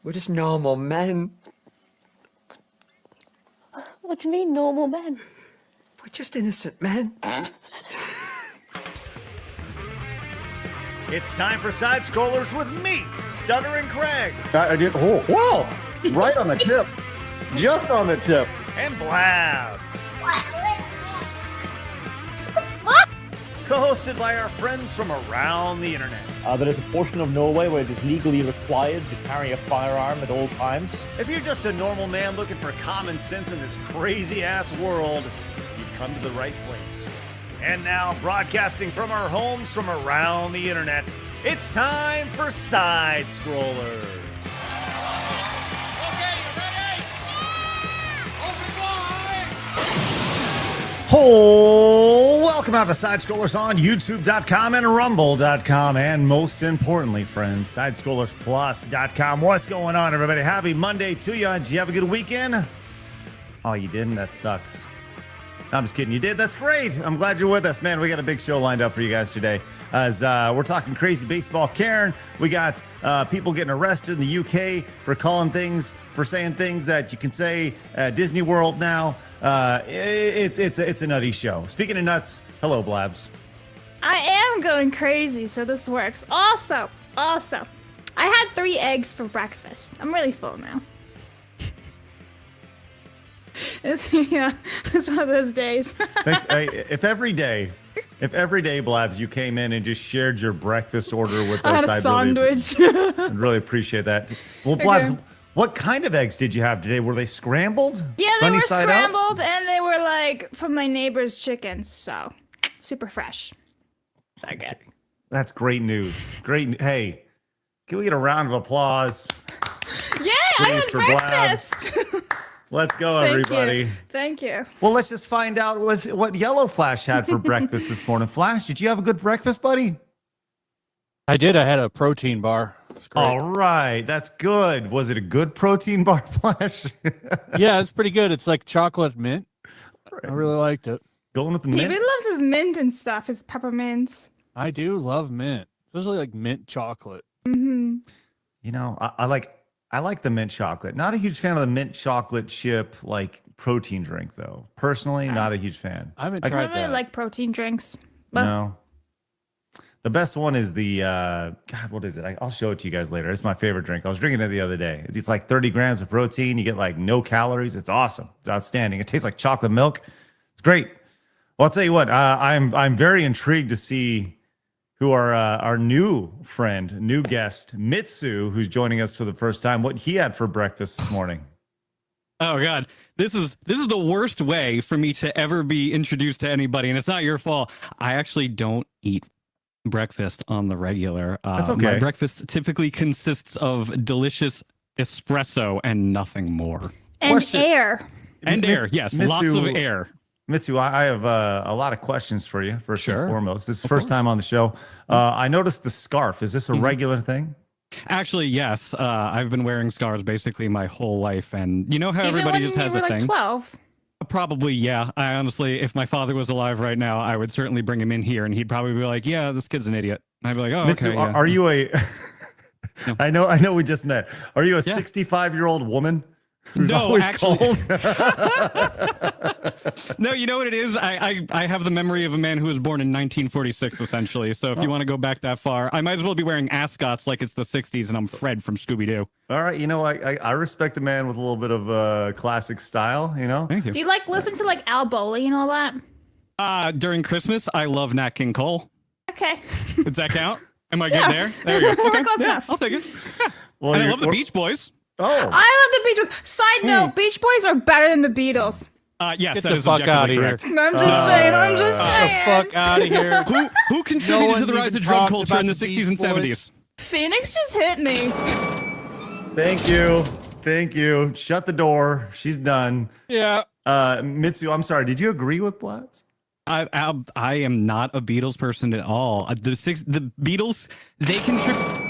We're just normal men. What do you mean, normal men? We're just innocent men. It's time for Side Scrollers with me, Stuttering Craig. I did. Oh, whoa! Right on the tip. Just on the tip. And Blabs. Co-hosted by our friends from around the internet. There is a portion of Norway where it is legally required to carry a firearm at all times. If you're just a normal man looking for common sense in this crazy-ass world, you've come to the right place. And now, broadcasting from our homes from around the internet, it's time for Side Scrollers. Oh, welcome out to Side Scrollers on YouTube.com and Rumble.com, and most importantly, friends, SidescrollersPlus.com. What's going on, everybody? Happy Monday to you. Did you have a good weekend? Oh, you didn't? That sucks. No, I'm just kidding. You did? That's great. I'm glad you're with us, man. We got a big show lined up for you guys today. As we're talking crazy baseball Karen. We got people getting arrested in the UK for saying things that you can say at Disney World now. It's a nutty show. Speaking of nuts, hello, Blabs. I am going crazy, so this works. Also, I had 3 eggs for breakfast. I'm really full now. It's one of those days. Thanks. Hey, if every day, Blabs, you came in and just shared your breakfast order with us, I had a sandwich. I'd really appreciate that. Well, Blabs, Okay. what kind of eggs did you have today? Were they scrambled? Yeah, they Sunny were side scrambled, and they were like from my neighbor's chickens, so super fresh. Okay. That's great news. Great. Hey, can we get a round of applause? Yeah, I Please, had for breakfast. Let's go, Thank everybody. you. Thank you. Well, let's just find out what Yellow Flash had for breakfast this morning. Flash, did you have a good breakfast, buddy? I did. I had a protein bar. It's great. All right, that's good. Was it a good protein bar, Flash? Yeah, it's pretty good. It's like chocolate mint. I really liked it. Going with the He mint. really loves his mint and stuff, his peppermints. I do love mint, especially like mint chocolate. Mm-hmm. You know, I like the mint chocolate. Not a huge fan of the mint chocolate chip like protein drink, though. Personally, not a huge fan. I haven't I tried don't really that. like protein drinks. But No. The best one is the God, what is it? I'll show it to you guys later. It's my favorite drink. I was drinking it the other day. It's like 30 grams of protein. You get like no calories. It's awesome. It's outstanding. It tastes like chocolate milk. It's great. Well, I'll tell you what. I'm very intrigued to see who our new friend, new guest, Mitsu, who's joining us for the first time, what he had for breakfast this morning. Oh God, this is the worst way for me to ever be introduced to anybody, and it's not your fault. I actually don't eat breakfast on the regular. That's okay. My breakfast typically consists of delicious espresso and nothing more. and Question. air. And air, yes, lots of Mitsu- air. Mitsu, I have a lot of questions for you, first Sure. and foremost. This is the first time on the show. I noticed the scarf. Is this a regular thing? Actually, yes. I've been wearing scarves basically my whole life, and you know how Even everybody when just you has were a like thing. 12. Probably, yeah. I honestly, if my father was alive right now, I would certainly bring him in here, and he'd probably be like, "Yeah, this kid's an idiot." And I'd be like, "Oh, Mitsu, okay." Yeah. are you a No. I know we just met. Are you a Yeah. 65-year-old woman who's No, always actually- cold? No, you know what it is? I have the memory of a man who was born in 1946, essentially. So if you want to go back that far, I might as well be wearing ascots like it's the 60s and I'm Fred from Scooby-Doo. All right, you know, I respect a man with a little bit of classic style, you know? Thank you. Do you listen to Al Boley and all that? During Christmas, I love Nat King Cole. Okay. Does that count? Am I good Yeah. there? There you go. We're Okay, close yeah, enough. I'll take it. Yeah. Well, And I you're- love the Beach Boys. Oh, I love the Beach Boys. Side note, Beach Boys are better than the Beatles. Yes, Get that the is fuck objectively outta here. correct. I'm just saying. I'm just saying. Fuck out of here. Who contributed one to the rise even of drug talks culture about in the the 60s and Beach Boys. 70s? Phoenix just hit me. thank you. Shut the door. She's done. Yeah. Mitsu, I'm sorry. Did you agree with Blabs? I am not a Beatles person at all. The Beatles, they contribute.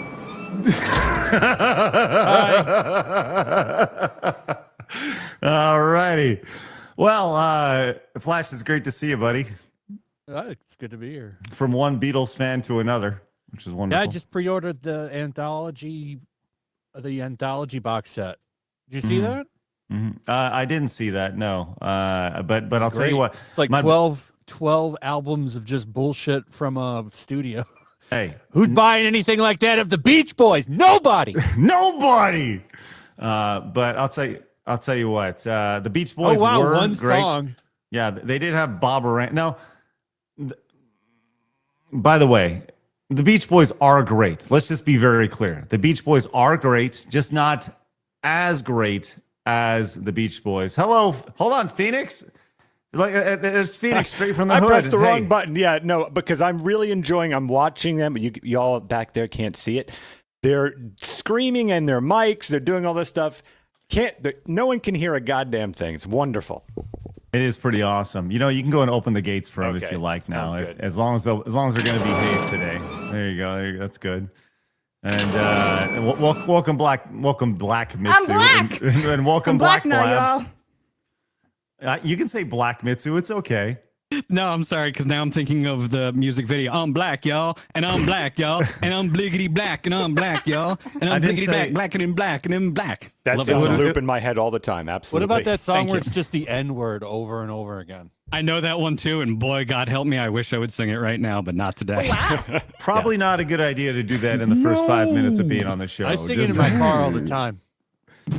All righty. Well, Flash, it's great to see you, buddy. It's good to be here. From one Beatles fan to another, which is wonderful. Yeah, I just pre-ordered the anthology the anthology box set. Did you see that? I didn't see that. No. But I'll tell you what. It's like 12 albums of just bullshit from a studio. Hey, who's buying anything like that of the Beach Boys? Nobody. Nobody. But I'll tell you what. The Beach Boys were one great. song. Yeah, they did have Bob Moran. Now, by the way, the Beach Boys are great. Let's just be very clear. The Beach Boys are great, just not as great as the Beach Boys. Hello, hold on, Phoenix. Like it's Phoenix straight from the hood. I pressed the wrong button. Yeah, no, because I'm really enjoying. I'm watching them. Y'all back there can't see it. They're screaming in their mics. They're doing all this stuff. No one can hear a goddamn thing. It's wonderful. It is pretty awesome. You know, you can go and open the gates for them if you like now. As long as they're going to behave today. There you go. That's good. And welcome Black Mitsu. I'm black. And welcome I'm Black black now, Blabs. y'all. You can say Black Mitsu. It's okay. No, I'm sorry, because now I'm thinking of the music video. I'm black, y'all, and I'm black, y'all, and I'm bliggity black, and I'm black, y'all, and I'm bliggity black, and I'm black, and I'm black. That's a loop in my head all the time. Absolutely. What about that song where it's just the N word over and over again? I know that one too, and boy, God help me, I wish I would sing it right now, but not today. Wow. Probably not a good idea to do that in the first 5 minutes of being on the show. I sing it in my car all the time.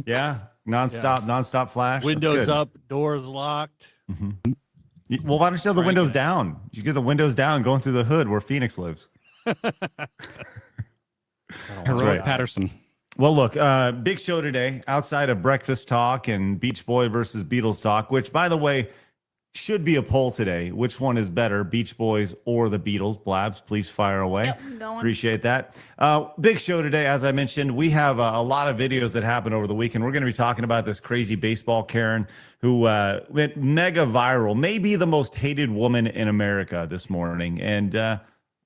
Yeah, nonstop flash. Windows up, doors locked. Mm-hmm. Well, why don't you have the windows down? You get the windows down going through the hood where Phoenix lives. Heroic Patterson. Well, look, big show today outside of breakfast talk and Beach Boy versus Beatles talk, which, by the way, should be a poll today. Which one is better, Beach Boys or the Beatles? Blabs, please fire away. Yep, going. Appreciate that. Big show today. As I mentioned, we have a lot of videos that happened over the weekend. We're going to be talking about this crazy baseball Karen who went mega viral, maybe the most hated woman in America this morning, and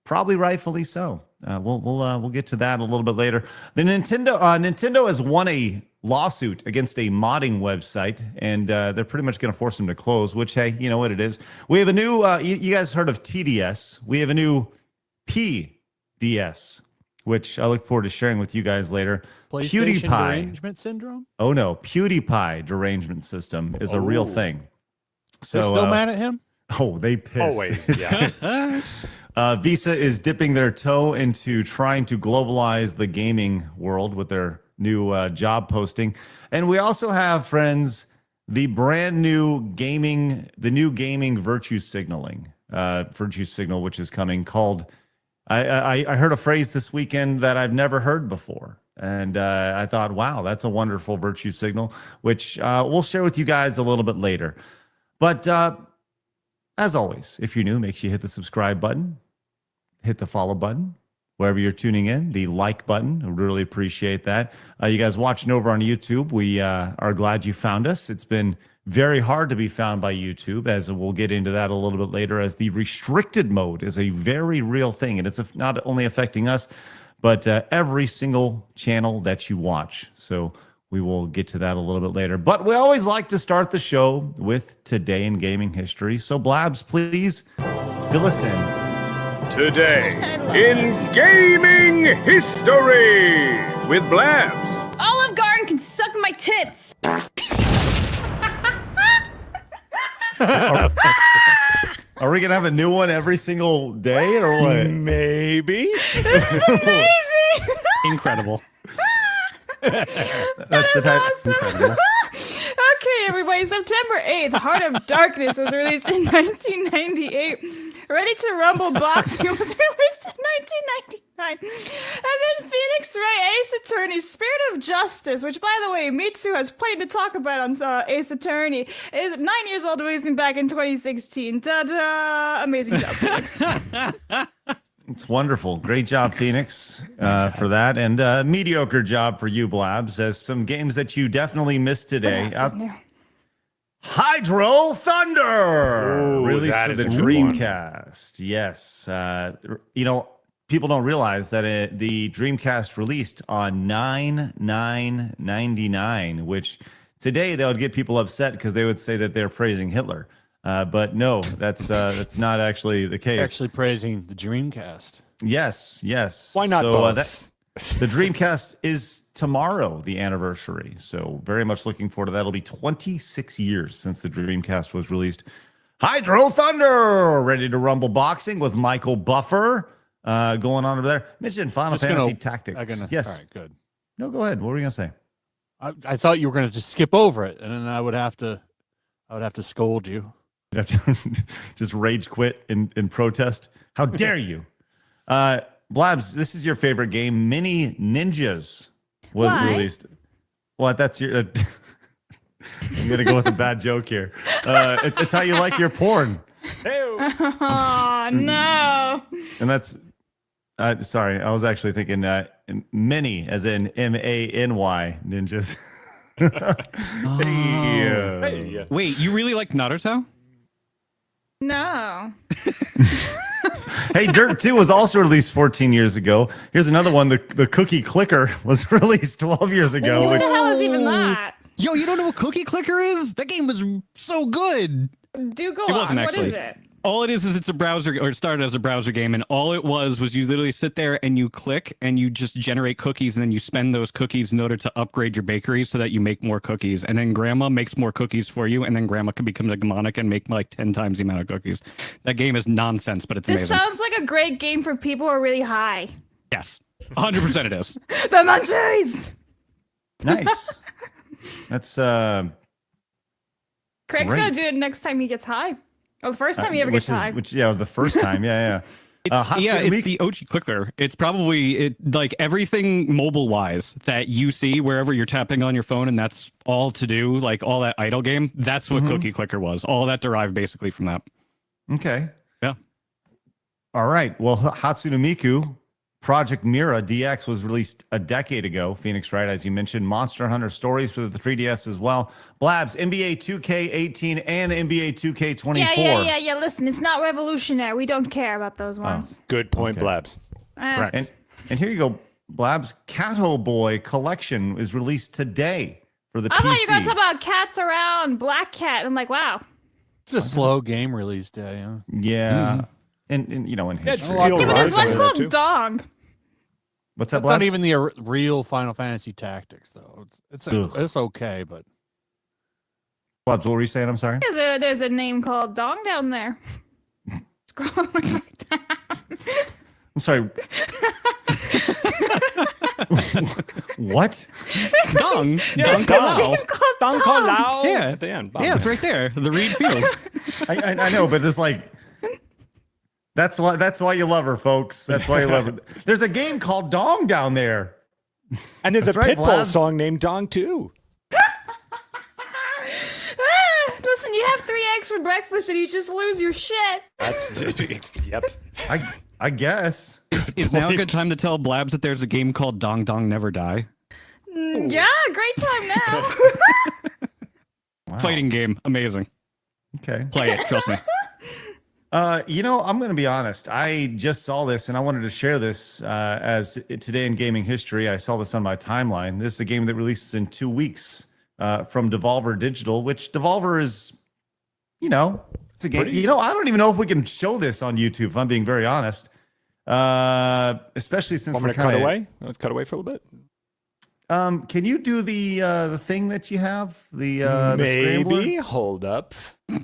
probably rightfully so. We'll get to that a little bit later. The Nintendo has won a lawsuit against a modding website, and they're pretty much going to force them to close, which, hey, you know what it is. We have a new, you guys heard of TDS. We have a new PDS, which I look forward to sharing with you guys later. PewDiePie derangement syndrome? Oh, no. PewDiePie derangement system is a real thing. So, they're still mad at him? Oh, they pissed. Always, yeah. Visa is dipping their toe into trying to globalize the gaming world with their new job posting. And we also have, friends, the brand new gaming virtue signaling, virtue signal, which is coming called, I heard a phrase this weekend that I've never heard before. And I thought, wow, that's a wonderful virtue signal, which we'll share with you guys a little bit later. But as always, if you're new, make sure you hit the subscribe button, hit the follow button, wherever you're tuning in, the like button. I really appreciate that. You guys watching over on YouTube, we are glad you found us. It's been very hard to be found by YouTube, as we'll get into that a little bit later, as the restricted mode is a very real thing, and it's not only affecting us, but every single channel that you watch. So we will get to that a little bit later. But we always like to start the show with Today in Gaming History. So Blabs, please fill us in. Today in Gaming History with Blabs. Olive Garden can suck my tits. Are we gonna have a new one every single day or what? Maybe. This is amazing. Incredible. That's the type. awesome. Incredible. Okay, everybody. September 8th, Heart of Darkness was released in 1998. Ready to Rumble boxing was released in 1999. And then Phoenix Wright Ace Attorney Spirit of Justice, which, by the way, Mitsu has plenty to talk about on Ace Attorney, is 9 years old, releasing back in 2016. Ta-da! Amazing job, Phoenix. It's wonderful. Great job, Phoenix, for that. And mediocre job for you, Blabs, as some games that you definitely missed today. What else is new? Hydro Thunder, Ooh, released that for is the a good Dreamcast. Yes. You know, people don't realize that the Dreamcast released on 9/9/99, which today that would get people upset because they would say that they're praising Hitler. But no, that's not actually the case. Actually praising the Dreamcast. Yes. Why not both? The Dreamcast is tomorrow, the anniversary. So very much looking forward to that. It'll be 26 years since the Dreamcast was released. Hydro Thunder, ready to rumble boxing with Michael Buffer going on over there. Mentioned Final Fantasy Tactics. Yes. All right, good. No, go ahead. What were you going to say? I thought you were going to just skip over it, and then I would have to scold you. Just rage quit in protest. How dare you? Blabs, this is your favorite game. Mini Ninjas was released. What? That's your. I'm gonna go with a bad joke here. It's how you like your porn. Oh no! And that's. Sorry, I was actually thinking mini, as in MANY ninjas. Hey. Wait, you really like Naruto? No. Hey, Dirt 2 was also released 14 years ago. Here's another one. The Cookie Clicker was released 12 years ago. What the hell is even that? Yo, you don't know what Cookie Clicker is? That game was so good. Do go It on. wasn't What actually. is it? All it is it's a browser, or it started as a browser game, and all it was you literally sit there and you click and you just generate cookies, and then you spend those cookies in order to upgrade your bakery so that you make more cookies, and then grandma makes more cookies for you, and then grandma can become a demonic and make like 10 times the amount of cookies. That game is nonsense, but it's This amazing. sounds like a great game for people who are really high. Yes, 100% it is. The munchies! Nice. That's Craig's great. gonna do it next time he gets high. Well, the first time he ever gets high. The first time. Yeah. It's the OG clicker. It's probably like everything mobile wise that you see wherever you're tapping on your phone, and that's all to do, like all that idle game. That's what Cookie Clicker was. All that derived basically from that. Okay. Yeah. All right. Well, Hatsune Miku Project Mira DX was released a decade ago. Phoenix Wright, as you mentioned. Monster Hunter Stories for the 3DS as well. Blabs, NBA 2K18 and NBA 2K24. Yeah. Listen, it's not revolutionary. We don't care about those ones. Good point, Blabs. Correct. And here you go, Blabs. Cato Boy Collection is released today for the PC. I thought you were going to talk about cats around Black Cat. I'm like, wow. It's a slow game release day. Huh? Yeah. And you know, in history. Yeah, but there's one called Dog. What's that? That's not even the real Final Fantasy Tactics, though. It's okay, but. Blabs, what were you saying? I'm sorry. There's a name called Dong down there. Scrolling back down. I'm sorry. What? Dong. There's a game called Dong called Lao Yeah. at the end. Yeah, it's right there. The Reed Field. I know, but it's like that's why you love her, folks. That's why you love her. There's a game called Dong down there. And there's That's a right, Pitbull Blabs. song named Dong too. Listen, you have 3 eggs for breakfast and you just lose your shit. That's yep. I guess. Is now a good time to tell Blabs that there's a game called Dong Dong Never Die? Yeah, great time now. Wow. Fighting game. Amazing. Okay. Play it. Trust me. I'm going to be honest. I just saw this and I wanted to share this as today in gaming history. I saw this on my timeline. This is a game that releases in 2 weeks from Devolver Digital, which Devolver is, it's a game. I don't even know if we can show this on YouTube, if I'm being very honest. Especially since we're cut away. Let's cut away for a little bit. Can you do the thing that you have? The scrambler? Maybe. Hold up.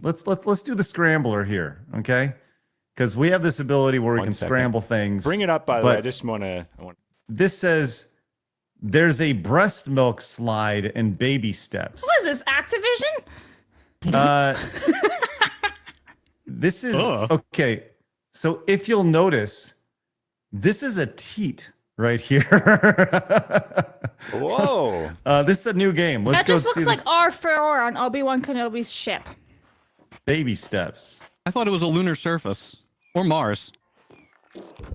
Let's do the scrambler here, okay? Because we have this ability where we can scramble things. Bring it up, by the way. I just want to. This says there's a breast milk slide and baby steps. What is this, Activision? This is okay. So if you'll notice, this is a teat right here. Whoa! This is a new game. Let's That go just looks see like this. R4 on Obi-Wan Kenobi's ship. Baby steps. I thought it was a lunar surface or Mars.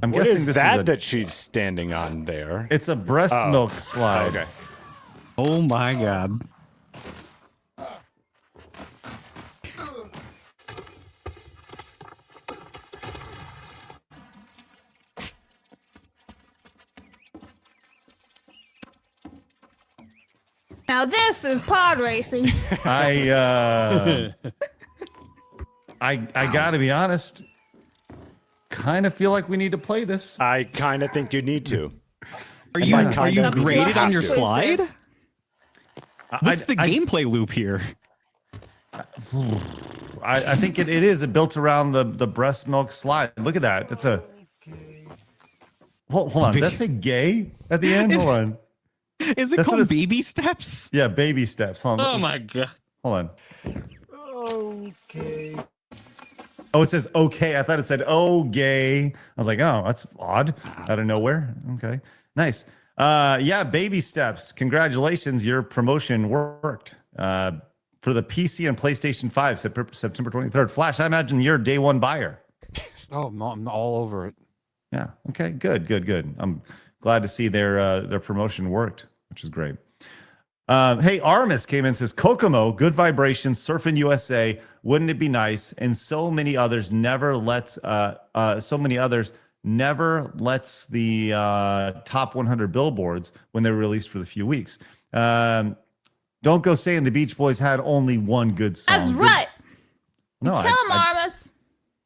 I'm What guessing is this that is that she's standing on there? it's a breast milk slide. Okay. Oh my god. Now this is pod racing. I gotta be honest. Kind of feel like we need to play this. I kind of think you need to. Are And you by kind of graded on your exclusive. slide? What's the I- gameplay loop here? I think it is built around the breast milk slide. Look at that. It's a hold on. That's a gay at the end. Hold on. Is it That's what called it's- baby steps? Yeah, baby steps. Hold on. Oh my god. Hold on. Oh, it says okay. I thought it said oh gay. I was like, oh, that's odd. Out of nowhere. Okay. Nice. Yeah, baby steps. Congratulations. Your promotion worked. For the PC and PlayStation 5, September 23rd. Flash, I imagine you're a day one buyer. Oh, I'm all over it. Yeah. Okay. Good. I'm glad to see their promotion worked, which is great. Hey, Armis came in and says Kokomo, good vibrations, Surfing USA, wouldn't it be nice? And so many others never lets the top 100 billboards when they were released for the few weeks. Don't go saying the Beach Boys had only one good song. That's right. No, Tell him, Armus.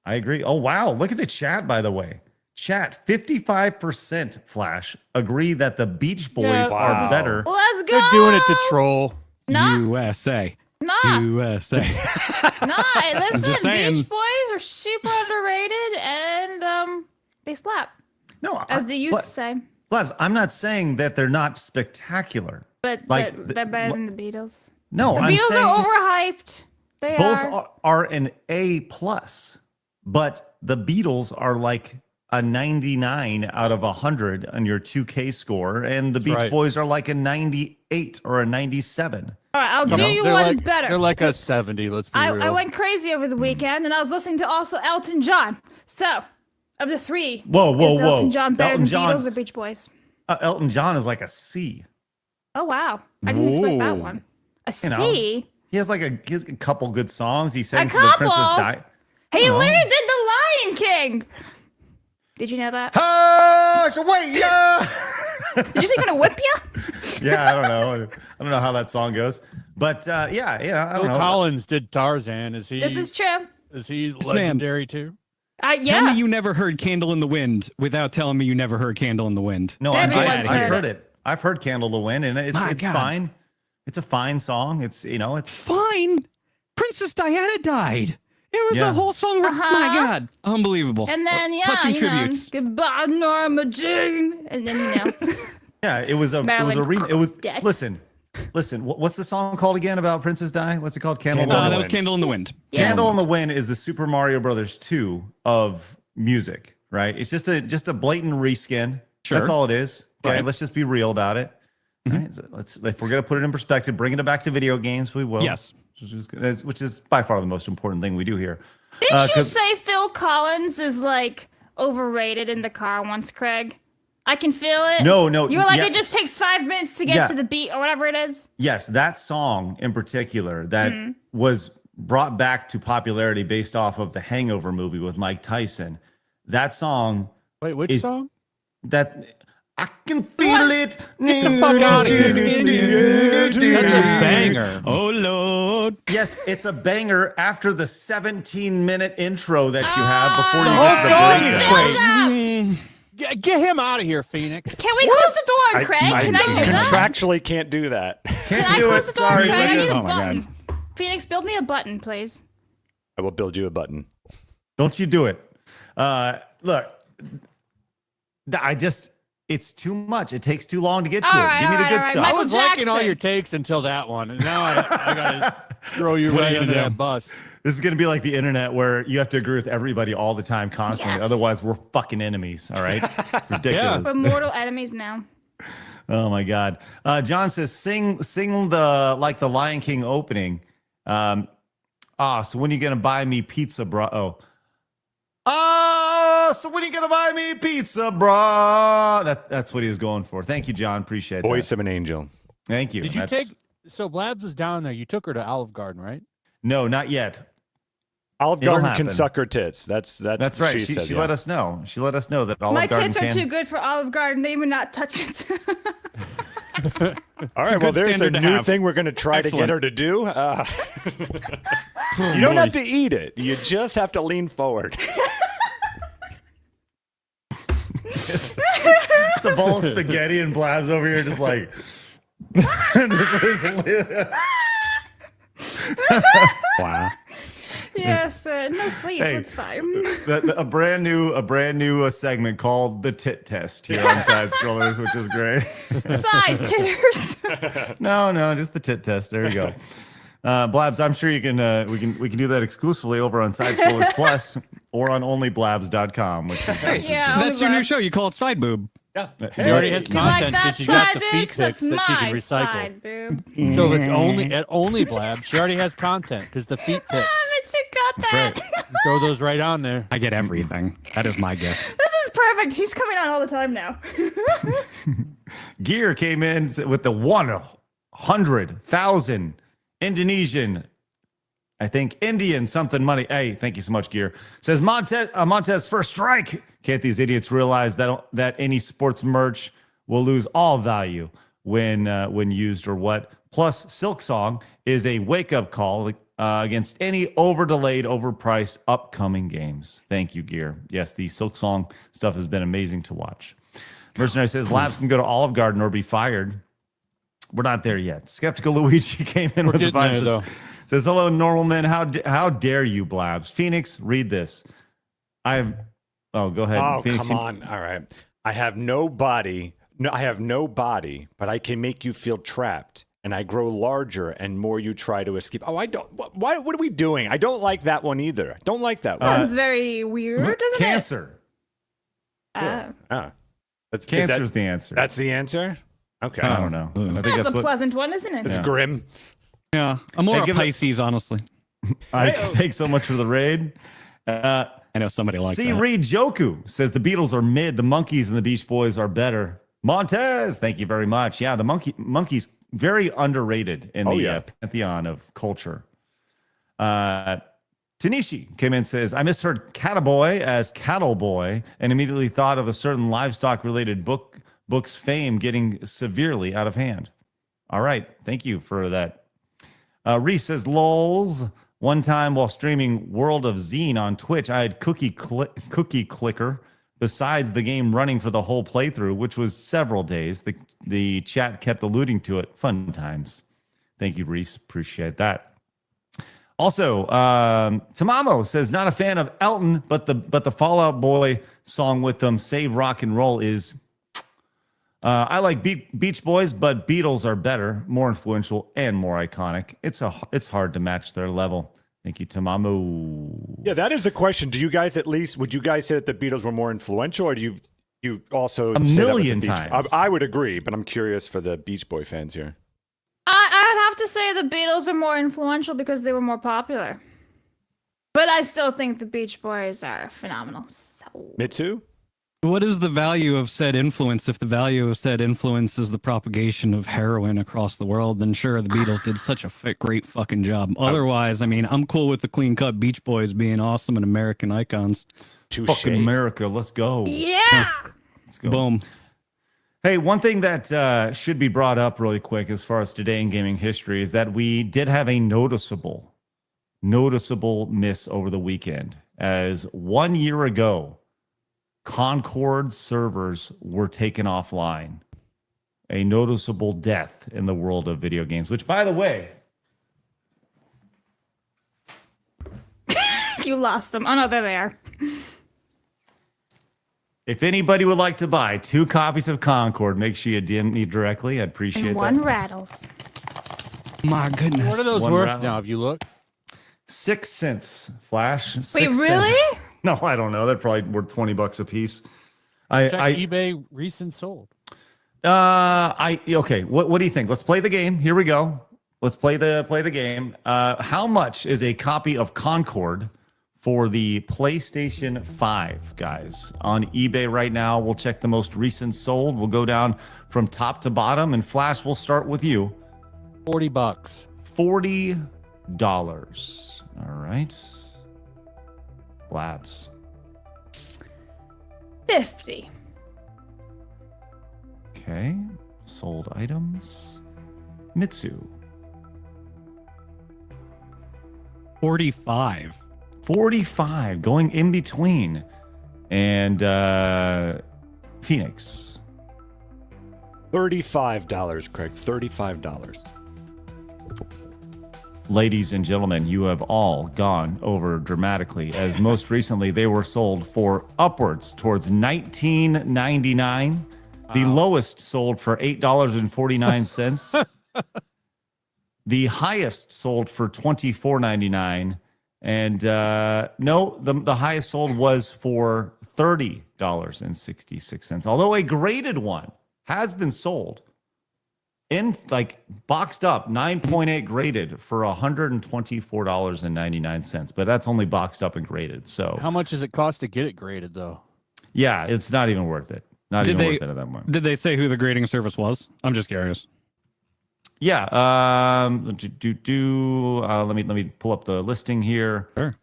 I agree. Oh, wow. Look at the chat, by the way. Chat, 55% Flash agree that the Beach Boys are better. Let's go. They're doing it to troll. Nah. USA. Nah. USA. Nah, just listen, saying. Beach Boys are super underrated and they slap, No, as the youth say. Blabs, I'm not saying that they're not spectacular. But Like, they're better than the Beatles. No, The I'm Beatles saying are overhyped. They both are an A plus, but the Beatles are like a 99 out of 100 on your 2K score, and the Beach right. Boys are like a 98 or a 97. All right, I'll do you They're one like, better. They're like a 70, let's be real. I went crazy over the weekend, and I was listening to also Elton John. So, of the three, Whoa, is Elton John better Elton than John- Beatles or Beach Boys? Elton John is like a C. Oh wow, I didn't expect that Whoa. one. A You know, C. He has a couple good songs. He sang A for the Princess couple? Di. He literally did the Lion King. Did you know that? Hush, wait, yeah. Did you say gonna whip you? Yeah, I don't know. I don't know how that song goes, but yeah, I don't Phil know. Collins did Tarzan. Is he? This is true. Is he legendary too? Tell Yeah. me you never heard Candle in the Wind without telling me you never heard Candle in the Wind. No, Everyone's I've heard heard it. I've heard "Candle to Win," and it's My God. fine. It's a fine song. It's it's Fine. Princess Diana died. It was Yeah. a whole song. My God. Unbelievable. And then Touching you know, tributes. goodbye Norma Jean, and then yeah. It was a Marilyn it was dead. listen. What's the song called again about Princess Di? What's it called? Candle in the that Wind. was Candle in the Wind. Yeah. Candle in the Wind is the Super Mario Brothers 2 of music, right? It's just a blatant reskin. Sure. That's all it is. Okay, Right. let's just be real about it. Right? So if we're gonna put it in perspective, bring it back to video games, we will. Yes. Which is by far the most important thing we do here. Didn't you 'Cause- say Phil Collins is like overrated in the car once, Craig? I can feel it. No, You were like, yeah. it just takes 5 minutes to get Yeah. to the beat or whatever it is. Yes, that song in particular that was brought back to popularity based off of the Hangover movie with Mike Tyson. That song Wait, which is song? that I can feel it. Get the fuck out of here. That's a banger. Oh, Lord. Yes, it's a banger after the 17-minute intro that you have before you The whole song get is to the breakdown. Build up. Get him out of here, Phoenix. Can we close the door, Craig? Can I do that? contractually can't do that. Can I do close it. the door, Sorry, Craig? I need Lucas. a Oh my button. Phoenix, build me a button, please. I will build you a button. Don't you do it. Look, it's too much. It takes too long to get to All it. right, Give me the all good right, all right. stuff. I Michael was liking all Jackson. your takes until that one, and now I gotta throw you What are right you under gonna that do? bus. This is going to be like the internet where you have to agree with everybody all the time, constantly. Yes. Otherwise, we're fucking enemies. All right? Ridiculous. We're mortal enemies now. Oh my God. John says, sing the like the Lion King opening. So when are you gonna buy me pizza, bro? So when are you gonna buy me pizza, bro? That's what he was going for. Thank you, John. Appreciate Voice that. of an angel. Thank you. Did you That's- take? So Blabs was down there. You took her to Olive Garden, right? No, not yet. Olive It'll Garden happen. can suck her tits. That's That's what right. She, said, She yeah. let us know. She let us know that Olive My Garden tits are can. too good for Olive Garden. They would not touch it. All right, well, good there's a standard to new have. thing we're going to try to get Excellent. her to do. You don't have to eat it. You just have to lean forward. It's a bowl of spaghetti and Blabs over here just like this is Wow. Yes, no sleep. Hey, It's fine. a brand new segment called the tit test here on Side Scrollers, which is great. Side titters. No, just the tit test. There you go. Blabs, I'm sure you can we can do that exclusively over on Side Scrollers Plus or on onlyblabs.com, which is Yeah, That's your new show. You call it Side Boob. Yeah. She already has You like content that since she's got the side feet boob? 'Cause that's pics that she can my recycle. side boob. So if it's only Blab, she already has content because the feet pics. Mitsu got that. Throw those right on there. I get everything. That is my gift. This is perfect. He's coming on all the time now. Gear came in with the 100,000 Indonesian, I think Indian something money. Hey, thank you so much, Gear. Says Montez first strike. Can't these idiots realize that any sports merch will lose all value when used or what? Plus, Silk Song is a wake up call against any delayed, overpriced upcoming games. Thank you, Gear. Yes, the Silk Song stuff has been amazing to watch. Mercenary says Labs can go to Olive Garden or be fired. We're not there yet. Skeptical Luigi came in with the vibe. Says, hello, normal men. How dare you, Blabs? Phoenix, read this. Oh, go ahead. Oh, Phoenix, come on. All right. I have no body, but I can make you feel trapped. And I grow larger and more you try to escape. Oh, I don't. What are we doing? I don't like that one either. I don't like that one. That's very weird, isn't Cancer. it? Cancer's the answer. That's the answer? Okay. I don't know. I think That's a what, pleasant one, isn't it? It's grim. Yeah, I'm more Hey, a give it- Pisces, honestly. Thanks so much for the raid. I know somebody like C. that. Reed Joku says the Beatles are mid. The Monkees and the Beach Boys are better. Montez, thank you very much. Yeah, the Monkees very underrated in the pantheon of culture. Tanishi came in and says, I misheard Cattaboy as Cattle Boy and immediately thought of a certain livestock-related book's fame getting severely out of hand. All right. Thank you for that. Reese says, lols. One time while streaming World of Zine on Twitch, I had Cookie Clicker besides the game running for the whole playthrough, which was several days. The chat kept alluding to it. Fun times. Thank you, Reese. Appreciate that. Also, Tamamo says, not a fan of Elton, but the Fall Out Boy song with them, Save Rock and Roll, is... I like Beach Boys, but Beatles are better, more influential, and more iconic. It's hard to match their level. Thank you, Tamamo. Yeah, that is a question. Do you guys would you guys say that the Beatles were more influential, or do you also a say million that with the times? I would agree, but I'm curious for the Beach Boy fans here. I'd have to say the Beatles are more influential because they were more popular. But I still think the Beach Boys are phenomenal. So. Mitsu? What is the value of said influence? If the value of said influence is the propagation of heroin across the world, then sure, the Beatles did such a great fucking job. Otherwise, I mean, I'm cool with the clean-cut Beach Boys being awesome and American icons. Fucking America, let's go. Yeah! Let's go. Boom. Hey, one thing that should be brought up really quick as far as today in gaming history is that we did have a noticeable miss over the weekend. As 1 year ago, Concord servers were taken offline. A noticeable death in the world of video games, which, by the way... You lost them. Oh, no, there they are. If anybody would like to buy 2 copies of Concord, make sure you DM me directly. I'd appreciate And that. one rattles. My goodness. What are those One worth round. now? Have you looked? 6 cents, Flash. 6 Wait, really? Cents. No, I don't know. They're probably worth $20 a piece. Check eBay recent sold. Okay. What do you think? Let's play the game. Here we go. Let's play the game. How much is a copy of Concord for the PlayStation 5, guys? On eBay right now, we'll check the most recent sold. We'll go down from top to bottom, and Flash, we'll start with you. $40. $40. All right. Blabs. 50. Okay. Sold items. Mitsu. 45. 45. Going in between. And Phoenix. $35, Craig. $35. Ladies and gentlemen, you have all gone over dramatically, as most recently they were sold for upwards towards $19.99. The lowest sold for $8.49. The highest sold for $24.99. And no, the highest sold was for $30.66. Although a graded one has been sold in like boxed up 9.8 graded for $124.99, but that's only boxed up and graded. So How much does it cost to get it graded, though? yeah, it's not even worth it. Not Did even they- worth it at that point. Did they say who the grading service was? I'm just curious. Yeah. Let me pull up the listing here. Sure.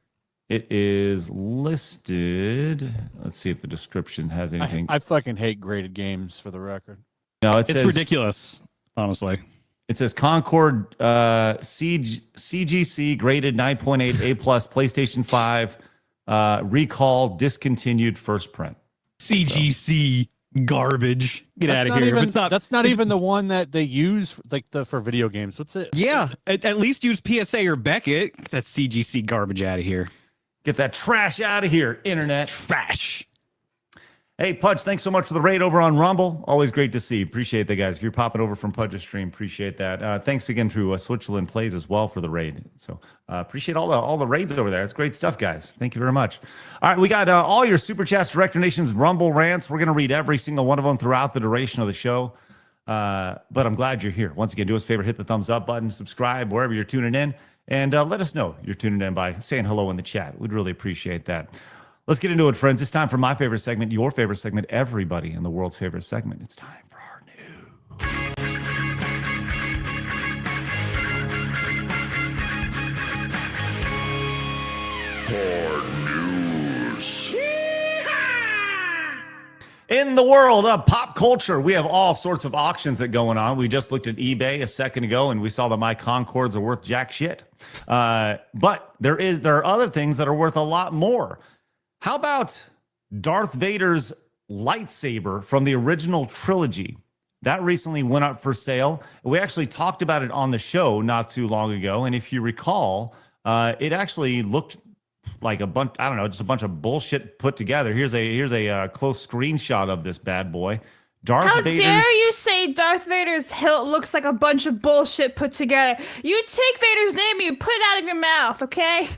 It is listed. Let's see if the description has anything. I fucking hate graded games, for the record. No, It's ridiculous, honestly. It says Concord CGC graded 9.8 A plus PlayStation 5 recall discontinued first print. CGC garbage. Get out of Not here. even- If it's not, that's not even the one that they use for video games. What's it? yeah, at least use PSA or Beckett. Get that CGC garbage out of here. Get that trash out of here, internet. Trash. Hey, Pudge, thanks so much for the raid over on Rumble. Always great to see. Appreciate that, guys. If you're popping over from Pudge's stream, appreciate that. Thanks again to Switzerland Plays as well for the raid. So appreciate all the raids over there. It's great stuff, guys. Thank you very much. All right, we got all your Super Chats, Director Nation's Rumble rants. We're going to read every single one of them throughout the duration of the show. But I'm glad you're here. Once again, do us a favor, hit the thumbs up button, subscribe wherever you're tuning in, and let us know you're tuning in by saying hello in the chat. We'd really appreciate that. Let's get into it, friends. It's time for my favorite segment, your favorite segment, everybody in the world's favorite segment. It's time for our news. In the world of pop culture, we have all sorts of auctions that are going on. We just looked at eBay a second ago, and we saw that my Concords are worth jack shit. But there are other things that are worth a lot more. How about Darth Vader's lightsaber from the original trilogy? That recently went up for sale. We actually talked about it on the show not too long ago. And if you recall, it actually looked like a bunch, I don't know, just a bunch of bullshit put together. Here's a close screenshot of this bad boy. How dare you say Darth Vader's hilt looks like a bunch of bullshit put together? You take Vader's name and you put it out of your mouth, okay?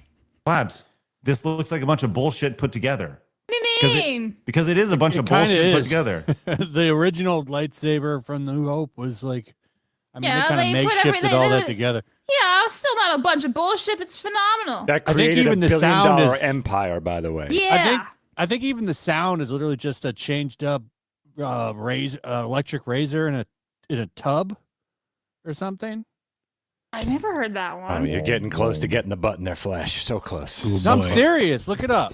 Blabs, this looks like a bunch of bullshit put together. What do you mean? Because it is a bunch of bullshit put together. The original lightsaber from The New Hope was like, I mean, Yeah, they kind they of put makeshifted everything- all that together. Yeah, still not a bunch of bullshit. It's phenomenal. That I think created even a the sound billion-dollar is- empire, by the way. Yeah. I think even the sound is literally just a changed up electric razor in a tub or something. I never heard that one. I mean, you're getting close to getting the butt in their flesh. So close. No, I'm serious. Look it up.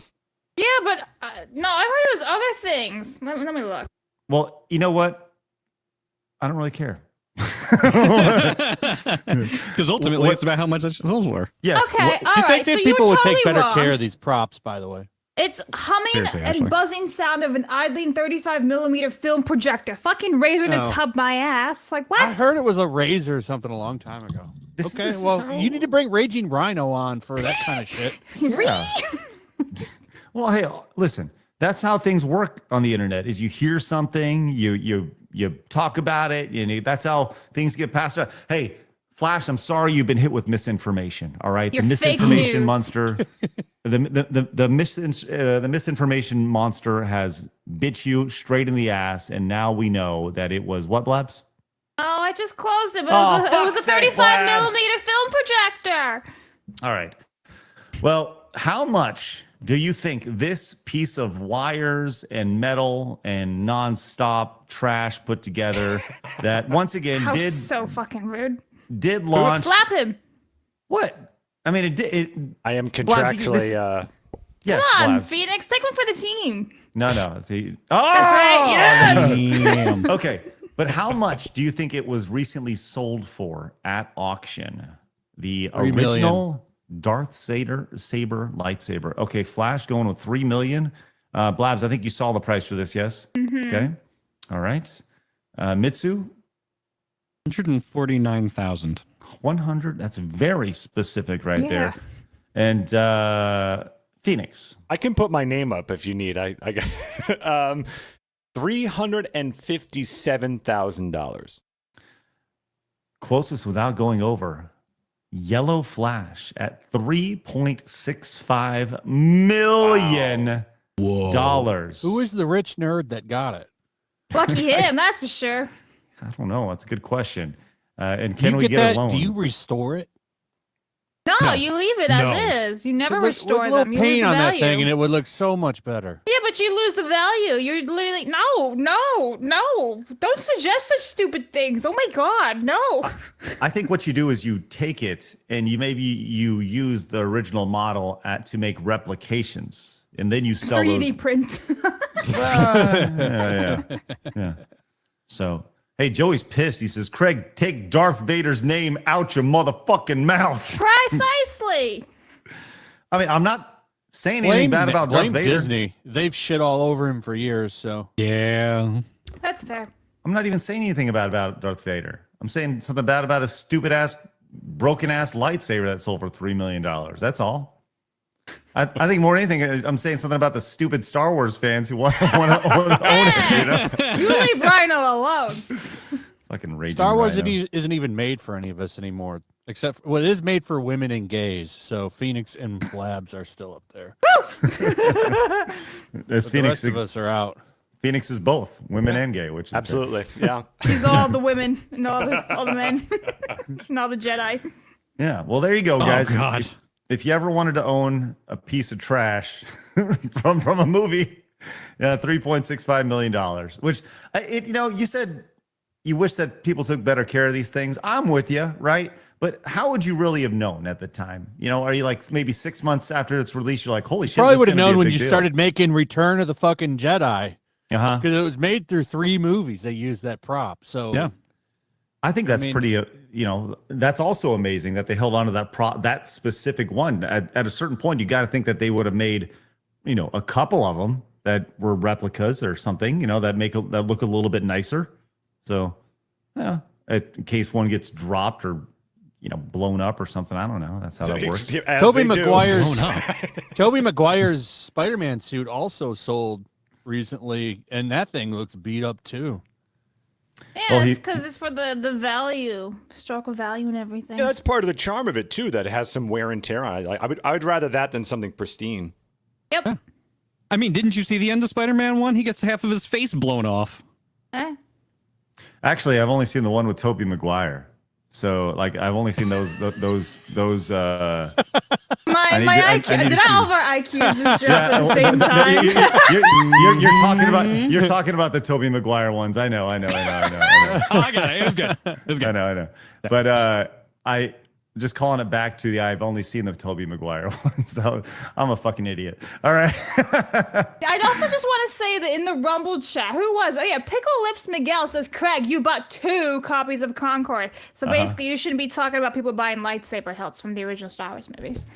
Yeah, but no, I heard it was other things. Let me look. Well, you know what? I don't really care. Because ultimately, it's about how much it's sold for. Yes. Okay, all You right. think So that you people were would totally take better wrong. care of these props, by the way? It's humming Seriously, and Ashley. buzzing sound of an idling 35mm film projector. Fucking razor to No. tub my ass. Like what? I heard it was a razor or something a long time ago. Okay, this is well, how- you need to bring Raging Rhino on for that kind of shit. Yeah. Well, hey, listen. That's how things work on the internet. Is you hear something, you talk about it, that's how things get passed around. Hey, Flash, I'm sorry you've been hit with misinformation. All right, Your the fake misinformation news. monster, the misinformation monster has bit you straight in the ass, and now we know that it was what, Blabs? Oh, I just closed it, but Oh, it was a fuck's sake, 35mm film projector. All right. Well, how much do you think this piece of wires and metal and nonstop trash put together that once again How did so fucking rude. launch? Slap him. What? I mean, it did. I am Blabs, you- this- contractually. Yes, Come on, Blabs. Phoenix. Take one for the team. No. See. That's right. Yes. Damn. Okay, but how much do you think it was recently sold for at auction? The 3 million. original Darth Saber lightsaber. Okay, Flash going with 3 million. Blabs, I think you saw the price for this, yes? Mm-hmm. Okay. All right. Mitsu, 149,000. 100. That's very specific right there. And Phoenix. I can put my name up if you need. I got $357,000. Closest without going over. Yellow Flash at $3.65 million. Dollars. Who is the rich nerd that got it? Lucky him, that's for sure. I don't know. That's a good question. And Do can you we get get a that? loan? Do you restore it? No, you leave it as is. You never restore With a little them. You lose paint the on that value. thing, and it would look so much better. Yeah, but you lose the value. You're literally no. Don't suggest such stupid things. Oh my god, no. I think what you do is you take it and you use the original model to make replications, and then you sell 3D those. print. Yeah. So, hey, Joey's pissed. He says, "Craig, take Darth Vader's name out your motherfucking mouth." Precisely. I mean, I'm not saying anything bad about Darth blame Vader. Disney. They've shit all over him for years. So Yeah. That's fair. I'm not even saying anything about Darth Vader. I'm saying something bad about a stupid ass, broken ass lightsaber that sold for $3 million. That's all. I think more than anything, I'm saying something about the stupid Star Wars fans who want to own it. You know? You leave Rhino alone. Fucking raging Star Wars Rhino. isn't even made for any of us anymore, except for, well, it is made for women and gays. So Phoenix and Blabs are still up there. As The Phoenix, rest of us are out. Phoenix is both women and gay, which is Absolutely. Yeah. He's all the women and all the men and all the Jedi. Yeah. Well, there you go, guys. Oh, God. If you ever wanted to own a piece of trash from a movie, $3.65 million, which you said you wish that people took better care of these things. I'm with you, right? But how would you really have known at the time? Are you like maybe 6 months after it's released, you're like, holy shit. Probably this is would have gonna be known a when big you deal. started making Return of the fucking Jedi, Uh-huh. because it was made through 3 movies. They used that prop. So Yeah. I think that's pretty, that's also amazing that they held on to that specific one. At a certain point, you got to think that they would have made, a couple of them that were replicas or something, that that look a little bit nicer. So, yeah, in case one gets dropped or, blown up or something. I don't know. That's how that works. Tobey Maguire's Spider-Man suit also sold recently, and that thing looks beat up too. Yeah, Well, it's because it's for the value, historical value and everything. Yeah, that's part of the charm of it too. That it has some wear and tear on it. I would rather that than something pristine. Yep. Yeah. I mean, didn't you see the end of Spider-Man 1? He gets half of his face blown off. Eh? Actually, I've only seen the one with Tobey Maguire. So, like, I've only seen those. My I need IQ. to Did see- all of our IQs just drop at the same time? You're talking about the Tobey Maguire ones. I know. Oh, I got it. It was good. It was good. I know. But I just calling it back to I've only seen the Tobey Maguire one, so I'm a fucking idiot. All right. I'd also just want to say that in the Rumble chat, who was? Oh yeah, Pickle Lips Miguel says, Craig, you bought 2 copies of Concord. So basically, you shouldn't be talking about people buying lightsaber hilts from the original Star Wars movies.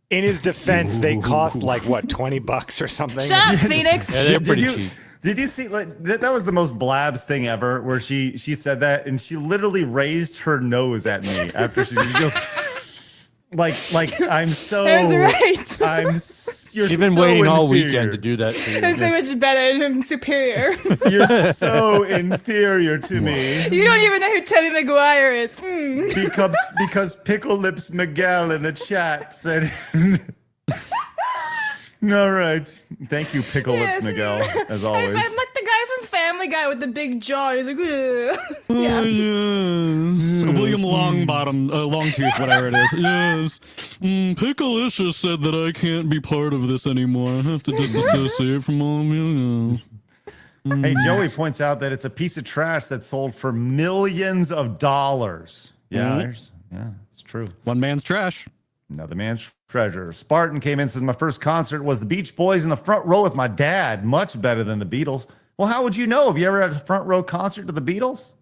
In his defense, they cost like what, $20 or something. Shut up, Phoenix. Yeah, they're pretty cheap. Did you see that was the most Blabs thing ever, where she said that and she literally raised her nose at me after she goes like I'm so That's right. you're You've been so waiting all inferior. weekend to do that to you. It's so much better and superior. You're so inferior to me. You don't even know who Tobey Maguire is. Because Pickle Lips Miguel in the chat said all right. Thank you, Pickle Yes. Lips Miguel, as always. I'm like the guy from Family Guy with the big jaw. He's like, ugh. Yeah. Yes. William Longbottom, Longtooth, whatever it is. Yes. Pickalicious said that I can't be part of this anymore. I have to disassociate from all of you. Hey, Joey points out that it's a piece of trash that sold for millions of dollars. Yeah, it's true. One man's trash. Another man's treasure. Spartan came in and says, my first concert was the Beach Boys in the front row with my dad. Much better than the Beatles. Well, how would you know? Have you ever had a front row concert to the Beatles?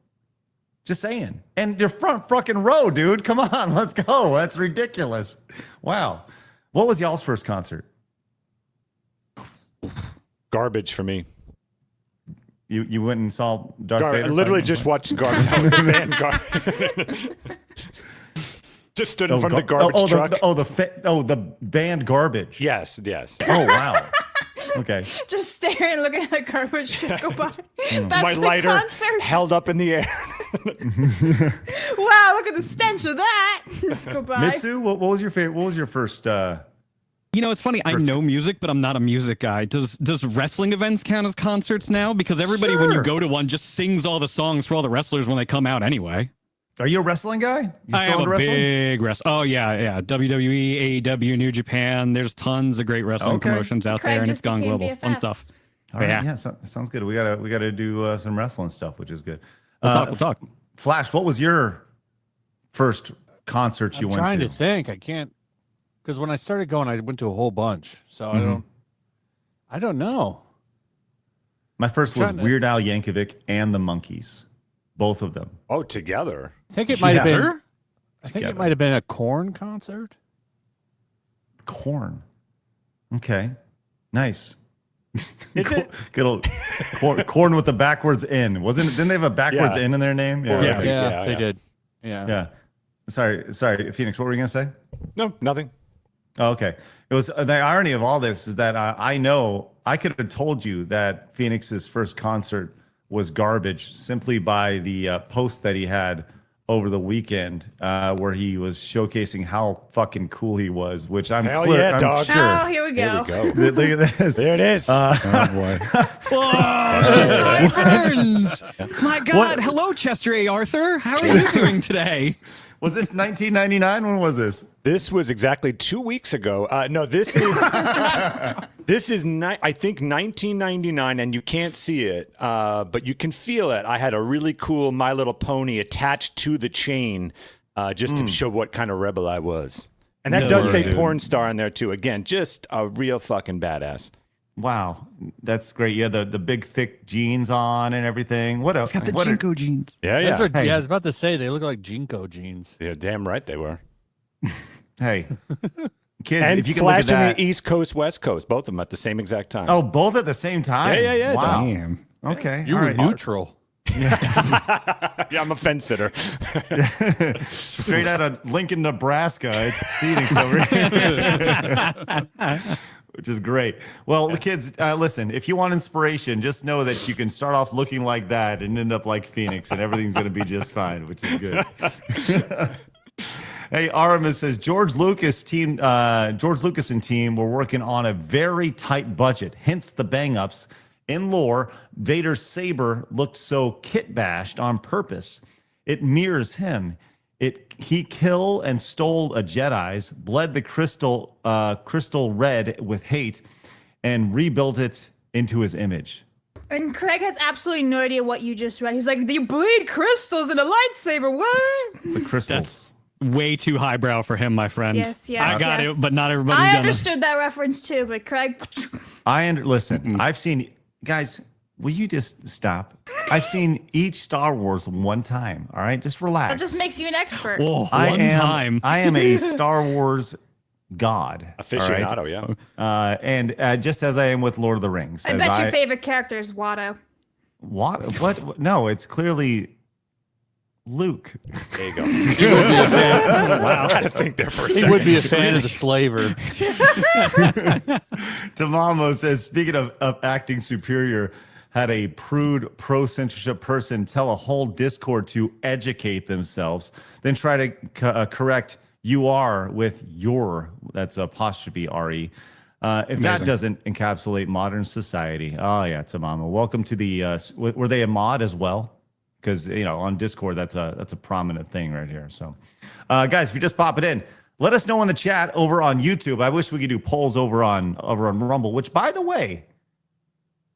Just saying. And your front fucking row, dude. Come on, let's go. That's ridiculous. Wow. What was y'all's first concert? Garbage for me. You went and saw Darth Vader? I literally just watched garbage. The band garbage. Just stood in front of the garbage truck. The band Garbage. Yes. Oh wow. Okay. Just staring, looking at a garbage truck go by. That's My the lighter concert. held up in the air. Wow, look at the stench of that. Just go by. Mitsu, what was your favorite? What was your first? You know, it's funny. I know music, but I'm not a music guy. Does wrestling events count as concerts now? Because everybody, when you go to one, just sings all the songs for all the wrestlers when they come out anyway. Are you a wrestling guy? You I am a wrestling? big wrestler. Oh yeah. WWE, AEW, New Japan. There's tons of great wrestling promotions out there, and it's gone global. BFFs. Fun stuff. All right, yeah, sounds good. We gotta do some wrestling stuff, which is good. We'll talk. Flash, what was your first concert you went to? I'm trying to think. I can't, because when I started going, I went to a whole bunch. So I don't know. My first was Weird Al Yankovic and the Monkees, both of them. Oh, together. I think it might have been. I think it might have been a Korn concert. Korn. Okay, nice. Is it? Good old Korn with the backwards N. Didn't they have a backwards N in their name? Yeah, they did. Yeah. Sorry, Phoenix. What were you gonna say? No, nothing. Oh, okay. It was the irony of all this is that I know I could have told you that Phoenix's first concert was garbage simply by the post that he had over the weekend where he was showcasing how fucking cool he was, which I'm Hell clear. yeah, I'm dog. sure. Oh, here we go. Look at this. There it is. Oh boy. Sideburns. My God. Hello, Chester A. Arthur. How are you doing today? Was this 1999? When was this? This was exactly 2 weeks ago. No, this is I think 1999, and you can't see it, but you can feel it. I had a really cool My Little Pony attached to the chain, just to show what kind of rebel I was. And that does say porn star in there too. Again, just a real fucking badass. Wow, that's great. You had the big thick jeans on and everything. What else? Got the Jinko jeans. Yeah. I was about to say they look like Jinko jeans. Yeah, damn right they were. Hey, kids, And if you can look at flashing that. the East Coast, West Coast, both of them at the same exact time. Oh, both at the same time? Yeah. Wow. Damn. Okay. You all were right. neutral. Yeah, I'm a fence sitter. Straight out of Lincoln, Nebraska. It's Phoenix over here. Which is great. Well, the kids, listen, if you want inspiration, just know that you can start off looking like that and end up like Phoenix, and everything's going to be just fine, which is good. Hey, Aramis says George Lucas and team were working on a very tight budget, hence the bang-ups. In lore, Vader's saber looked so kit-bashed on purpose. It mirrors him. He killed and stole a Jedi's, bled the crystal red with hate, and rebuilt it into his image. And Craig has absolutely no idea what you just read. He's like, you bleed crystals in a lightsaber. What? It's a crystal. That's way too highbrow for him, my friend. Yes, I got it, but not everybody's I gonna. understood that reference too, but Craig. Listen, I've seen, guys, will you just stop? I've seen each Star Wars one time. All right, just relax. That just makes you an expert. Oh, one time. I am a Star Wars god. Aficionado, all yeah. And just as I am with Lord of the Rings. I bet your favorite character is Watto. What? No, it's clearly Luke. There you go. Wow. I had to think there for a He second. would be a fan of the slaver. Tamamo says, speaking of acting superior, had a prude pro-censorship person tell a whole Discord to educate themselves, then try to correct "you are" with "your." That's apostrophe R-E. If that doesn't encapsulate modern society. Oh, yeah, Tamamo. Welcome to the, were they a mod as well? Because, on Discord, that's a prominent thing right here. So, guys, if you're just popping in, let us know in the chat over on YouTube. I wish we could do polls over on Rumble, which, by the way,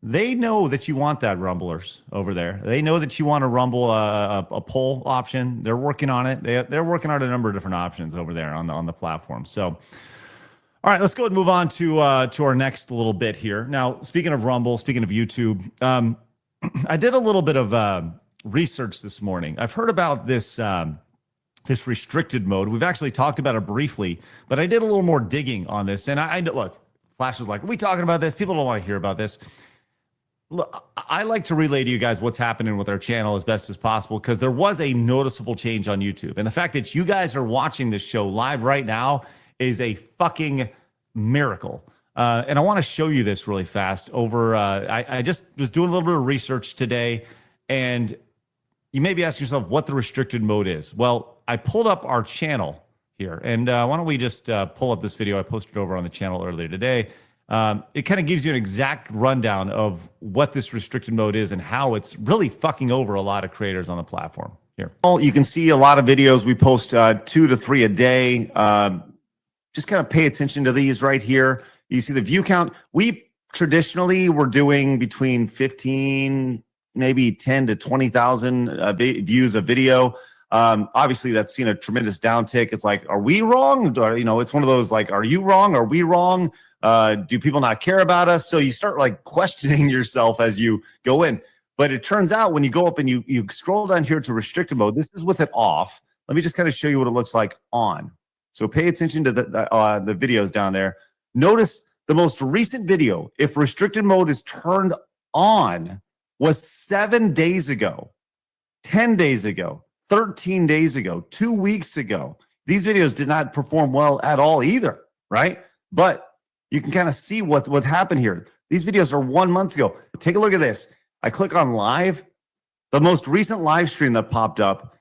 they know that you want that, Rumblers over there. They know that you want to Rumble a poll option. They're working on it. They're working on a number of different options over there on the platform. So, all right, let's go ahead and move on to our next little bit here. Now, speaking of Rumble, speaking of YouTube, I did a little bit of research this morning. I've heard about this restricted mode. We've actually talked about it briefly, but I did a little more digging on this. And I look, Flash was like, "Are we talking about this? People don't want to hear about this." Look, I like to relay to you guys what's happening with our channel as best as possible because there was a noticeable change on YouTube. And the fact that you guys are watching this show live right now is a fucking miracle. And I want to show you this really fast over. I just was doing a little bit of research today, and you may be asking yourself what the restricted mode is. Well, I pulled up our channel here, and why don't we just pull up this video I posted over on the channel earlier today. It kind of gives you an exact rundown of what this restricted mode is and how it's really fucking over a lot of creators on the platform. Here, You can see a lot of videos. We post 2 to 3 a day. Just kind of pay attention to these right here. You see the view count. We traditionally were doing between 15, maybe 10 to 20,000 views a video. Obviously, that's seen a tremendous downtick. It's like, are we wrong? Or, it's one of those like, are you wrong? Are we wrong? Do people not care about us? So you start like questioning yourself as you go in. But it turns out when you go up and you scroll down here to restricted mode, this is with it off. Let me just kind of show you what it looks like on. So pay attention to the videos down there. Notice the most recent video, if restricted mode is turned on, was 7 days ago, 10 days ago, 13 days ago, 2 weeks ago. These videos did not perform well at all either, right? But you can kind of see what happened here. These videos are 1 month ago. Take a look at this. I click on live. The most recent live stream that popped up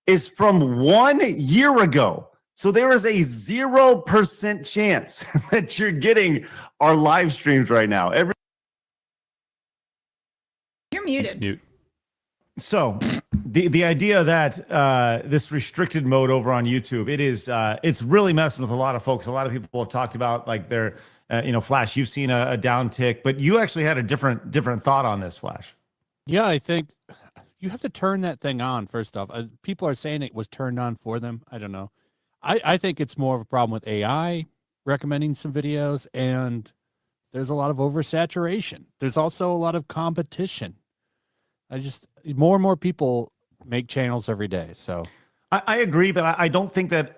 is from 1 year ago. So there is a 0% chance that you're getting our live streams right now. You're muted. Mute. so the idea that this restricted mode over on YouTube, it's really messing with a lot of folks. A lot of people have talked about like their Flash, you've seen a downtick, but you actually had a different thought on this, Flash. Yeah, I think you have to turn that thing on first off. People are saying it was turned on for them. I don't know. I think it's more of a problem with AI recommending some videos, and there's a lot of oversaturation. There's also a lot of competition. More and more people make channels every day. So I agree, but I don't think that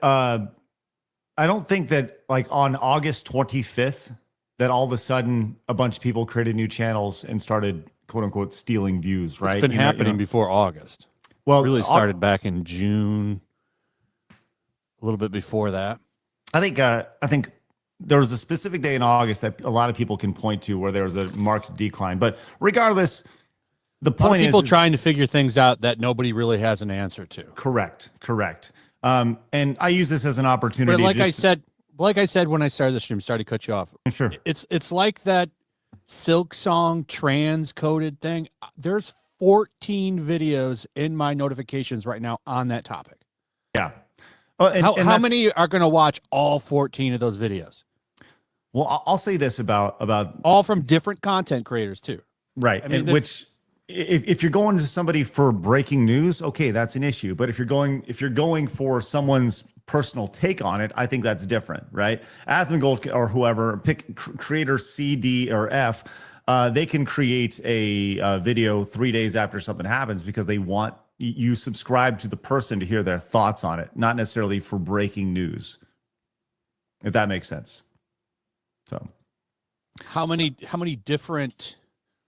like on August 25th that all of a sudden a bunch of people created new channels and started quote unquote stealing views, right? It's been happening before August. Well, it really started back in June, a little bit before that. I think there was a specific day in August that a lot of people can point to where there was a marked decline. But regardless, the point is people trying to figure things out that nobody really has an answer to. Correct. And I use this as an opportunity. But like I said when I started the stream, sorry to cut you off. Sure. It's like that Silk Song transcoded thing. There's 14 videos in my notifications right now on that topic. Yeah. How many are going to watch all 14 of those videos? Well, I'll say this about all from different content creators too. Right. I mean, which if you're going to somebody for breaking news, okay, that's an issue. But if you're going for someone's personal take on it, I think that's different, right? Asmongold or whoever, pick creator C, D, or F, they can create a video 3 days after something happens because they want you subscribe to the person to hear their thoughts on it, not necessarily for breaking news, if that makes sense. So how many different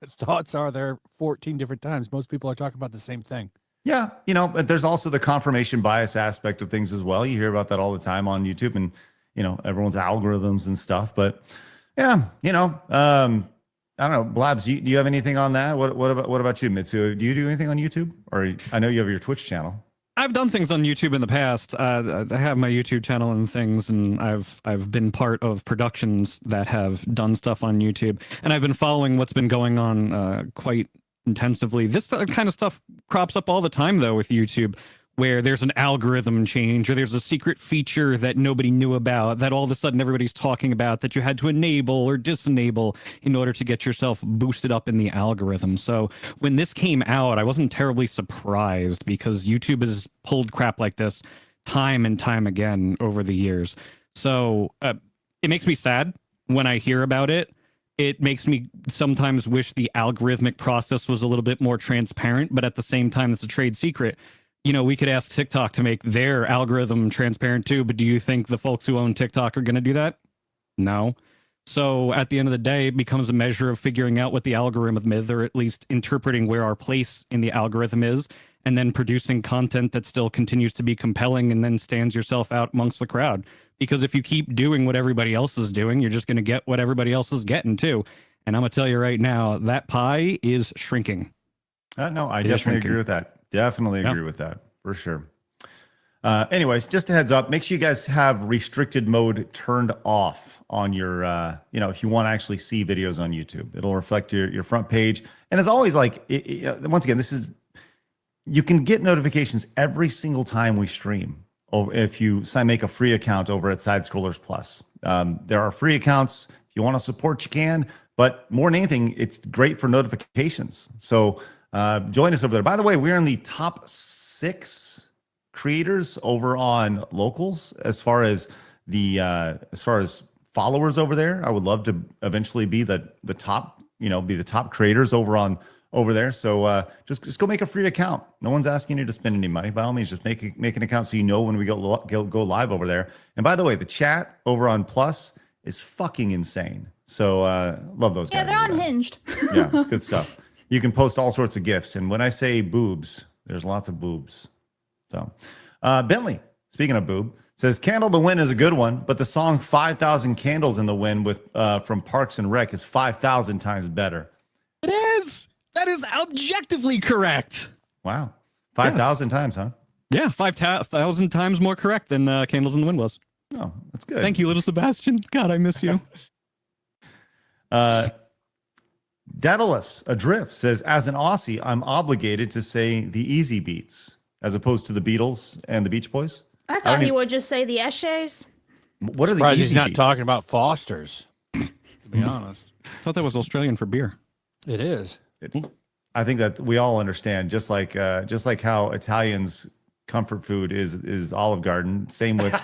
thoughts are there? 14 different times. Most people are talking about the same thing. Yeah, but there's also the confirmation bias aspect of things as well. You hear about that all the time on YouTube and everyone's algorithms and stuff. But yeah, I don't know, Blabs, do you have anything on that? What about you, Mitsu? Do you do anything on YouTube? Or I know you have your Twitch channel. I've done things on YouTube in the past. I have my YouTube channel and things, and I've been part of productions that have done stuff on YouTube, and I've been following what's been going on quite intensively. This kind of stuff crops up all the time, though, with YouTube, where there's an algorithm change or there's a secret feature that nobody knew about that all of a sudden everybody's talking about that you had to enable or disable in order to get yourself boosted up in the algorithm. So when this came out, I wasn't terribly surprised because YouTube has pulled crap like this time and time again over the years. So it makes me sad when I hear about it. It makes me sometimes wish the algorithmic process was a little bit more transparent, but at the same time, it's a trade secret. We could ask TikTok to make their algorithm transparent too, but do you think the folks who own TikTok are going to do that? No. So at the end of the day, it becomes a measure of figuring out what the algorithm is, or at least interpreting where our place in the algorithm is, and then producing content that still continues to be compelling and then stands yourself out amongst the crowd. Because if you keep doing what everybody else is doing, you're just going to get what everybody else is getting too. And I'm going to tell you right now, that pie is shrinking. No, I definitely agree with that. Definitely agree with that, for sure. Anyways, just a heads up, make sure you guys have restricted mode turned off on your, if you want to actually see videos on YouTube. It'll reflect your front page. And as always, like, once again, you can get notifications every single time we stream. If you make a free account over at Side Scrollers Plus. There are free accounts. If you want to support, you can. But more than anything, it's great for notifications. So join us over there. By the way, we're in the top 6 creators over on Locals as far as followers over there. I would love to eventually be the top, be the top creators over there. So just go make a free account. No one's asking you to spend any money. By all means, just make an account so you know when we go live over there. And by the way, the chat over on Plus is fucking insane. So love those guys. Yeah, they're unhinged. Yeah, it's good stuff. You can post all sorts of GIFs. And when I say boobs, there's lots of boobs. So Bentley, speaking of boob, says Candle the Wind is a good one, but the song 5,000 Candles in the Wind from Parks and Rec is 5,000 times better. It is. That is objectively correct. Wow. 5,000 times, huh? Yeah, 5,000 times more correct than Candles in the Wind was. Oh, that's good. Thank you, little Sebastian. God, I miss you. Daedalus Adrift says, as an Aussie, I'm obligated to say the Easy Beats as opposed to the Beatles and the Beach Boys. I thought he would just say the Eshays. What are the Easy He's not Beats? talking about Foster's, to be honest. I thought that was Australian for beer. It is. I think that we all understand, just like how Italians' comfort food is Olive Garden. Same with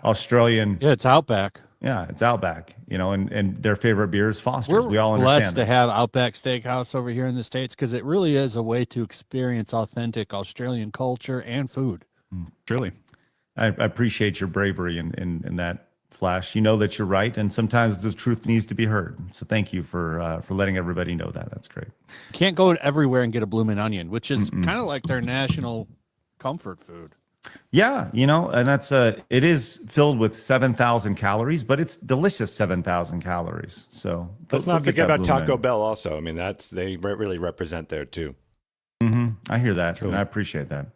Australian. Yeah, it's Outback. Yeah, it's Outback. And their favorite beer is Foster's. We all understand. Blessed to have Outback Steakhouse over here in the States because it really is a way to experience authentic Australian culture and food. Truly. I appreciate your bravery in that, Flash. You know that you're right, and sometimes the truth needs to be heard. So thank you for letting everybody know that. That's great. You can't go everywhere and get a bloomin' onion, which is kind of like their national comfort food. Yeah, and that's it is filled with 7,000 calories, but it's delicious 7,000 calories. So let's not forget about Taco Bell also. I mean, they really represent there too. I hear that, and I appreciate that.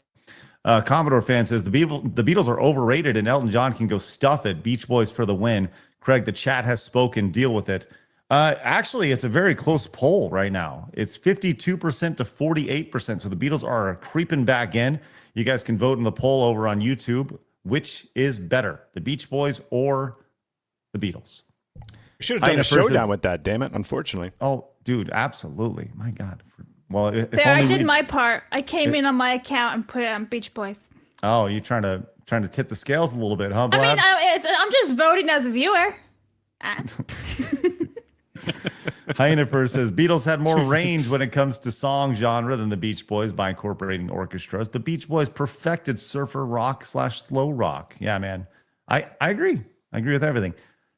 Commodore fan says the Beatles are overrated and Elton John can go stuff it. Beach Boys for the win. Craig, the chat has spoken. Deal with it. Actually, it's a very close poll right now. It's 52% to 48%. So the Beatles are creeping back in. You guys can vote in the poll over on YouTube. Which is better, the Beach Boys or the Beatles? We should have done a showdown with that, damn it, unfortunately. Oh, dude, absolutely. My God. Well, I did my part. I came in on my account and put it on Beach Boys. Oh, you're trying to tip the scales a little bit, huh, Blabs? I mean, I'm just voting as a viewer. Hyenaper says Beatles had more range when it comes to song genre than the Beach Boys by incorporating orchestras. But Beach Boys perfected surfer rock / slow rock. Yeah, man. I agree. I agree with everything.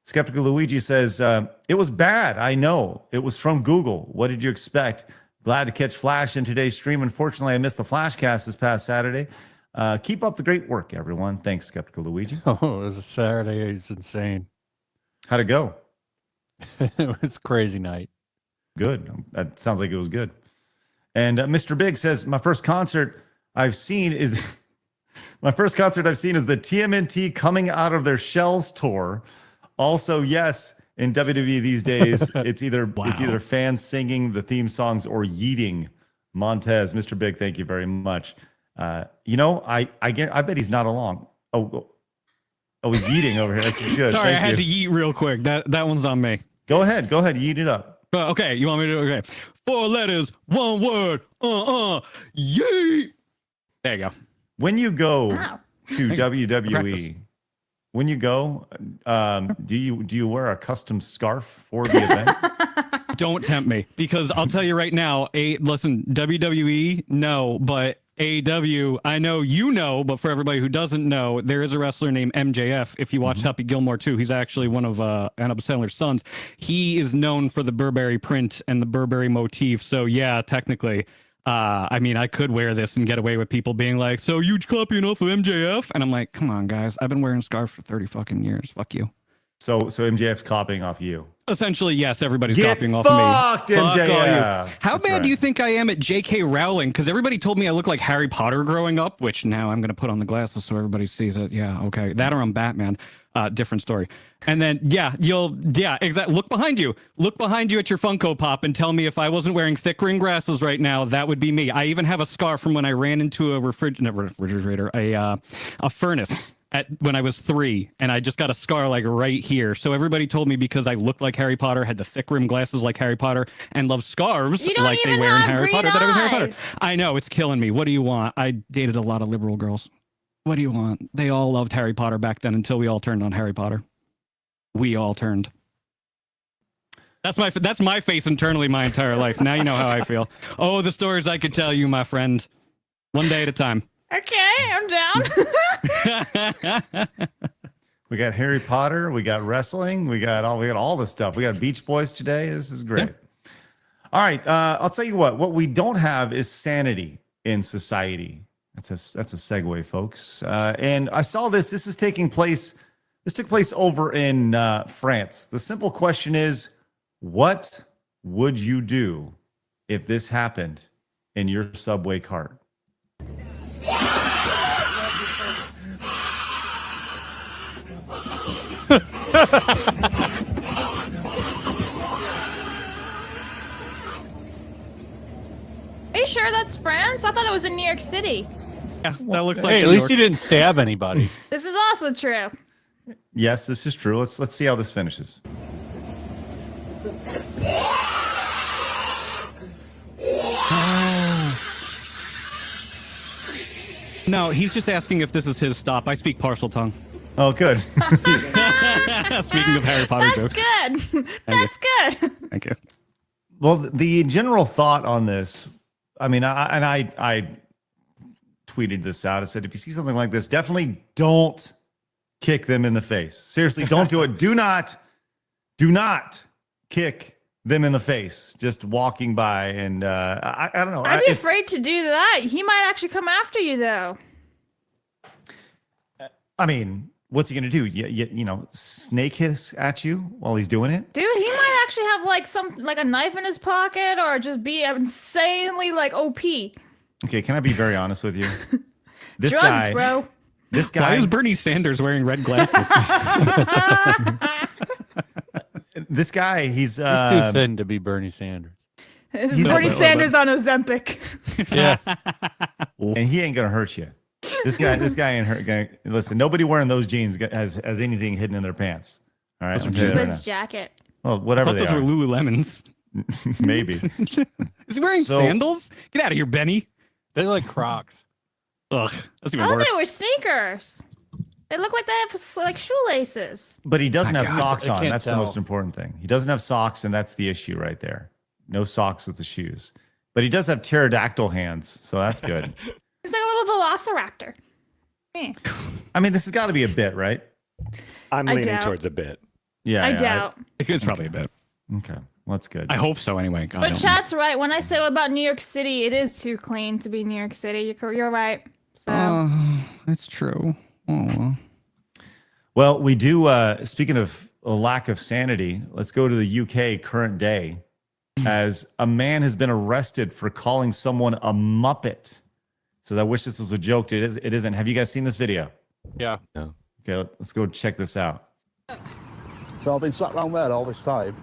Skeptical Luigi says, it was bad. I know. It was from Google. What did you expect? Glad to catch Flash in today's stream. Unfortunately, I missed the Flashcast this past Saturday. Keep up the great work, everyone. Thanks, Skeptical Luigi. Oh, it was a Saturday. It's insane. How'd it go? It was a crazy night. Good. That sounds like it was good. And Mr. Big says, my first concert I've seen is the TMNT Coming Out of Their Shells tour. Also, yes, in WWE these days, it's either fans singing the theme songs or yeeting. Montez, Mr. Big, thank you very much. I bet he's not along. Oh, he's yeeting over here. That's good. Sorry, I had to yeet real quick. That one's on me. Go ahead, yeet it up. Okay, you want me to? Okay, 4 letters, 1 word. Yeet. There you go. When you go to WWE, when you go, do you wear a custom scarf for the event? Don't tempt me, because I'll tell you right now. Listen, WWE, no, but AEW, I know you know, but for everybody who doesn't know, there is a wrestler named MJF. If you watch Happy Gilmore too, he's actually one of Annabelle Sandler's sons. He is known for the Burberry print and the Burberry motif. So yeah, technically, I mean, I could wear this and get away with people being like, "So you copying off of MJF?" And I'm like, "Come on, guys, I've been wearing a scarf for 30 fucking years. Fuck you." So MJF's copying off you. Essentially, yes, everybody's Get copying off fucked, me. MJF. Fuck all you. How That's bad right. do you think I am at J.K. Rowling? Because everybody told me I look like Harry Potter growing up, which now I'm going to put on the glasses so everybody sees it. Yeah, okay. That or I'm Batman. Different story. And then, exactly. Look behind you. Look behind you at your Funko Pop and tell me if I wasn't wearing thick ring glasses right now, that would be me. I even have a scar from when I ran into a refrigerator, a furnace. When I was 3, and I just got a scar like right here. So everybody told me because I looked like Harry Potter, had the thick rim glasses like Harry Potter, and loved scarves like they wear in Harry Potter, that I was Harry Potter. I know, it's killing me. What do you want? I dated a lot of liberal girls. What do you want? They all loved Harry Potter back then until we all turned on Harry Potter. We all turned. That's my face internally my entire life. Now you know how I feel. Oh, the stories I could tell you, my friend. One day at a time. Okay, I'm down. We got Harry Potter, we got wrestling, we got all the stuff. We got Beach Boys today. This is great. All right, I'll tell you what we don't have is sanity in society. That's a segue, folks. And I saw this. This took place over in France. The simple question is, what would you do if this happened in your subway cart? Are you sure that's France? I thought it was in New York City. Yeah, that looks like. Hey, at least he didn't stab anybody. This is also true. Yes, this is true. Let's see how this finishes. No, he's just asking if this is his stop. I speak partial tongue. Oh, good. Speaking of Harry Potter jokes. That's good. That's good. Thank you. Well, the general thought on this, I mean, I tweeted this out. I said, if you see something like this, definitely don't kick them in the face. Seriously, don't do it. Do not kick them in the face. Just walking by, and I don't know. I'd be afraid to do that. He might actually come after you, though. I mean, what's he gonna do? You know, snake hiss at you while he's doing it? Dude, he might actually have like a knife in his pocket, or just be insanely like OP. Okay, can I be very honest with you? This Drugs, guy, bro. This guy. Why is Bernie Sanders wearing red glasses? This guy, he's He's too thin to be Bernie Sanders. This is Bernie Sanders on Ozempic. Yeah. And he ain't gonna hurt you. This guy ain't hurt. Listen, nobody wearing those jeans has anything hidden in their pants. All right, I'm telling you right now. His jacket. Well, I whatever thought they those are. were Lululemons. Maybe. Is he wearing sandals? Get out of here, Benny. They're like Crocs. Ugh, that's even Oh, worse. they were sneakers. They look like they have like shoelaces. But he doesn't have socks I on. can't That's the tell. most important thing. He doesn't have socks, and that's the issue right there. No socks with the shoes. But he does have pterodactyl hands, so that's good. He's like a little velociraptor. I mean, this has got to be a bit, right? I'm I leaning doubt. towards a bit. Yeah. I yeah, doubt. It's probably a bit. Okay, well, that's good. I hope so anyway. God, I But don't chat's right. When I said about New York City, it is too clean to be New York City. You're right. So know. That's true. Oh. Well, we do. Speaking of a lack of sanity, let's go to the UK current day, as a man has been arrested for calling someone a Muppet. Says, I wish this was a joke. It isn't. Have you guys seen this video? Yeah. No. Okay, let's go check this out. So I've been sat around there all this time,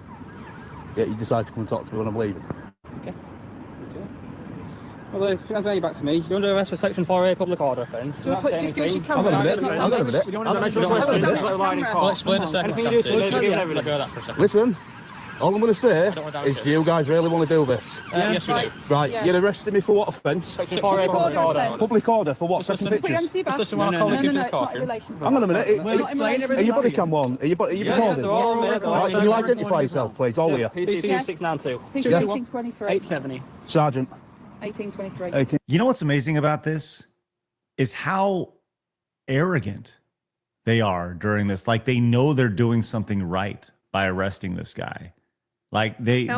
yet you decide to come and talk to me when I'm leaving. Okay. Well, if you have any back for me, you're under arrest for Section 4A public order offence. Just give us your camera. I'll go with it. I'll explain a second. Anything you do, Listen, all I'm going to say is, do you guys really want to do this? Yes, we do. Right, you're arresting me for what offence? Section 4A public order. Public order for what? Second pictures? Listen, when I call you, gives you a caution. Hang on a minute. Are you body cam on? Are you recording? Right, can you identify yourself, please, all of you? PC 692. 870. Sergeant, 1823. You know what's amazing about this is how arrogant they are during this. Like they know they're doing something right by arresting this guy. Like they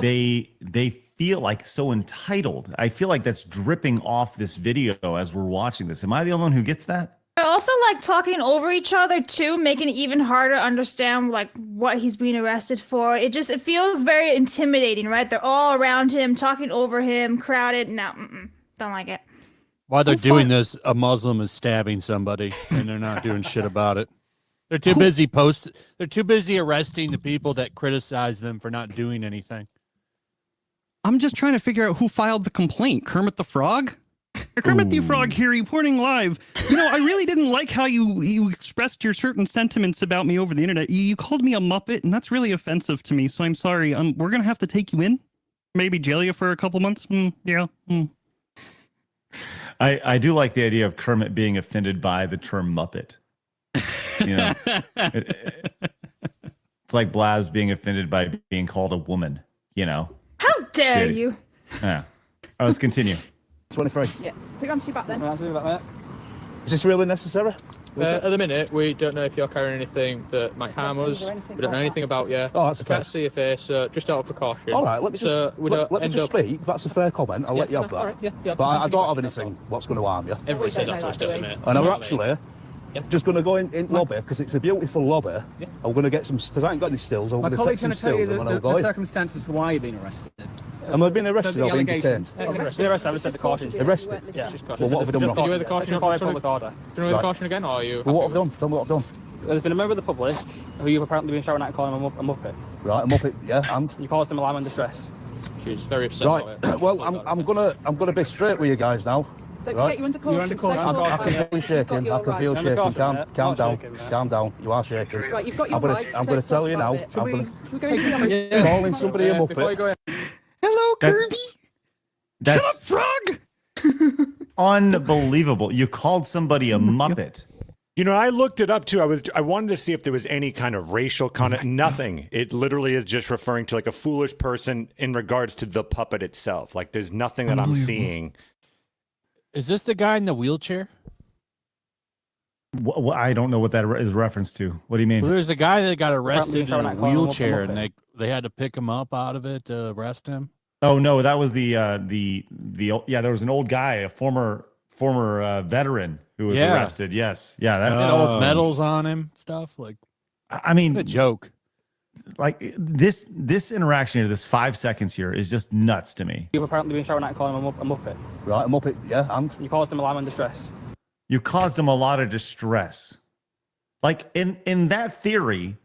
feel like so entitled. I feel like that's dripping off this video as we're watching this. Am I the only one who gets that? They're also like talking over each other too, making it even harder to understand like what he's being arrested for. It feels very intimidating, right? They're all around him, talking over him, crowded. No, don't like it. While they're doing this, a Muslim is stabbing somebody, and they're not doing shit about it. They're too busy They're too busy arresting the people that criticize them for not doing anything. I'm just trying to figure out who filed the complaint. Kermit the Frog? Kermit the Frog here reporting live. You know, I really didn't like how you expressed your certain sentiments about me over the internet. You called me a Muppet, and that's really offensive to me, so I'm sorry. We're going to have to take you in. Maybe jail you for a couple months. Yeah. I do like the idea of Kermit being offended by the term Muppet. You know, it's like Blabs being offended by being called a woman, you know. How dare you? Yeah. Let's continue. 23. Yeah. Put your hands to your back then. Is this really necessary? At the minute, we don't know if you're carrying anything that might harm us. We don't know anything about you. Oh, that's okay. Can't see your face, so just out of precaution. All right, let me just let me just speak. That's a fair comment. I'll let you have that. All right, yeah, but I don't have anything what's going to harm you. Everybody says that's what we're doing. And I'm actually just going to go in lobby because it's a beautiful lobby. Yeah. I'm going to get some because I ain't got any stills. I'm My going to take colleague's some going to tell you stills and the circumstances for why you're being arrested. Am I being arrested or being detained? Arrested, I would said the caution. Arrested? Yeah. Well, what have I done wrong? Are you with the caution? Public order. Do you know the caution again, or are you? Well, what have I done? Tell me what I've done. There's been a member of the public who you've apparently been shouting at calling him a Muppet. Right, a Muppet, yeah, and? You caused him alarm and distress. She's very upset right. about it. Well, I'm gonna be straight with you guys now. Don't right? forget you're under caution. You're under caution. I can feel you shaking. I can feel you shaking. Calm down. Calm down. You are shaking. Right, you've got your I'm going to tell you now. I'm calling somebody a Muppet. Hello, Kirby. That's Shut up, Frog. Unbelievable. You called somebody a Muppet. You know, I looked it up too. I wanted to see if there was any kind of racial content. Nothing. It literally is just referring to like a foolish person in regards to the puppet itself. Like there's nothing that I'm seeing. Is this the guy in the wheelchair? I don't know what that is reference to. What do you mean? Well, there's a guy that got arrested in a wheelchair, and they had to pick him up out of it to arrest him. Oh no, that was the there was an old guy, a former veteran who was arrested. Yes, yeah, that had all his medals on him, stuff like. I mean, a joke. Like this interaction here, this 5 seconds here is just nuts to me. You've apparently been shouting at calling him a Muppet. Right, a Muppet, yeah, and? You caused him alarm and distress. You caused him a lot of distress. Like in that theory,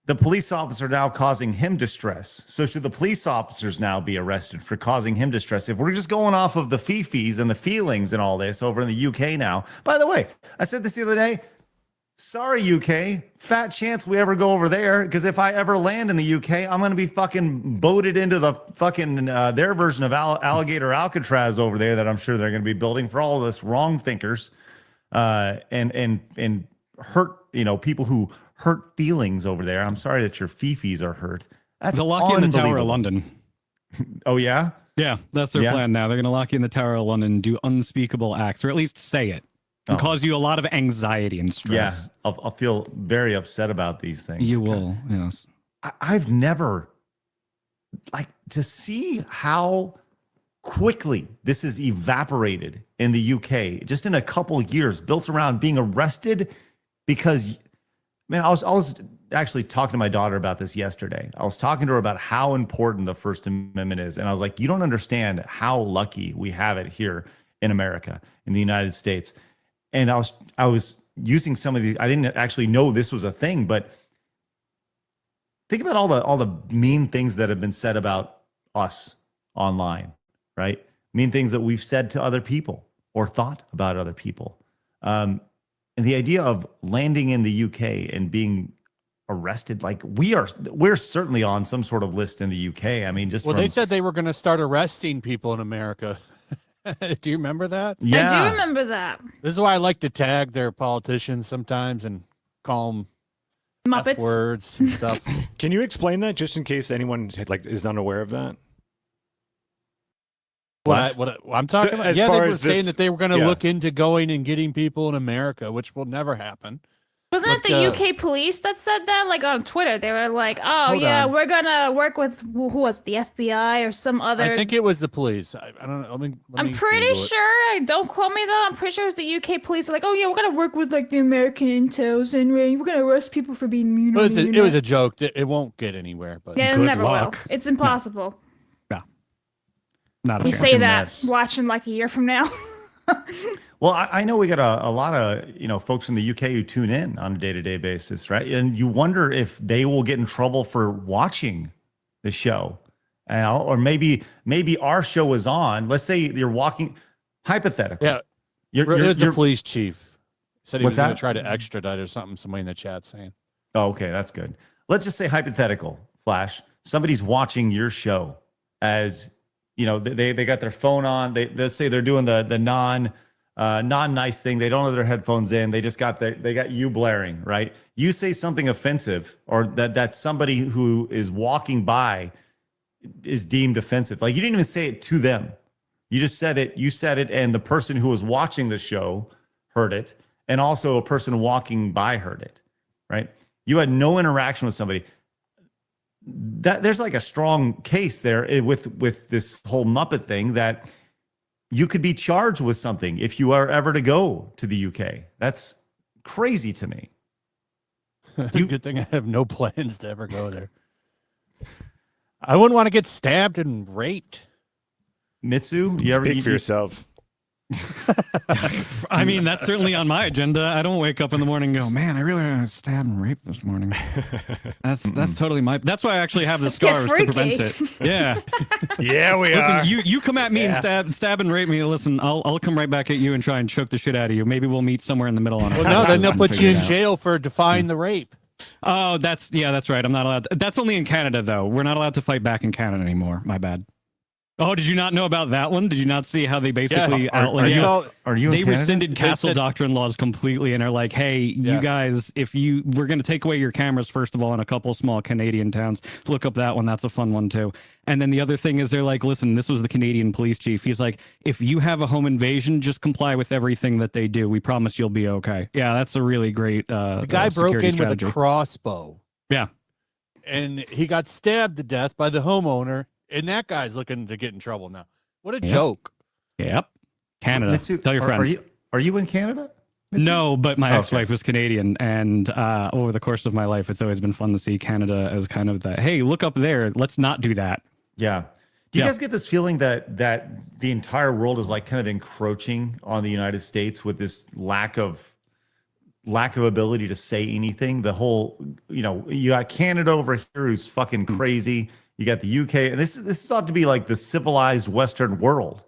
the police officer now causing him distress. So should the police officers now be arrested for causing him distress? If we're just going off of the fifis and the feelings and all this over in the UK now. By the way, I said this the other day. Sorry, UK. Fat chance we ever go over there, because if I ever land in the UK, I'm going to be fucking boated into the fucking their version of Alligator Alcatraz over there that I'm sure they're going to be building for all of us wrong thinkers and hurt, people who hurt feelings over there. I'm sorry that your fifis are hurt. That's they'll lock you in the Tower of London. Oh, yeah? Yeah, that's their plan now. They're going to lock you in the Tower of London and do unspeakable acts, or at least say it. And cause you a lot of anxiety and stress. Yeah, I'll feel very upset about these things. You will, yes. I've never, to see how quickly this is evaporated in the UK, just in a couple of years, built around being arrested because, man, I was actually talking to my daughter about this yesterday. I was talking to her about how important the First Amendment is. And I was like, you don't understand how lucky we have it here in America, in the United States. And I was using some of these. I didn't actually know this was a thing, but think about all the mean things that have been said about us online, right? Mean things that we've said to other people or thought about other people. And the idea of landing in the UK and being arrested, like we're certainly on some sort of list in the UK. I mean, they said they were going to start arresting people in America. Do you remember that? Yeah. I do remember that. This is why I like to tag their politicians sometimes and call them Muppets words and stuff. Can you explain that just in case anyone is unaware of that? What I'm talking about? As Yeah, they far were as saying this- that they were going to yeah. look into going and getting people in America, which will never happen. Wasn't it But, the UK police that said that? Like on Twitter, they were like, "Oh Hold yeah, on. we're gonna work with who was it, the FBI or some other." I think it was the police. I don't know. Let I'm me pretty Google it. sure. Don't quote me though. I'm pretty sure it was the UK police. They're like, "Oh yeah, we're gonna work with like the American intels and we're gonna arrest people for being mean." Well, on the it was a internet." joke. It won't get anywhere. But Yeah, it Good never luck. will. It's impossible. Not a You chance. say that mess. watching like a year from now. Well, I know we got a lot of folks in the UK who tune in on a day-to-day basis, right? And you wonder if they will get in trouble for watching the show, or maybe our show is on. Let's say you're walking, hypothetical. yeah, it's a police chief. Said he What's was going that? to try to extradite or something. Somebody in the chat saying. Oh, okay, that's good. Let's just say hypothetical, Flash. Somebody's watching your show as they got their phone on. Let's say they're doing the non-nice thing. They don't have their headphones in. They just got they got you blaring, right? You say something offensive, or that somebody who is walking by is deemed offensive. Like you didn't even say it to them. You just said it. You said it, and the person who was watching the show heard it, and also a person walking by heard it, right? You had no interaction with somebody. That there's like a strong case there with this whole Muppet thing that you could be charged with something if you are ever to go to the UK. That's crazy to me. Good thing I have no plans to ever go there. I wouldn't want to get stabbed and raped. Mitsu, Speak for yourself. I mean, that's certainly on my agenda. I don't wake up in the morning and go, man, I really want to stab and rape this morning. That's totally my. That's why I actually have the Let's get scars to prevent it. freaky. Yeah. Yeah, we are. Listen, you come at me and stab and rape me. Listen, I'll come right back at you and try and choke the shit out of you. Maybe we'll meet somewhere in the middle on. Well, no, then they'll put you in jail for defying the rape. Oh, that's right. I'm not allowed. That's only in Canada, though. We're not allowed to fight back in Canada anymore. My bad. Oh, did you not know about that one? Did you not see how they basically outlined? Are you? They in Canada? rescinded castle doctrine laws completely and are like, hey, you guys, we're going to take away your cameras, first of all, in a couple small Canadian towns. Look up that one. That's a fun one, too. And then the other thing is they're like, listen, this was the Canadian police chief. He's like, if you have a home invasion, just comply with everything that they do. We promise you'll be okay. Yeah, that's a really great The guy broke in with a crossbow. Yeah. And he got stabbed to death by the homeowner. And that guy's looking to get in trouble now. What a joke. Yep. Canada. Mitsu, Tell your friends. Are you in Canada? No, but my ex-wife was Canadian, and over the course of my life, it's always been fun to see Canada as kind of that. Hey, look up there. Let's not do that. Yeah. Do you guys get this feeling that the entire world is like kind of encroaching on the United States with this lack of ability to say anything? The whole, you got Canada over here who's fucking crazy. You got the UK, and this is thought to be like the civilized Western world,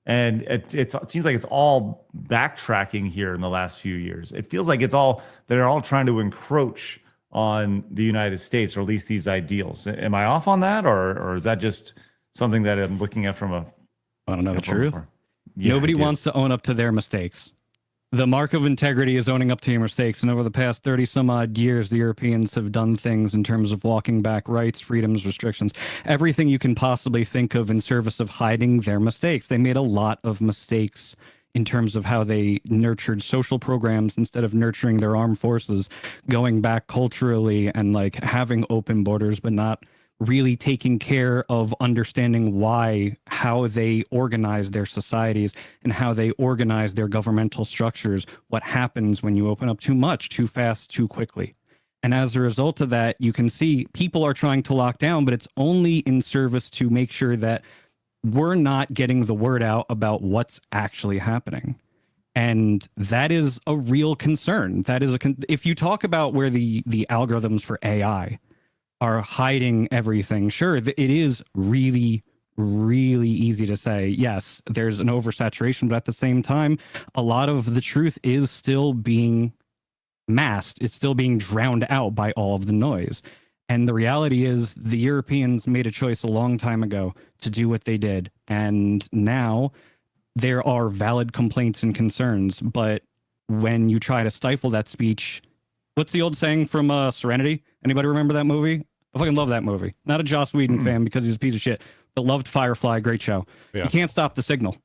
and it seems like it's all backtracking here in the last few years. It feels like they're all trying to encroach on the United States, or at least these ideals. Am I off on that, or is that just something that I'm looking at from a? I don't know the truth. Yeah, Nobody wants to own up to their mistakes. The mark of integrity is owning up to your mistakes. And over the past 30 some odd years, the Europeans have done things in terms of walking back rights, freedoms, restrictions, everything you can possibly think of in service of hiding their mistakes. They made a lot of mistakes in terms of how they nurtured social programs instead of nurturing their armed forces, going back culturally and like having open borders, but not really taking care of understanding how they organize their societies and how they organize their governmental structures, what happens when you open up too much, too fast, too quickly. And as a result of that, you can see people are trying to lock down, but it's only in service to make sure that we're not getting the word out about what's actually happening. And that is a real concern. That is if you talk about where the algorithms for AI are hiding everything, sure, it is really, really easy to say, yes, there's an oversaturation, but at the same time, a lot of the truth is still being masked. It's still being drowned out by all of the noise. And the reality is the Europeans made a choice a long time ago to do what they did. And now there are valid complaints and concerns, but when you try to stifle that speech, what's the old saying from Serenity? Anybody remember that movie? I fucking love that movie. Not a Joss Whedon fan because he's a piece of shit, Beloved Firefly, great show. Yeah. You can't stop the signal.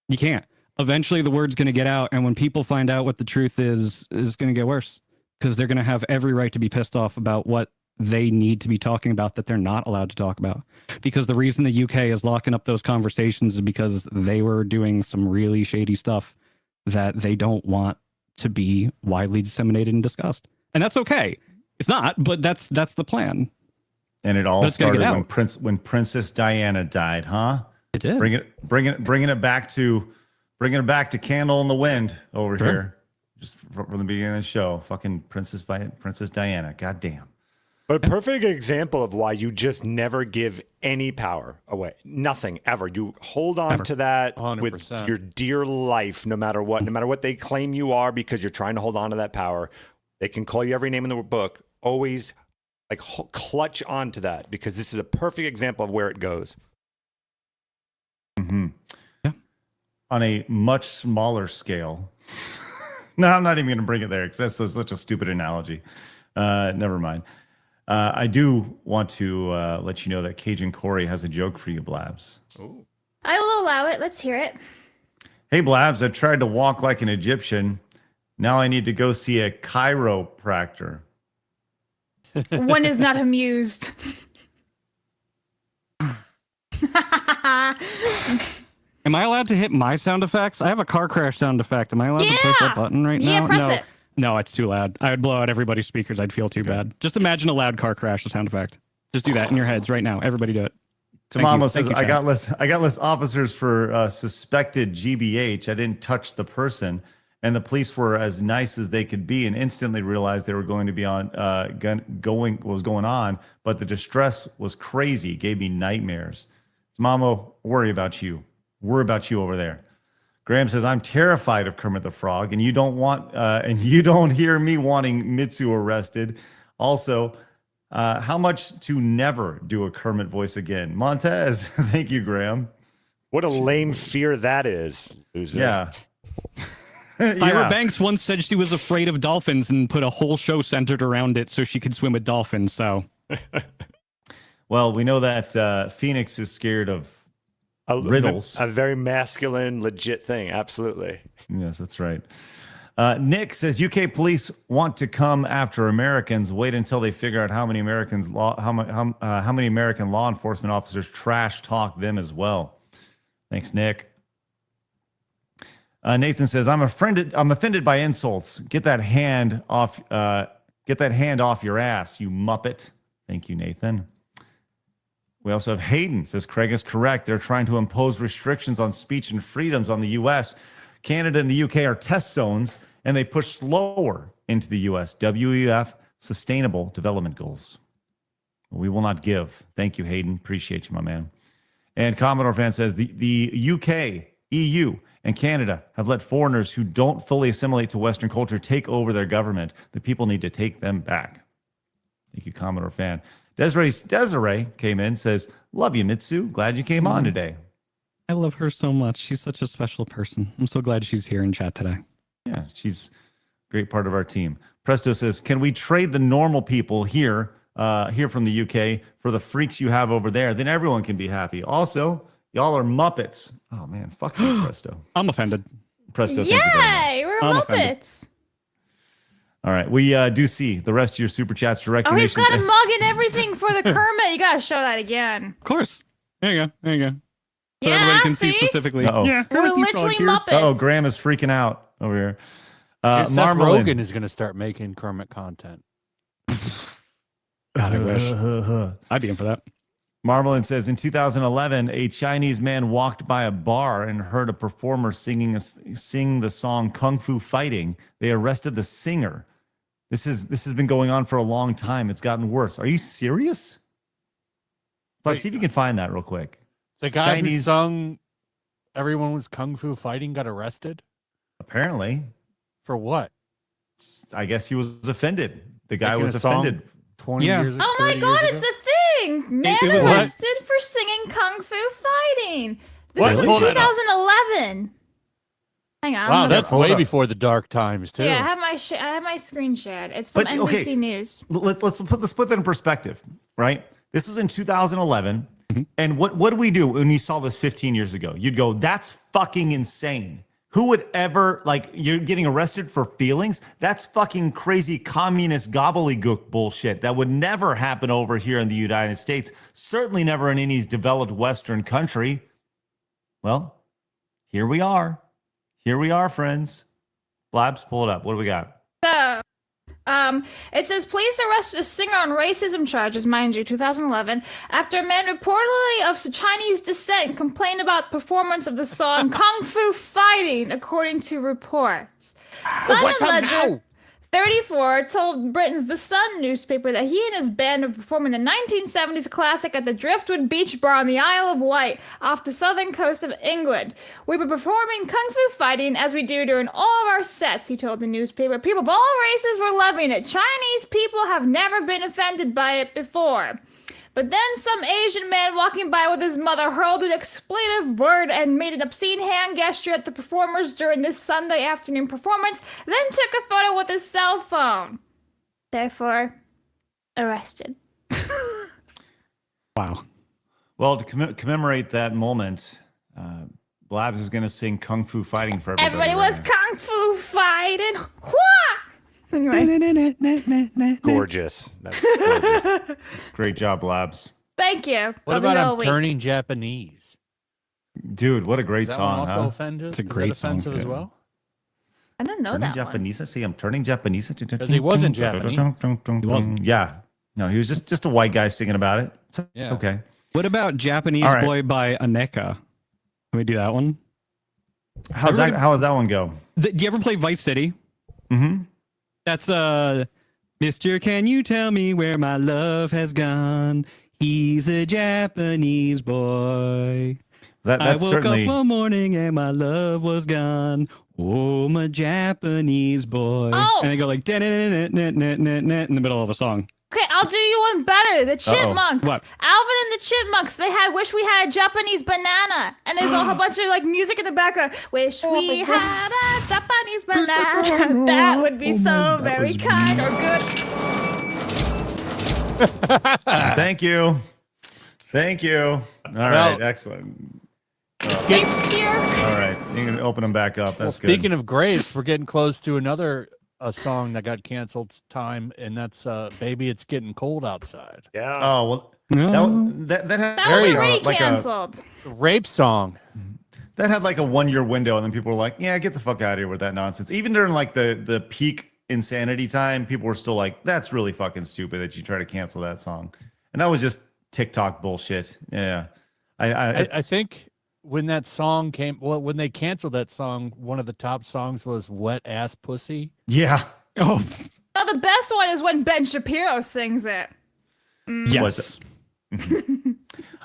You can't. Eventually, the word's going to get out, and when people find out what the truth is going to get worse because they're going to have every right to be pissed off about what they need to be talking about that they're not allowed to talk about. Because the reason the UK is locking up those conversations is because they were doing some really shady stuff that they don't want to be widely disseminated and discussed. And that's okay. It's not, but that's the plan. And it all started when Princess Diana died, huh? It did. Bringing it back to Candle in the Wind over here, just from the beginning of the show. Fucking Princess Diana. Goddamn. But a perfect example of why you just never give any power away. Nothing ever. You hold on to that 100%. with your dear life, no matter what they claim you are, because you're trying to hold on to that power. They can call you every name in the book. Always like clutch on to that, because this is a perfect example of where it goes. Mm-hmm. Yeah. On a much smaller scale. No, I'm not even going to bring it there because that's such a stupid analogy. Never mind. I do want to let you know that Cajun Corey has a joke for you, Blabs. Ooh. I will allow it. Let's hear it. Hey, Blabs, I tried to walk like an Egyptian. Now I need to go see a chiropractor. One is not amused. Am I allowed to hit my sound effects? I have a car crash sound effect. Am I allowed to push that button right now? Yeah, press it. No, it's too loud. I would blow out everybody's speakers. I'd feel too bad. Just imagine a loud car crash sound effect. Just do that in your heads right now. Everybody do it. Tamamo says, I got less officers for suspected GBH. I didn't touch the person. And the police were as nice as they could be and instantly realized they were going to be on what was going on. But the distress was crazy. It gave me nightmares. Tamamo, worry about you. Worry about you over there. Graham says, I'm terrified of Kermit the Frog, and you don't hear me wanting Mitsu arrested. Also, how much to never do a Kermit voice again? Montez, thank you, Graham. What a lame fear that is, loser. Yeah. Tyra Banks once said she was afraid of dolphins and put a whole show centered around it so she could swim with dolphins. So, well, we know that Phoenix is scared of riddles. A very masculine, legit thing. Absolutely. Yes, that's right. Nick says UK police want to come after Americans. Wait until they figure out how many American law enforcement officers trash talk them as well. Thanks, Nick. Nathan says, I'm offended by insults. Get that hand off your ass, you Muppet. Thank you, Nathan. We also have Hayden says, Craig is correct. They're trying to impose restrictions on speech and freedoms on the U.S. Canada and the UK are test zones, and they push slower into the U.S. WEF Sustainable Development Goals. We will not give. Thank you, Hayden. Appreciate you, my man. And Commodore Fan says, the UK, EU, and Canada have let foreigners who don't fully assimilate to Western culture take over their government. The people need to take them back. Thank you, Commodore Fan. Desiree came in, says, love you, Mitsu. Glad you came on today. I love her so much. She's such a special person. I'm so glad she's here in chat today. Yeah, she's a great part of our team. Presto says, can we trade the normal people here from the UK for the freaks you have over there? Then everyone can be happy. Also, y'all are Muppets. Oh, man, fuck you, Presto. I'm offended. Presto, thank you very much. Yay, we're I'm Muppets. offended. All right, we do see the rest of your super chats to Oh, he's recognitions. got a mug and everything for the Kermit. You gotta show that again. Of course. There you go. There you go. So Yeah, everybody can see see? specifically. Uh-oh. Yeah, We're Kermit the literally Frog here. Muppets. Oh, Graham is freaking out over here. Seth Marmalin. Rogen is going to start making Kermit content. God, I wish. I'd be in for that. Marmalin says, in 2011, a Chinese man walked by a bar and heard a performer sing the song Kung Fu Fighting. They arrested the singer. This has been going on for a long time. It's gotten worse. Are you serious? But see if you can find that real quick. The guy who Chinese- sung Everyone Was Kung Fu Fighting got arrested? Apparently. For what? I guess he was offended. The guy Making was a song offended. 20 years ago. Oh my 30 god, years it's ago? a thing! Man was arrested for singing Kung Fu Fighting. This What? is from Pull that up. 2011. Hang on. Wow, I'm that's Hold way up. before the dark times, too. Yeah, I have my screen shared. It's from But, NBC okay, News. Let's put that in perspective, right? This was in 2011. And what did we do when you saw this 15 years ago? You'd go, that's fucking insane. Who would ever, like, you're getting arrested for feelings? That's fucking crazy communist gobbledygook bullshit. That would never happen over here in the United States. Certainly never in any developed Western country. Well, here we are. Here we are, friends. Blabs, pull it up. What do we got? So, it says police arrested a singer on racism charges, mind you, 2011, after a man reportedly of Chinese descent complained about performance of the song Kung Fu Fighting, according to reports. Simon Ledger, 34, told Britain's The Sun newspaper that he and his band were performing the 1970s classic at the Driftwood Beach Bar on the Isle of Wight off the southern coast of England. We were performing Kung Fu Fighting as we do during all of our sets, he told the newspaper. People of all races were loving it. Chinese people have never been offended by it before. But then some Asian man walking by with his mother hurled an expletive word and made an obscene hand gesture at the performers during this Sunday afternoon performance, then took a photo with his cell phone. Therefore, arrested. Wow. Well, to commemorate that moment, Blabs is going to sing Kung Fu Fighting for everybody. Everybody was Kung Fu Fighting. Hua! Anyway. Gorgeous. That's gorgeous. It's great job, Blabs. Thank you. What about I'm turning Japanese? Dude, what a great Is that song, one also huh? offensive? It's a great Is that offensive song. as well? I don't know Turning that Japanese. I see I'm turning Japanese. Because he wasn't Japanese. Yeah. No, he was just a white guy singing about it. It's Yeah. okay. What about Japanese All right. Boy by Aneka? Can we do that one? How does that one go? Do you ever play Vice City? Mm-hmm. That's Mr. Can you tell me where my love has gone? He's a Japanese boy. That's I woke certainly... up one morning and my love was gone. Oh, my Japanese boy. Oh. And they go like in the middle of the song. Okay, I'll do you one better. The Chipmunks. What? Alvin and the Chipmunks. They had "Wish We Had a Japanese Banana," and there's a whole bunch of like music in the background. Wish we had a Japanese banana. That would be so very kind or good. Thank you. Thank you. All right, excellent. Grapes here. All right, so you can open them back up. That's good. Speaking of grapes, we're getting close to another song that got canceled time, and that's "Baby It's Getting Cold Outside." Yeah. Oh well, that had That was already like canceled. A rape song. that had like a 1 year window, and then people were like, "Yeah, get the fuck out of here with that nonsense." Even during like the peak insanity time, people were still like, "That's really fucking stupid that you try to cancel that song," and that was just TikTok bullshit. Yeah, I think when that song came, well, when they canceled that song, one of the top songs was "Wet Ass Pussy." yeah. Oh, No, the best one is when Ben Shapiro sings it. yes.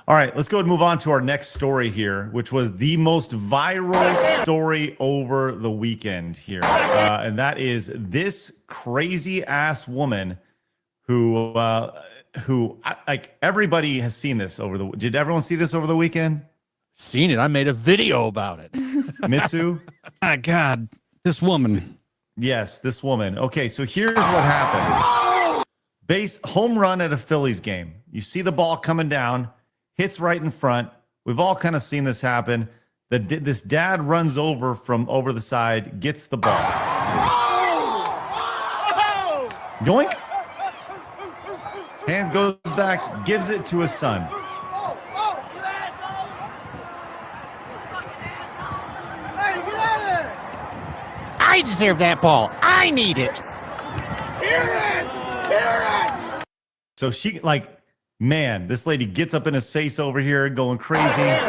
All right, let's go and move on to our next story here, which was the most viral story over the weekend here. And that is this crazy ass woman who like everybody has seen this did everyone see this over the weekend? Seen it. I made a video about it. Mitsu? My God, this woman. Yes, this woman. Okay, so here's what happened. Home run at a Phillies game. You see the ball coming down, hits right in front. We've all kind of seen this happen. This dad runs over from over the side, gets the ball. Yoink. Hand goes back, gives it to his son. I deserve that ball. I need it. So she, like, man, this lady gets up in his face over here, going crazy.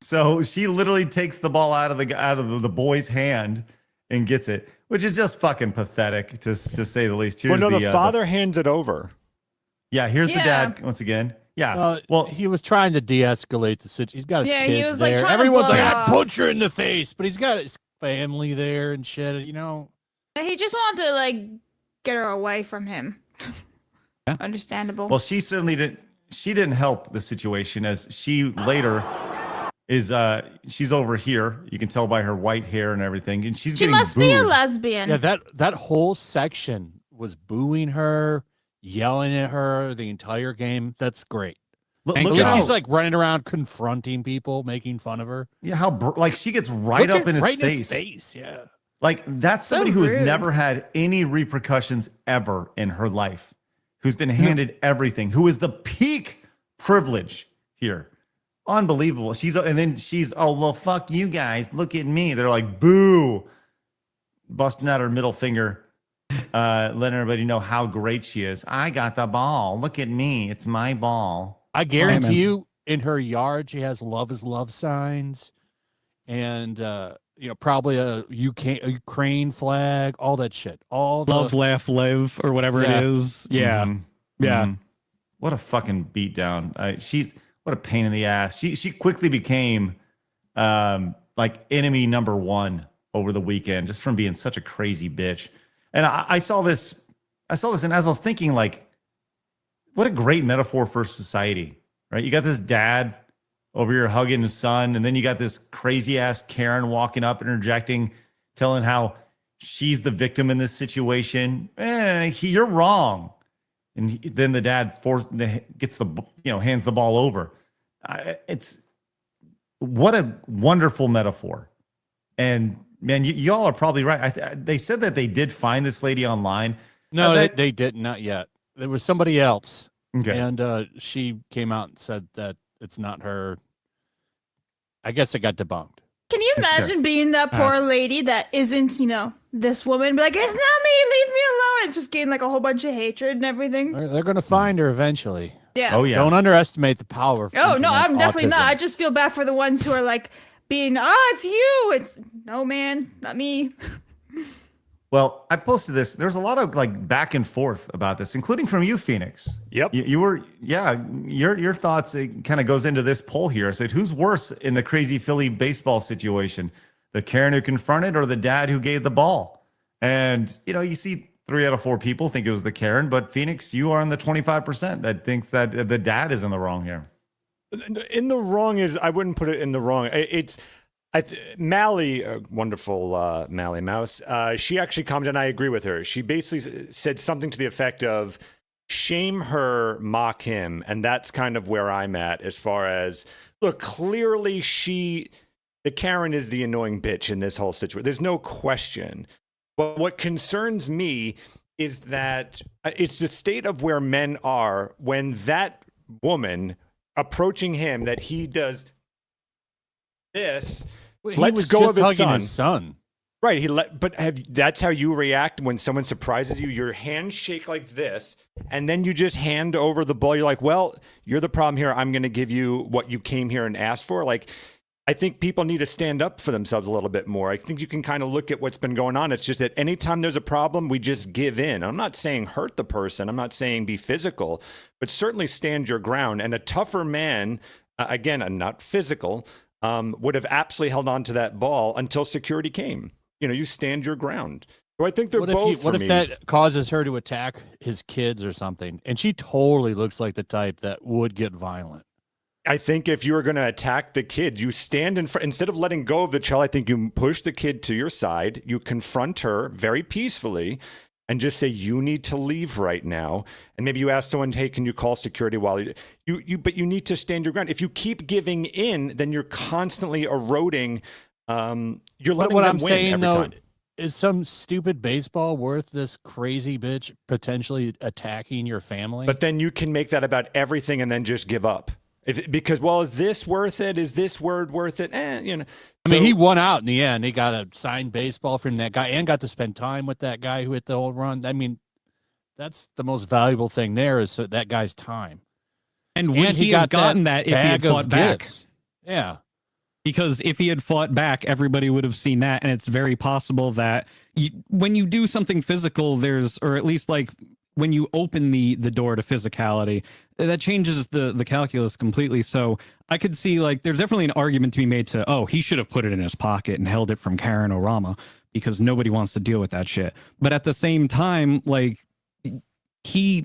So she literally takes the ball out of the boy's hand and gets it, which is just fucking pathetic, to say the least. Here's Well, no, the father hands it over. Yeah, here's the dad once again. Yeah. Well, he was trying to de-escalate the situation. He's got his he kids was, like, there. trying to Everyone's like, blow it "I'd off." punch her in the face," but he's got his family there and shit. You know. He just wanted to like get her away from him. Understandable. Well, she certainly didn't. She didn't help the situation, as she later is. She's over here. You can tell by her white hair and everything, and she must be a lesbian. Yeah, that whole section was booing her, yelling at her the entire game. That's great. Look At at least how, she's like running around confronting people, making fun of her. yeah, how like she gets right up in his right face. in his face, yeah. Like that's So somebody who has rude. never had any repercussions ever in her life, who's been handed everything, who is the peak privilege here. Unbelievable. And then she's, oh, well, fuck you guys. Look at me. They're like, boo, busting out her middle finger, letting everybody know how great she is. I got the ball. Look at me. It's my ball. I guarantee you, in her yard, she has "Love is Love" signs, and probably a Ukraine flag, all that shit. All the Love, laugh, live, or whatever it is. Yeah, yeah. What a fucking beatdown. She's what a pain in the ass. She quickly became like enemy number one over the weekend, just from being such a crazy bitch. And I saw this, and as I was thinking, like, what a great metaphor for society, right? You got this dad over here hugging his son, and then you got this crazy ass Karen walking up, interjecting, telling how she's the victim in this situation. You're wrong. And then the dad hands the ball over. It's what a wonderful metaphor. And man, y'all are probably right. They said that they did find this lady online. No, they didn't. Not yet. There was somebody else, Okay. and she came out and said that it's not her. I guess it got debunked. Can you imagine being that poor lady that isn't, this woman? Be like, it's not me, leave me alone. And just gain like a whole bunch of hatred and everything. They're going to find her eventually. Yeah. Oh yeah. Don't underestimate the power of Oh, no, I'm definitely not. autism. I just feel bad for the ones who are like being, it's you. It's no, man, not me. Well, I posted this. There's a lot of like back and forth about this, including from you, Phoenix. Yep. You were, your thoughts, it kind of goes into this poll here. I said, who's worse in the crazy Philly baseball situation? The Karen who confronted or the dad who gave the ball? And, you see 3 out of 4 people think it was the Karen, but Phoenix, you are in the 25% that think that the dad is in the wrong here. In the wrong is, I wouldn't put it in the wrong. It's, Mally, wonderful Mally Mouse, she actually commented, and I agree with her. She basically said something to the effect of, shame her, mock him. And that's kind of where I'm at as far as, look, clearly the Karen is the annoying bitch in this whole situation. There's no question. But what concerns me is that it's the state of where men are when that woman approaching him, that he does this, lets go of his son. Right. That's how you react when someone surprises you. Your hands shake like this, and then you just hand over the ball. You're like, well, you're the problem here. I'm going to give you what you came here and asked for. Like, I think people need to stand up for themselves a little bit more. I think you can kind of look at what's been going on. It's just that anytime there's a problem, we just give in. I'm not saying hurt the person. I'm not saying be physical, but certainly stand your ground. And a tougher man, again, not physical, would have absolutely held on to that ball until security came. You stand your ground. So I think they're both. What if that causes her to attack his kids or something? And she totally looks like the type that would get violent. I think if you're going to attack the kid, you stand in front, instead of letting go of the child, I think you push the kid to your side, you confront her very peacefully, and just say, you need to leave right now. And maybe you ask someone, hey, can you call security while but you need to stand your ground. If you keep giving in, then you're constantly eroding. You're letting what them I'm win saying, every though, time. is some stupid baseball worth this crazy bitch potentially attacking your family? But then you can make that about everything and then just give up. Because is this worth it? Is this word worth it? I mean, he won out in the end. He got a signed baseball from that guy and got to spend time with that guy who hit the home run. I mean, that's the most valuable thing there is that guy's time. And would he have gotten that if he had fought back? Yeah. Because if he had fought back, everybody would have seen that. And it's very possible that when you do something physical, or at least like when you open the door to physicality, that changes the calculus completely. So I could see like there's definitely an argument to be made to, he should have put it in his pocket and held it from Karen Orama because nobody wants to deal with that shit. But at the same time, like he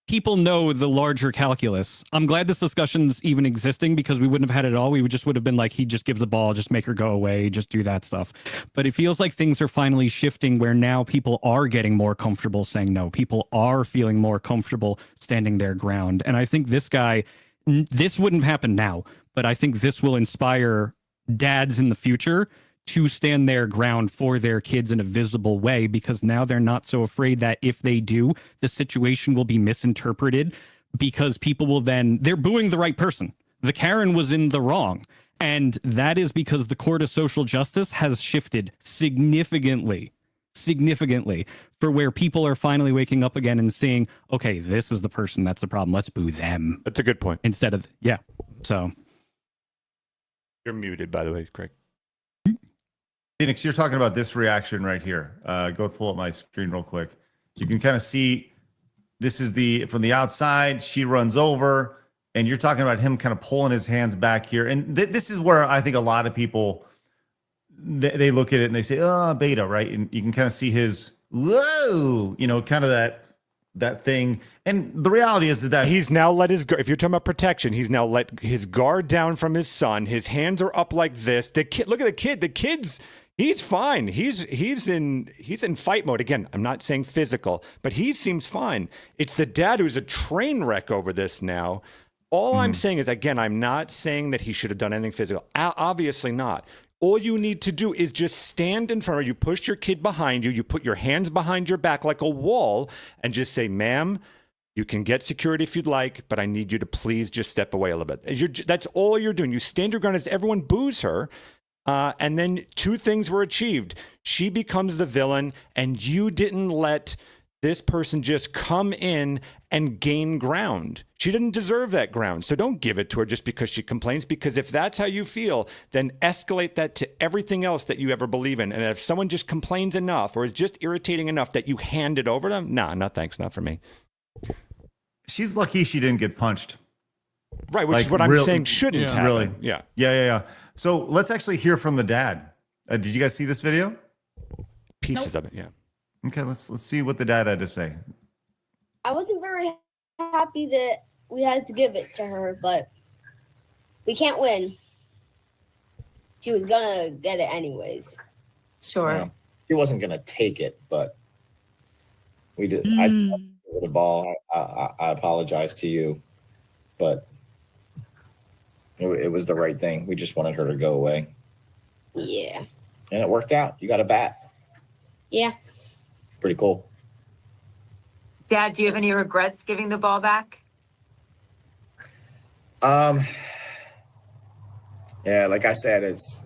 people know the larger calculus. I'm glad this discussion's even existing because we wouldn't have had it all. We would have been like, he just give the ball, just make her go away, just do that stuff. But it feels like things are finally shifting where now people are getting more comfortable saying no. People are feeling more comfortable standing their ground. And I think this guy, this wouldn't happen now, but I think this will inspire dads in the future to stand their ground for their kids in a visible way, because now they're not so afraid that if they do, the situation will be misinterpreted, because people will then, they're booing the right person. The Karen was in the wrong. And that is because the court of social justice has shifted significantly for where people are finally waking up again and seeing, okay, this is the person that's the problem. Let's boo them. That's a good point. Instead of, yeah. So. You're muted, by the way, Craig. Phoenix, you're talking about this reaction right here. Go pull up my screen real quick. You can kind of see this is from the outside. She runs over, and you're talking about him kind of pulling his hands back here. And this is where I think a lot of people they look at it and they say, "Oh, beta," right? And you can kind of see his whoa, kind of that thing. And the reality is that he's now let his guard. If you're talking about protection, he's now let his guard down from his son. His hands are up like this. The kid, look at the kid. The kid's. He's fine. He's in fight mode. Again, I'm not saying physical, but he seems fine. It's the dad who's a train wreck over this now. All I'm saying is, again, I'm not saying that he should have done anything physical. Obviously not. All you need to do is just stand in front of you, push your kid behind you, you put your hands behind your back like a wall, and just say, ma'am, you can get security if you'd like, but I need you to please just step away a little bit. That's all you're doing. You stand your ground as everyone boos her. And then two things were achieved. She becomes the villain, and you didn't let this person just come in and gain ground. She didn't deserve that ground. So don't give it to her just because she complains, because if that's how you feel, then escalate that to everything else that you ever believe in. And if someone just complains enough or is just irritating enough that you hand it over to them, nah, no thanks, not for me. She's lucky she didn't get punched. Right, which is what I'm saying shouldn't happen. Really. Yeah. So let's actually hear from the dad. Did you guys see this video? Pieces of it, yeah. Okay, let's see what the dad had to say. I wasn't very happy that we had to give it to her, but we can't win. She was gonna get it anyways. Sure. Yeah. He wasn't gonna take it, but we did. I with the ball. I apologize to you, but it was the right thing. We just wanted her to go away. Yeah. And it worked out. You got a bat. Yeah. Pretty cool. Dad, do you have any regrets giving the ball back? Yeah, like I said, it's,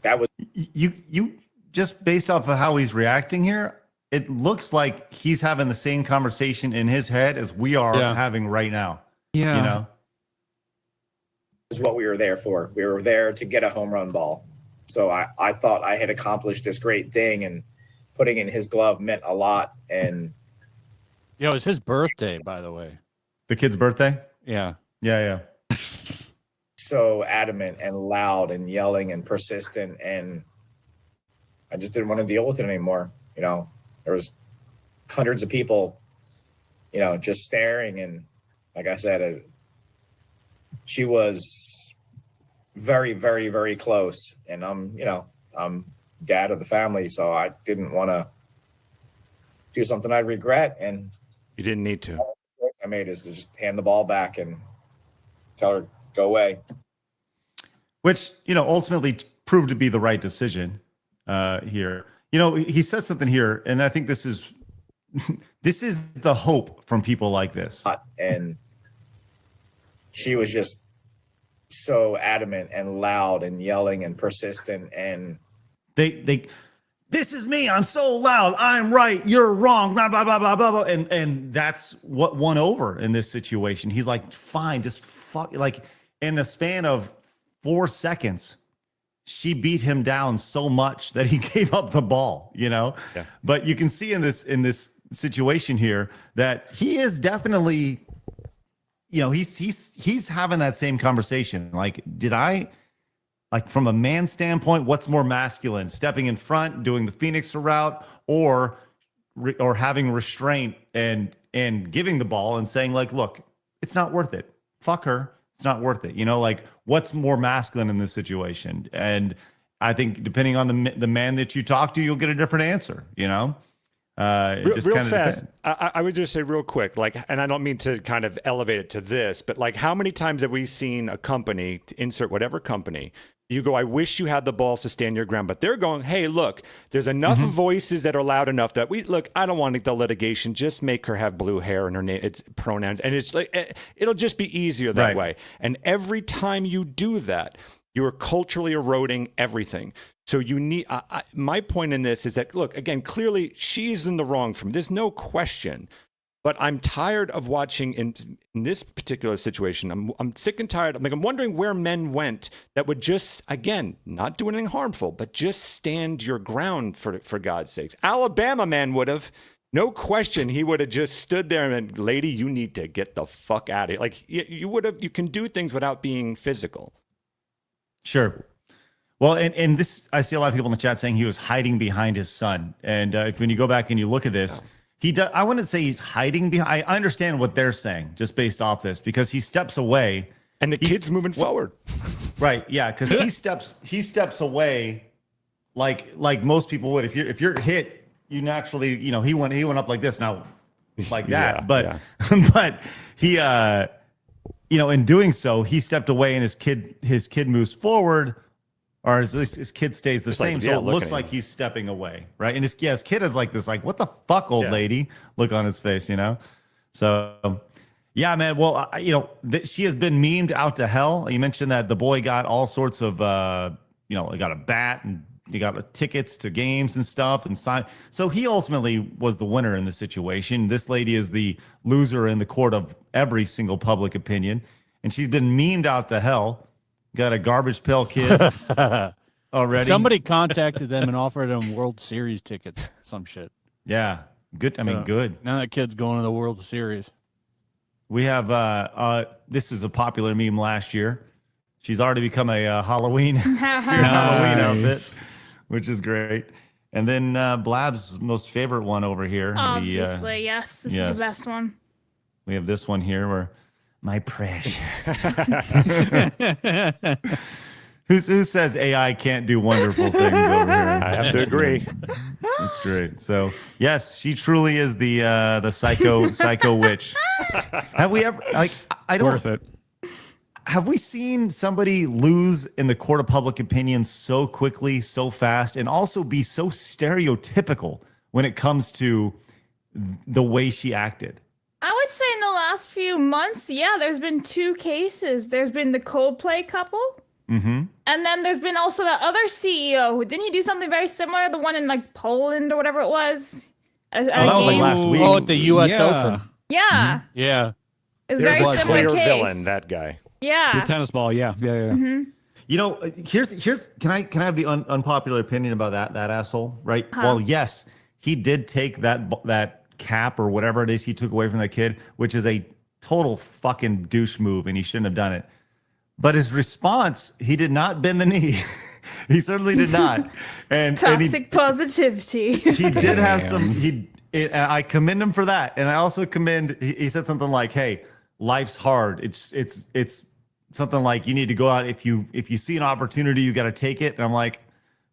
that was you just based off of how he's reacting here, it looks like he's having the same conversation in his head as we are having right now. Yeah. Is what we were there for. We were there to get a home run ball. So I thought I had accomplished this great thing, and putting in his glove meant a lot. And it was his birthday, by the way. The kid's birthday? Yeah. Yeah. So adamant and loud and yelling and persistent, and I just didn't want to deal with it anymore. There was hundreds of people, just staring, and like I said, she was very, very, very close, and I'm dad of the family, so I didn't want to do something I regret, and you didn't need to. I made is to just hand the ball back and tell her go away, which ultimately proved to be the right decision here. He says something here, and I think this is the hope from people like this. And she was just so adamant and loud and yelling and persistent, and they this is me, I'm so loud, I'm right, you're wrong, blah blah blah blah blah, and that's what won over in this situation. He's like, fine, just fuck. Like in a span of 4 seconds, she beat him down so much that he gave up the ball. But you can see in this situation here that he is definitely, he's having that same conversation. Like, did I like from a man standpoint, what's more masculine, stepping in front, doing the Phoenix route, or having restraint and giving the ball and saying like, look, it's not worth it. Fuck her. It's not worth it. You know, like what's more masculine in this situation? And I think depending on the man that you talk to, you'll get a different answer, you know? Real fast, I would just say real quick, like, and I don't mean to kind of elevate it to this, but like how many times have we seen a company, to insert whatever company, you go, I wish you had the balls to stand your ground, but they're going, hey, look, there's enough voices that are loud enough that I don't want the litigation, just make her have blue hair and her name, it's pronouns, and it's like, it'll just be easier that way. And every time you do that, you're culturally eroding everything. So you need, my point in this is that, look, again, clearly she's in the wrong from, there's no question, but I'm tired of watching in this particular situation. I'm sick and tired. I'm wondering where men went that would just, again, not do anything harmful, but just stand your ground for God's sakes. Alabama man would have, no question, he would have just stood there and, lady, you need to get the fuck out of here. Like you would have, you can do things without being physical. Sure. Well, and this, I see a lot of people in the chat saying he was hiding behind his son. And when you go back and you look at this, he does. I wouldn't say he's hiding behind. I understand what they're saying just based off this, because he steps away and the kid's moving forward. Right. Yeah. Because he steps away like most people would. If you're hit, you naturally, you know, he went up like this now, like that. But he you know, in doing so, he stepped away and his kid moves forward, or at least his kid stays the same. So it looks like he's stepping away, right? And his kid is like this, like, what the fuck, old lady? Look on his face, you know? So, yeah, man. Well, you know, she has been memed out to hell. You mentioned that the boy got all sorts of, you know, he got a bat and he got tickets to games and stuff. And so he ultimately was the winner in the situation. This lady is the loser in the court of every single public opinion. And she's been memed out to hell. Got a garbage pail kid already. Somebody contacted them and offered them World Series tickets, some shit. Yeah, good. I mean, good. Now that kid's going to the World Series. We have, this is a popular meme last year. She's already become a Halloween, Halloween outfit, which is great. And then Blabs' most favorite one over here. Obviously, yes. This is the best one. We have this one here where, my precious. Who says AI can't do wonderful things over here? I have to agree. That's great. So yes, she truly is the psycho witch. Have we ever, like, I don't, worth it. Have we seen somebody lose in the court of public opinion so quickly, so fast, and also be so stereotypical when it comes to the way she acted? I would say in the last few months, yeah, there's been 2 cases. There's been the Coldplay couple. And then there's been also that other CEO. Didn't he do something very similar? The one in like Poland or whatever it was? That was like last week. Oh, at the U.S. Open. Yeah. Yeah. It's a very similar case. Villain, that guy. Yeah. The tennis ball, yeah. You know, here's can I have the unpopular opinion about that asshole, right? Well, yes, he did take that cap or whatever it is he took away from that kid, which is a total fucking douche move, and he shouldn't have done it. But his response, he did not bend the knee. He certainly did not. And toxic positivity. He did have some. I commend him for that, and I also commend. He said something like, "Hey, life's hard. It's something like you need to go out. If you see an opportunity, you got to take it." And I'm like,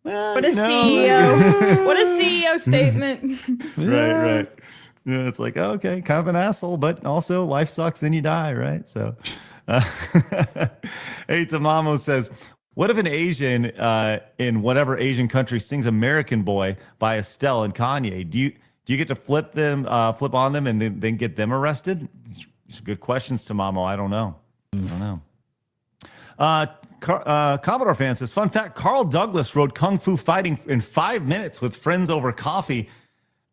well, what a CEO! What a CEO statement. Right. Yeah, it's like, oh, okay, kind of an asshole, but also life sucks, then you die, right? So, hey, Tamamo says, what if an Asian in whatever Asian country sings "American Boy" by Estelle and Kanye? Do you get to flip on them and then get them arrested? These are good questions, Tamamo. I don't know. Commodore fan says, fun fact, Carl Douglas wrote Kung Fu Fighting in 5 minutes with friends over coffee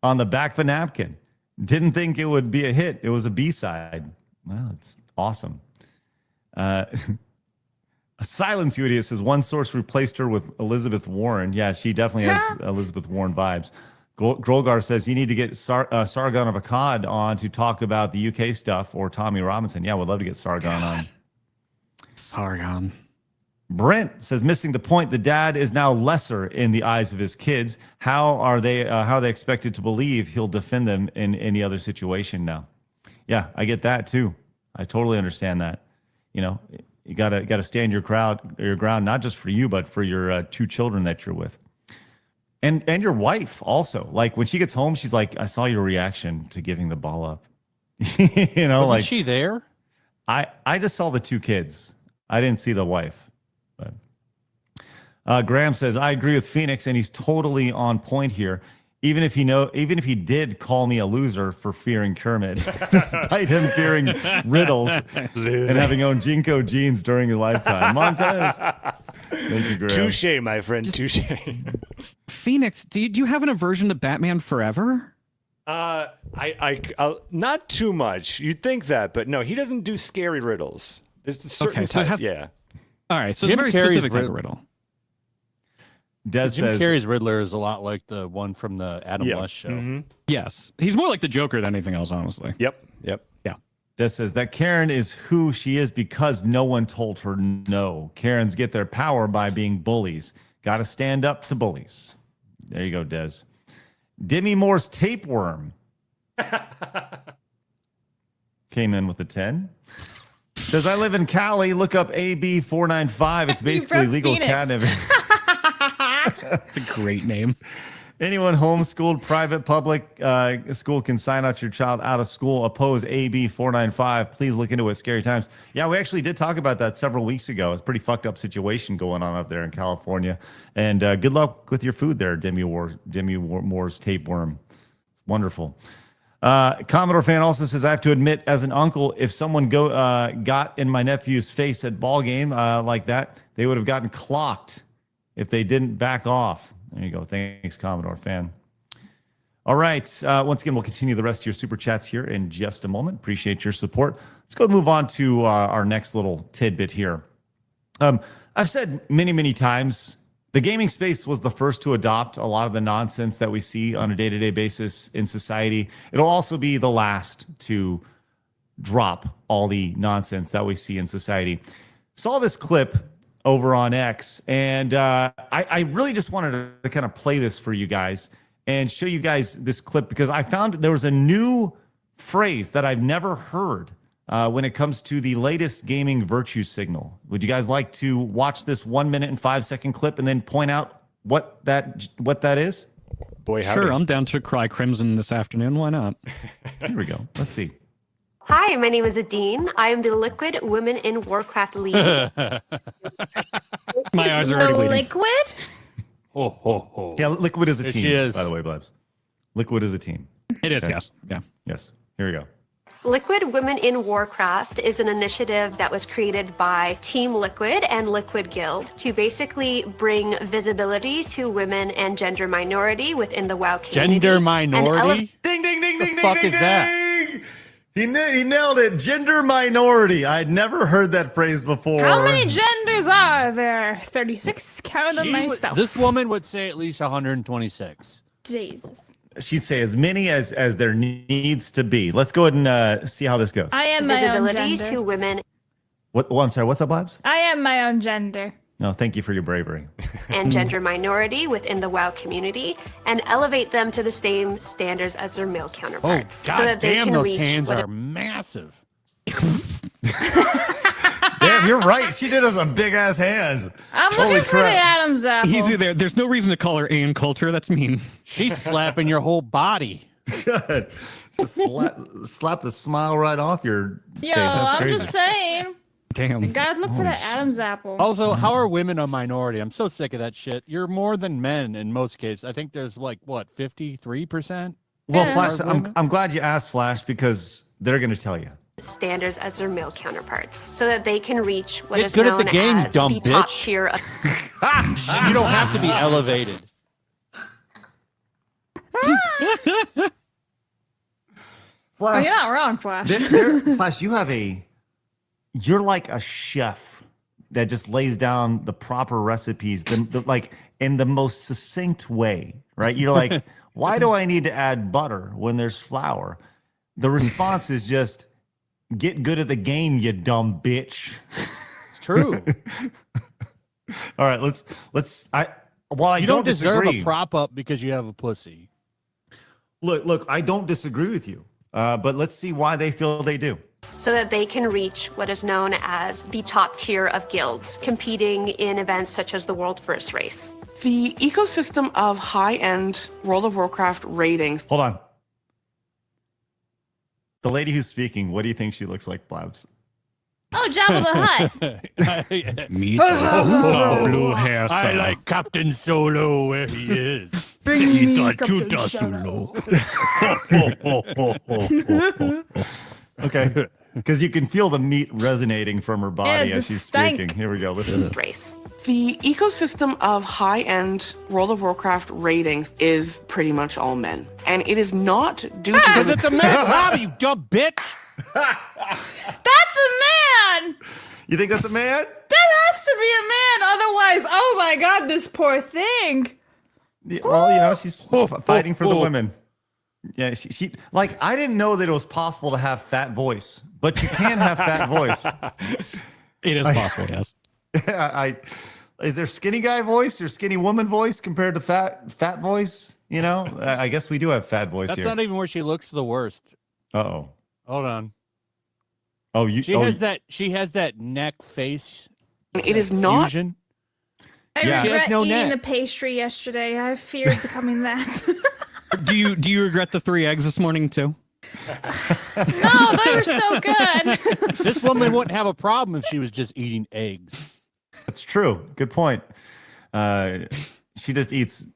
on the back of a napkin. Didn't think it would be a hit. It was a B-side. Well, it's awesome. Silence You Idiot says, one source replaced her with Elizabeth Warren. Yeah, she definitely has Elizabeth Warren vibes. Grolgar says, you need to get Sargon of Akkad on to talk about the UK stuff, or Tommy Robinson. Yeah, we'd love to get Sargon on. Sargon. Brent says, missing the point. The dad is now lesser in the eyes of his kids. How are they expected to believe he'll defend them in any other situation now? Yeah, I get that too. I totally understand that. You know, you gotta stand your ground, not just for you, but for your 2 children that you're with. And your wife also. Like when she gets home, she's like, I saw your reaction to giving the ball up. You know, Wasn't like she there? I just saw the 2 kids. I didn't see the wife. But Graham says, I agree with Phoenix, and he's totally on point here. Even if he did call me a loser for fearing Kermit, despite him fearing riddles and having owned Jinko jeans during his lifetime. Montez. Thank you, Graham. Touche, my friend. Touche. Phoenix, do you have an aversion to Batman Forever? I not too much. You'd think that, but no, he doesn't do scary riddles. There's a certain type, yeah. All right, so Jim it's a very Carrey's specific type of riddle. Des Jim says, Carrey's Riddler is a lot like the one from the Adam West show. Yes, he's more like the Joker than anything else, honestly. Yep. Yeah. Des says that Karen is who she is because no one told her no. Karens get their power by being bullies. Got to stand up to bullies. There you go, Des. Demi Moore's tapeworm came in with a 10. Says, I live in Cali. Look up AB 495. It's basically legal catnip. It's a great name. Anyone homeschooled, private, public school can sign out your child out of school. Oppose AB 495. Please look into it. Scary times. Yeah, we actually did talk about that several weeks ago. It's a pretty fucked up situation going on up there in California. And good luck with your food there, Demi Moore's tapeworm. It's wonderful. Commodore fan also says, I have to admit, as an uncle, if someone got in my nephew's face at ball game like that, they would have gotten clocked if they didn't back off. There you go. Thanks, Commodore fan. All right. Once again, we'll continue the rest of your super chats here in just a moment. Appreciate your support. Let's go move on to our next little tidbit here. I've said many, many times, the gaming space was the first to adopt a lot of the nonsense that we see on a day-to-day basis in society. It'll also be the last to drop all the nonsense that we see in society. Saw this clip over on X, and I really just wanted to kind of play this for you guys and show you guys this clip because I found there was a new phrase that I've never heard when it comes to the latest gaming virtue signal. Would you guys like to watch this 1 minute and 5 second clip and then point out what that is? Boy, howdy. Sure, I'm down to cry crimson this afternoon. Why not? Here we go. Let's see. Hi, my name is Adine. I am the Liquid Women in Warcraft lead. My eyes are already bleeding. Liquid? Ho, ho, ho. Yeah, Liquid is a There team, she is. by the way, Blabs. Liquid is a team. It is, Okay. yes. Yeah. Yes. Here we go. Liquid Women in Warcraft is an initiative that was created by Team Liquid and Liquid Guild to basically bring visibility to women and gender minority within the WoW community. Gender minority? Ding, ding, ding, ding, The fuck ding, is that? ding. He nailed it. Gender minority. I'd never heard that phrase before. How many genders are there? 36. Counted them myself. This woman would say at least 126. Jesus. She'd say as many as there needs to be. Let's go ahead and see how this goes. I am my own Visibility gender. to women What? Oh, I'm sorry. What's up, Blabs? I am my own gender. No, thank you for your bravery. and gender minority within the WoW community and elevate them to the same standards as their male Oh, counterparts god so that they damn, can those reach hands what are massive. Damn, you're right. She did us some big ass hands. I'm Holy looking for the crap. Adam's apple. Easy there. There's no reason to call her Ann Coulter. That's mean. She's slapping your whole body. Good. Just slap the smile right off your Yo, face. That's I'm crazy. just saying. Damn. Gotta look for the Adam's apple. Also, how are women a minority? I'm so sick of that shit. You're more than men in most cases. I think there's like, what, 53%? Well, Yeah. Flash, I'm glad you asked, Flash, because they're going to tell you. standards as their male counterparts so that they can reach what Get is good at known the game, as dumb the top bitch. tier of You don't have to be elevated. Oh, you're not wrong, Flash. Flash, you're like a chef that just lays down the proper recipes, like in the most succinct way, right? You're like, why do I need to add butter when there's flour? The response is just, get good at the game, you dumb bitch. It's true. All right, while I You don't deserve a prop up because you have a pussy. Look, I don't disagree with you, but let's see why they feel they do. So that they can reach what is known as the top tier of guilds, competing in events such as the World First Race. The ecosystem of high-end World of Warcraft ratings. Hold on. The lady who's speaking, what do you think she looks like, Blabs? Oh, Jabba the Hutt. Me too. Blue hair. I like Captain Solo where he is. Bring me Captain Solo. Okay, because you can feel the meat resonating from her body Yeah, as the she's stank. speaking. Here we go. Listen. Race. The ecosystem of high-end World of Warcraft ratings is pretty much all men. And it is not due to... Because it's a man's hobby, you dumb bitch. That's a man. You think that's a man? That has to be a man. Otherwise, oh my God, this poor thing. Yeah, well, she's fighting for the women. Yeah, she like, I didn't know that it was possible to have fat voice, but you can have fat voice. It is possible, yes. Is there skinny guy voice or skinny woman voice compared to fat voice? I guess we do have fat voice That's here. not even where she looks the worst. Uh-oh. Hold on. Oh, She has that neck face. It is not... Fusion. I She regret has no eating neck. a pastry yesterday. I feared becoming that. Do you regret the 3 eggs this morning too? No, they were so good. This woman wouldn't have a problem if she was just eating eggs. That's true. Good point. She just eats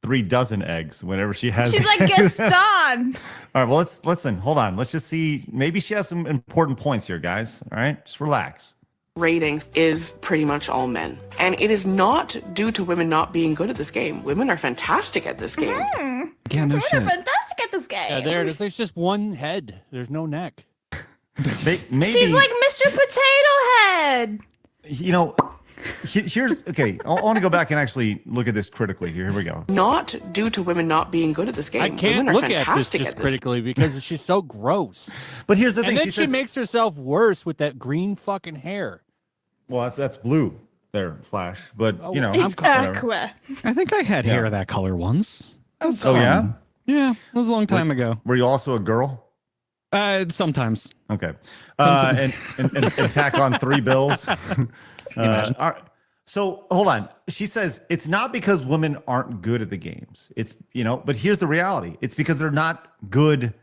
3 dozen eggs whenever she has. She's like eggs. Gaston. All right, well, let's listen. Hold on. Let's just see. Maybe she has some important points here, guys. All right, just relax. ratings is pretty much all men. And it is not due to women not being good at this game. Women are fantastic at this game. Yeah, no Women shit. are fantastic at this game. Yeah, there it is. There's just one head. There's no neck. Maybe She's like Mr. Potato Head. Here's okay. I want to go back and actually look at this critically. Here we go. Not due to women not being good at this game. I can't Women are look at this fantastic just at this critically because she's so gross. But here's the thing. And then She says, makes herself worse with that green fucking hair. well, that's blue there, Flash. But Oh, you know, It's whatever. aqua. I think I had hair of that color once. Oh yeah. Yeah, it was a long time ago. Were you also a girl? Sometimes. Okay. And tack on 3 bills. All right. So hold on. She says it's not because women aren't good at the games. It's, but here's the reality. It's because they're not good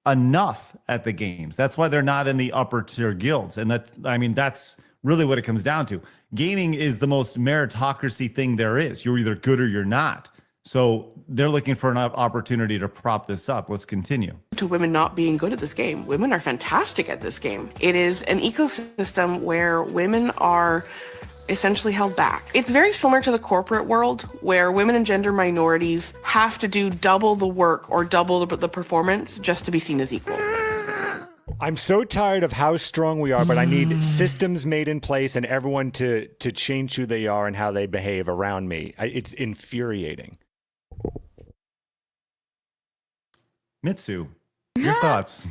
enough at the games. That's why they're not in the upper tier guilds. And that's really what it comes down to. Gaming is the most meritocracy thing there is. You're either good or you're not. So they're looking for an opportunity to prop this up. Let's continue. To women not being good at this game. Women are fantastic at this game. It is an ecosystem where women are essentially held back. It's very similar to the corporate world where women and gender minorities have to do double the work or double the performance just to be seen as equal. I'm so tired of how strong we are, but I need systems made in place and everyone to change who they are and how they behave around me. It's infuriating. Mitsu, your thoughts?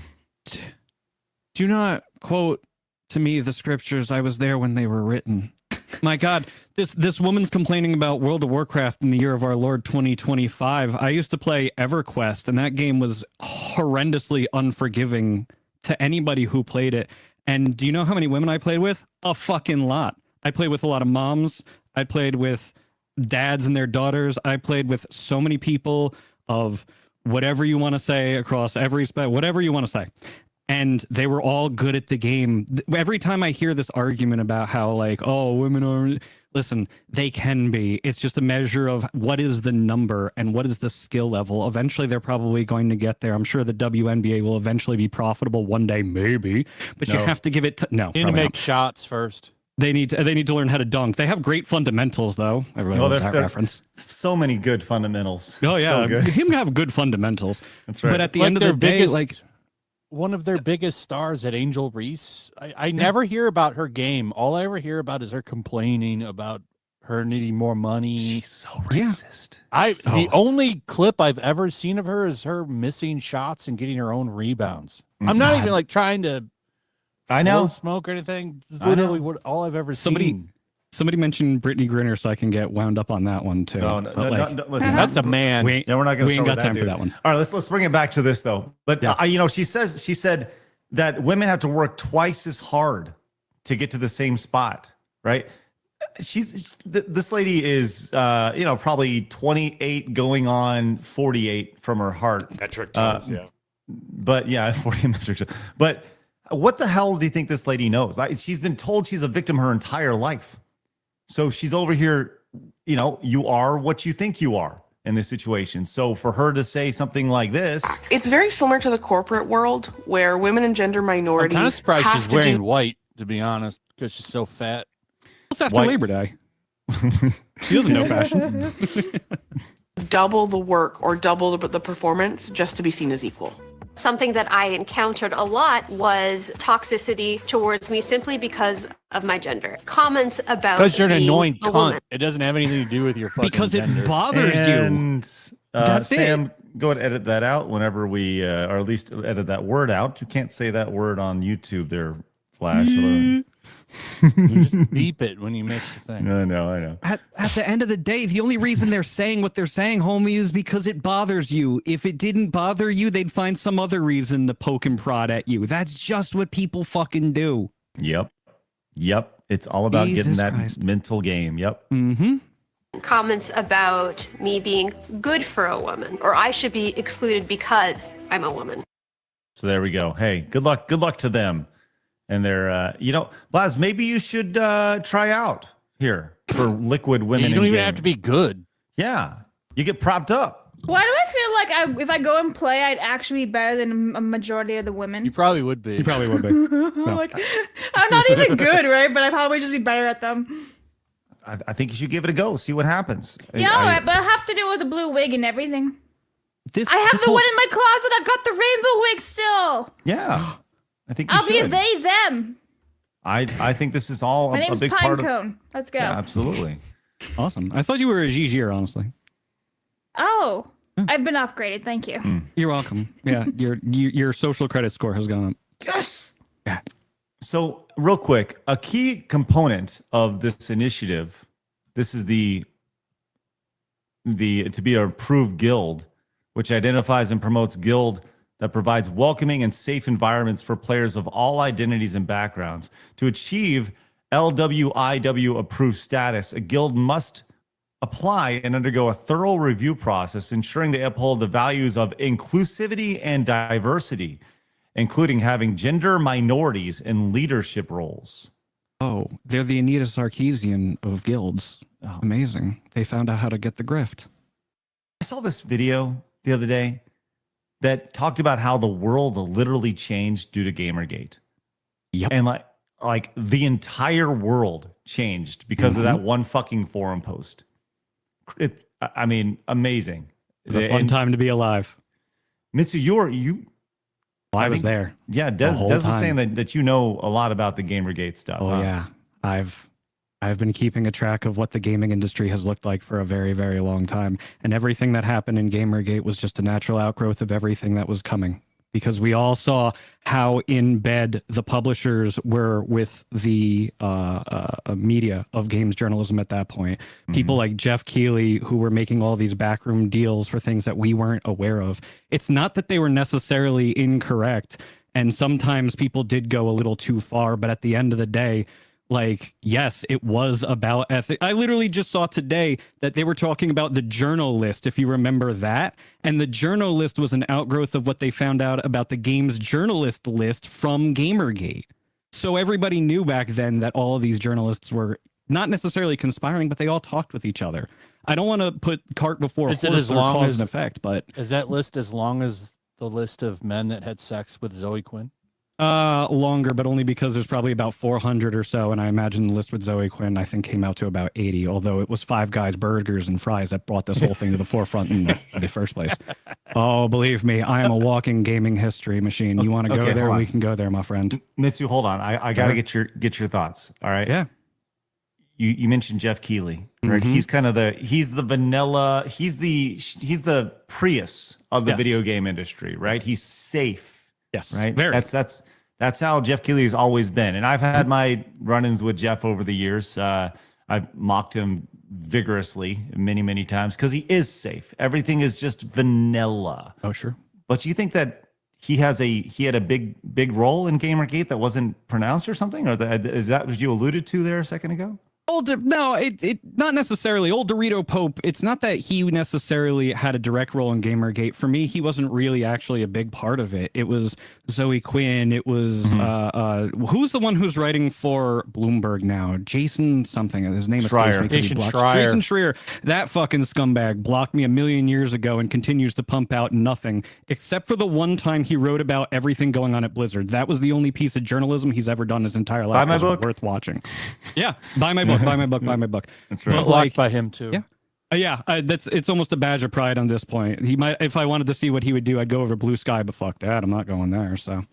Do not quote to me the scriptures. I was there when they were written. My God, this woman's complaining about World of Warcraft in the year of our Lord 2025. I used to play EverQuest, and that game was horrendously unforgiving to anybody who played it. And do you know how many women I played with? A fucking lot. I played with a lot of moms. I played with dads and their daughters. I played with so many people of whatever you want to say across every whatever you want to say. And they were all good at the game. Every time I hear this argument about how women are, listen, they can be. It's just a measure of what is the number and what is the skill level. Eventually, they're probably going to get there. I'm sure the WNBA will eventually be profitable one day, maybe. But you have to give it no. You need to make shots first. They need to learn how to dunk. They have great fundamentals, though. Everybody loves that reference. So many good fundamentals. Oh It's yeah, so good. him have good fundamentals. That's right. But at the end of the day, one of their biggest stars at Angel Reese, I never hear about her game. All I ever hear about is her complaining about her needing more money. She's so racist. The only clip I've ever seen of her is her missing shots and getting her own rebounds. I'm not even trying to blow smoke or anything. It's literally all I've ever seen. Somebody mentioned Brittany Griner, so I can get wound up on that one too. No, listen, That's a man. we're not going to ain't start got with time that, for dude. that one. All right, let's bring it back to this though. But she said that women have to work twice as hard to get to the same spot, right? This lady is probably 28 going on 48 from her heart. Metric tons, yeah. But yeah, 40 metric tons. But what the hell do you think this lady knows? She's been told she's a victim her entire life. So she's over here, you are what you think you are in this situation. So for her to say something like this, It's very similar to the corporate world where women and gender minorities. I'm kind of surprised have she's to wearing do- white, to be honest, because she's so fat. It's after White. Labor Day. She doesn't know fashion. double the work or double the performance just to be seen as equal. Something that I encountered a lot was toxicity towards me simply because of my gender. Comments about Because you're an being annoying a cunt. woman. It doesn't have anything to do with your fucking Because it gender. bothers you. and That's Sam, it. go ahead and edit that out whenever we, or at least edit that word out. You can't say that word on YouTube there, Flash. You just beep it when you miss the thing. I know. At the end of the day, the only reason they're saying what they're saying, homie, is because it bothers you. If it didn't bother you, they'd find some other reason to poke and prod at you. That's just what people fucking do. Yep. It's all about getting Jesus that Christ. mental game. Yep. Mm-hmm. Comments about me being good for a woman, or I should be excluded because I'm a woman. So there we go. Hey, good luck to them. And they're, Blabs, maybe you should try out here for liquid women. You don't in even game. have to be good. Yeah. You get propped up. Why do I feel like if I go and play, I'd actually be better than a majority of the women? You probably would be. You probably would be. Like, I'm not even good, right? But I'd probably just be better at them. I think you should give it a go. See what happens. Yeah, all right, but I have to do it with the blue wig and everything. This, I have this the whole- one in my closet. I've got the rainbow wig still. Yeah. I think you I'll be should. they, them. I think this is all My a name's big Pine part of. Cone. Let's go. Yeah, absolutely. Awesome. I thought you were a Gigier, honestly. Oh, I've been upgraded. Thank you. You're welcome. Yeah, your social credit score has gone up. Yes. Yeah. So, real quick, a key component of this initiative, this is the to be an approved guild, which identifies and promotes guild that provides welcoming and safe environments for players of all identities and backgrounds. To achieve LWIW approved status, a guild must apply and undergo a thorough review process, ensuring they uphold the values of inclusivity and diversity, including having gender minorities in leadership roles. Oh, they're the Anita Sarkeesian of guilds. Oh. Amazing. They found out how to get the grift. I saw this video the other day that talked about how the world literally changed due to Gamergate. Yep. And like the entire world changed because of that one fucking forum post. I mean, amazing. It's a fun time to be alive. Mitsu, I was there. Yeah, Des whole was time. saying that you know a lot about the Gamergate stuff. Oh yeah, I've been keeping a track of what the gaming industry has looked like for a very, very long time, and everything that happened in Gamergate was just a natural outgrowth of everything that was coming. Because we all saw how in bed the publishers were with the media of games journalism at that point. People like Jeff Keighley, who were making all these backroom deals for things that we weren't aware of. It's not that they were necessarily incorrect, and sometimes people did go a little too far, but at the end of the day, like, yes, it was about ethics. I literally just saw today that they were talking about the journal list, if you remember that. And the journal list was an outgrowth of what they found out about the game's journalist list from Gamergate. So everybody knew back then that all of these journalists were not necessarily conspiring, but they all talked with each other. I don't want to put cart before horse or cause and effect, but... Is that list as long as the list of men that had sex with Zoe Quinn? Longer, but only because there's probably about 400 or so, and I imagine the list with Zoe Quinn, I think, came out to about 80, although it was Five Guys Burgers and Fries that brought this whole thing to the forefront in the first place. Oh, believe me, I am a walking gaming history machine. You want to go there, we can go there, my friend. Mitsu, hold on. I got to get your thoughts, all right? Yeah. You mentioned Jeff Keighley, right? He's kind of he's the vanilla, he's the Prius of the video game industry, right? He's safe. Yes. Right. Very. That's how Jeff Keighley has always been. And I've had my run-ins with Jeff over the years. I've mocked him vigorously many times because he is safe. Everything is just vanilla. Oh, sure. But you think that he had a big role in Gamergate that wasn't pronounced or something? Or is that what you alluded to there a second ago? No, it not necessarily. Old Dorito Pope, it's not that he necessarily had a direct role in Gamergate. For me, he wasn't really actually a big part of it. It was Zoe Quinn. It was who's the one who's writing for Bloomberg now? Jason something. His name is Jason Schreier. Jason Schreier. That fucking scumbag blocked me a million years ago and continues to pump out nothing except for the one time he wrote about everything going on at Blizzard. That was the only piece of journalism he's ever done his entire life. Buy my book. Worth watching. Yeah, buy my book. Buy my book. Buy my book. That's right. But Blocked by him too. Yeah. It's almost a badge of pride on this point. He might, if I wanted to see what he would do, I'd go over to Blue Sky, but fuck that, I'm not going there. So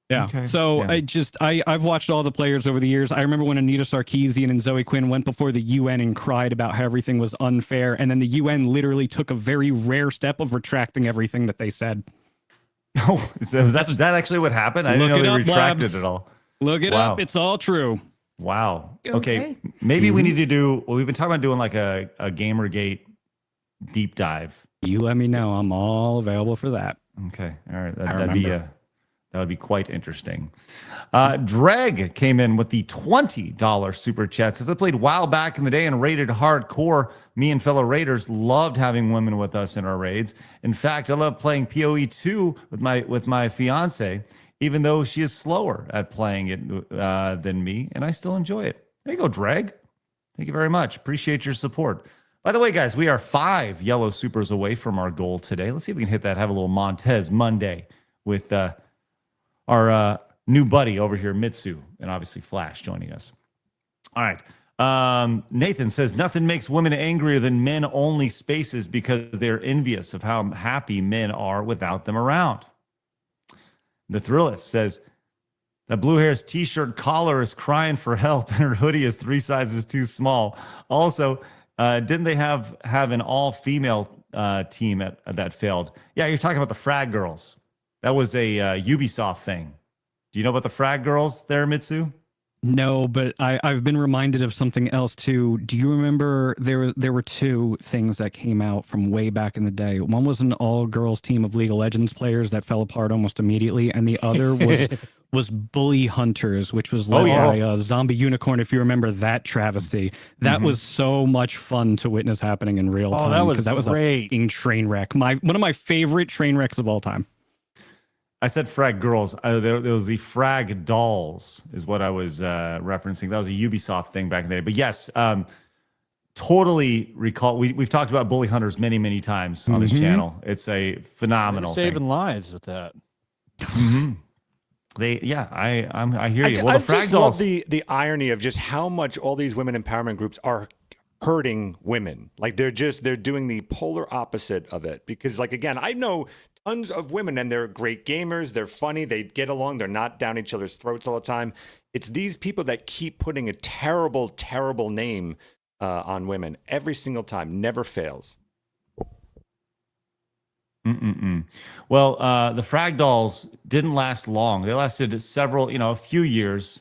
yeah. Okay. So Yeah. I've watched all the players over the years. I remember when Anita Sarkeesian and Zoe Quinn went before the UN and cried about how everything was unfair, and then the UN literally took a very rare step of retracting everything that they said. Oh, is that actually what happened? I didn't know they retracted Labs. it all. Look it Wow. up. It's all true. Wow. Okay. Okay. Maybe we need to do. Well, we've been talking about doing like a Gamergate deep dive. You let me know. I'm all available for that. Okay. All right. I That'd be remember. that would be quite interesting. Dreg came in with the $20 super chat. Says I played WoW back in the day and raided hardcore. Me and fellow raiders loved having women with us in our raids. In fact, I love playing PoE 2 with my fiance, even though she is slower at playing it than me, and I still enjoy it. There you go, Dreg. Thank you very much. Appreciate your support. By the way, guys, we are 5 yellow supers away from our goal today. Let's see if we can hit that. Have a little Montez Monday with our new buddy over here, Mitsu, and obviously Flash joining us. All right. Nathan says, nothing makes women angrier than men-only spaces because they're envious of how happy men are without them around. The Thrillist says, that Blue Hair's t-shirt collar is crying for help and her hoodie is 3 sizes too small. Also, didn't they have an all-female team that failed? Yeah, you're talking about the Frag Girls. That was a Ubisoft thing. Do you know about the Frag Girls there, Mitsu? No, but I've been reminded of something else too. Do you remember there were 2 things that came out from way back in the day? One was an all-girls team of League of Legends players that fell apart almost immediately, and the other was Bully Hunters, which was led by a Zombie Unicorn, if you remember that travesty. That was so much fun to witness happening in real time. that was a fucking train wreck. One of my favorite train wrecks of all time. I said Frag Girls. There was the Frag Dolls is what I was referencing. That was a Ubisoft thing back in the day. But yes, totally recall. We've talked about Bully Hunters many times on this channel. It's a phenomenal saving thing. lives with that. I hear you. I The Frag just Dolls. love the irony of just how much all these women empowerment groups are hurting women. Like they're doing the polar opposite of it. Because like, again, I know tons of women and they're great gamers. They're funny. They get along. They're not down each other's throats all the time. It's these people that keep putting a terrible, terrible name on women every single time. Never fails. Well, the Frag Dolls didn't last long. They lasted a few years.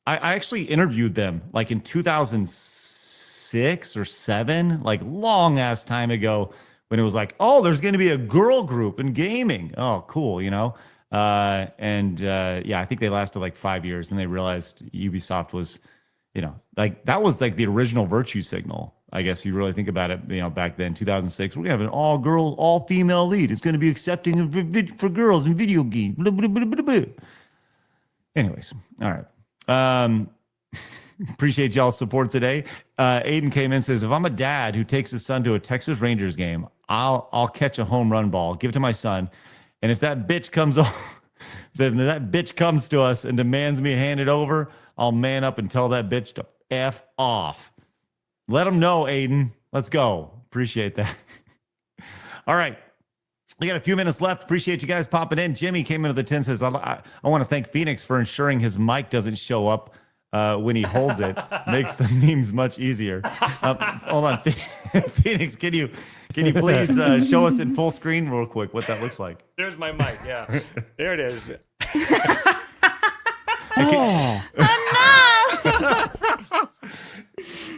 I actually interviewed them like in 2006 or 7, like long ass time ago, when it was like, oh, there's going to be a girl group in gaming. Oh, cool, I think they lasted like 5 years, and they realized Ubisoft was, like that was like the original virtue signal. I guess you really think about it, back then, 2006, we're gonna have an all-female lead. It's gonna be accepting for girls in video games. Blah, blah, blah, blah, blah. Anyways, all right. Appreciate y'all's support today. Aiden came in and says, if I'm a dad who takes his son to a Texas Rangers game, I'll catch a home run ball, give it to my son, and if that bitch comes to us and demands me hand it over, I'll man up and tell that bitch to F off. Let them know, Aiden. Let's go. Appreciate that. All right. We got a few minutes left. Appreciate you guys popping in. Jimmy came into the 10, says, I want to thank Phoenix for ensuring his mic doesn't show up when he holds it. Makes the memes much easier. Hold on. Phoenix, can you please show us in full screen real quick what that looks like? There's my mic. Yeah. There it is.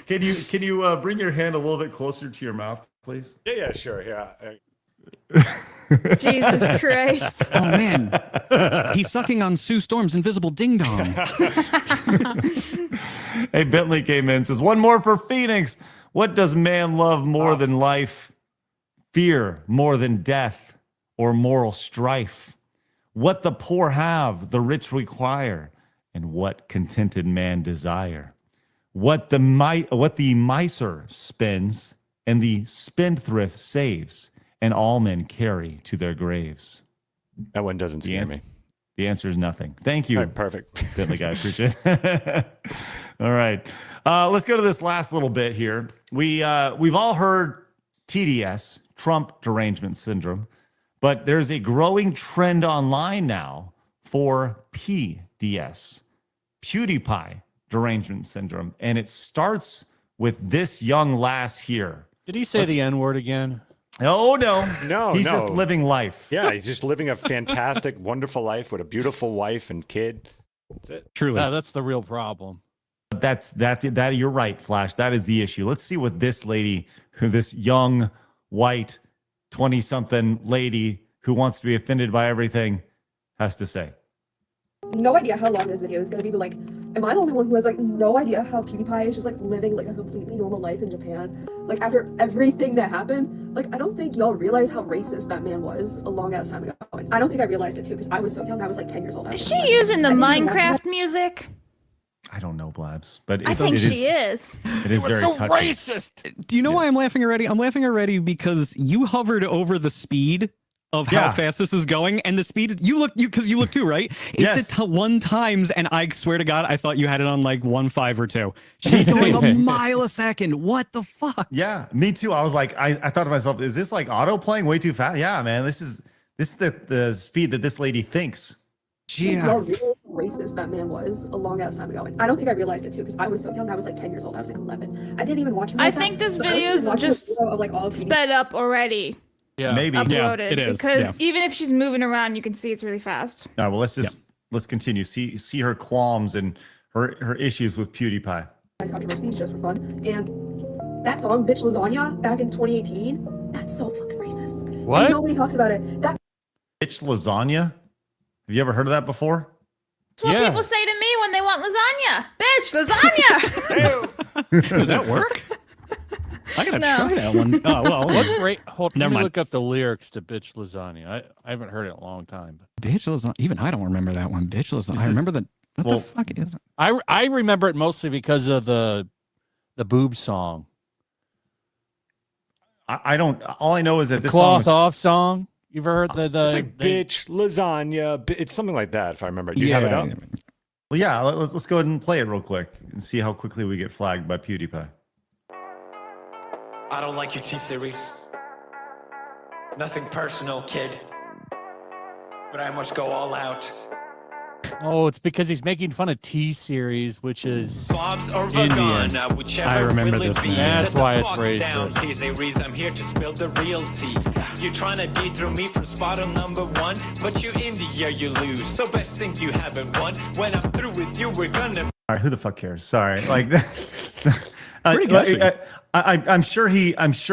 Can you bring your hand a little bit closer to your mouth, please? Yeah, sure. Yeah. Jesus Christ. Oh man, he's sucking on Sue Storm's invisible ding dong. Hey, Bentley came in and says, one more for Phoenix. What does man love more than life? Fear more than death, or moral strife? What the poor have, the rich require, and what contented man desire? What the miser spends, and the spendthrift saves, and all men carry to their graves. That one doesn't scare me. The answer is nothing. Thank you. All right, perfect. Bentley guy, appreciate it. All right. Let's go to this last little bit here. We've all heard TDS, Trump Derangement Syndrome, but there's a growing trend online now for PDS, PewDiePie Derangement Syndrome, and it starts with this young lass here. Did he say the N-word again? Oh, no. No, He's just living life. Yeah, he's just living a fantastic, wonderful life with a beautiful wife and kid. That's it. Truly. That's the real problem. That you're right, Flash. That is the issue. Let's see what this lady, this young, white, 20-something lady who wants to be offended by everything, has to say. No idea how long this video is going to be, but like, am I the only one who has like no idea how PewDiePie is just like living like a completely normal life in Japan? Like after everything that happened, like I don't think y'all realize how racist that man was a long ass time ago. And I don't think I realized it too because I was so young. I was like 10 years old. Is she using the Minecraft music? I don't know, Blabs, but I think she is. It is very so touching. racist. Do you know why I'm laughing already? I'm laughing already because you hovered over the speed of how fast this is going, and the speed you look too, right? It's Yes. at 1 times, and I swear to God, I thought you had it on like 1.5 or 2. She's doing a mile a second. What the fuck? Yeah, me too. I was like, I thought to myself, is this like auto playing way too fast? Yeah, man, this is the speed that this lady thinks. Y'all realize how racist that man was a long ass time ago. And I don't think I realized it too because I was so young. I was like 10 years old. I was like 11. I didn't even watch him. I think this video is just sped up already. Yeah, maybe. Uploaded Yeah, it is. because Yeah. even if she's moving around, you can see it's really fast. All right, well, let's continue. See her qualms and her issues with PewDiePie. Controversies just for fun. And that song, Bitch Lasagna, back in 2018, that's so fucking racist. What? And nobody talks about it. That Bitch lasagna. Have you ever heard of that before? That's what people say to me when they want lasagna. Bitch, lasagna. Does that work? I gotta No. try that one. Oh well, Hold, Never let me mind. look up the lyrics to Bitch Lasagna. I haven't heard it in a long time. Bitch lasagna. Even I don't remember that one. Bitch lasagna. This I is- remember the. What well, the fuck is it? I remember it mostly because of the boob song. I don't. All I know is that The this cloth song off song. You've ever heard the It's like bitch lasagna. It's something like that, if I remember. Do you have it up? Well, yeah. Let's go ahead and play it real quick and see how quickly we get flagged by PewDiePie. I don't like your T-Series. Nothing personal, kid. But I must go all out. Oh, it's because he's making fun of T-Series, which is Bob's or Indian. Vagana, whichever I remember will it this. be. That's Set the why it's fuck down, racist. T-Series, I'm here to spill the real tea. You're trying to dethrone me from spot on number 1, but you India, you lose. So best think you haven't won. When I'm through with you, we're gonna. All right, who the fuck cares? Sorry, like, Pretty catchy. I'm sure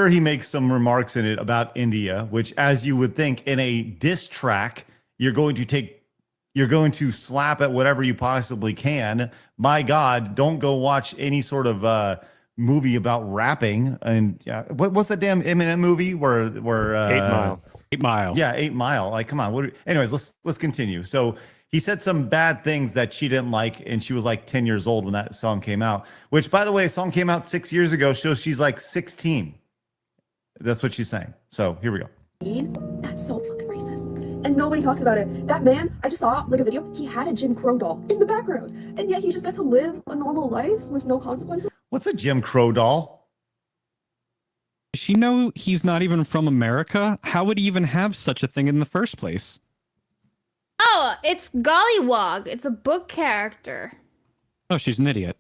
he makes some remarks in it about India, which, as you would think, in a diss track, you're going to slap at whatever you possibly can. My God, don't go watch any sort of movie about rapping. And what's that damn Eminem movie where 8 Mile. 8 Mile. Yeah, 8 Mile. Like, come on. Anyways, let's continue. So he said some bad things that she didn't like, and she was like 10 years old when that song came out. Which, by the way, a song came out 6 years ago, shows she's like 16. That's what she's saying. So here we go. That's so fucking racist. And nobody talks about it. That man, I just saw like a video, he had a Jim Crow doll in the background. And yet he just got to live a normal life with no consequences. What's a Jim Crow doll? Does she know he's not even from America? How would he even have such a thing in the first place? Oh, it's Gollywog. It's a book character. Oh, she's an idiot.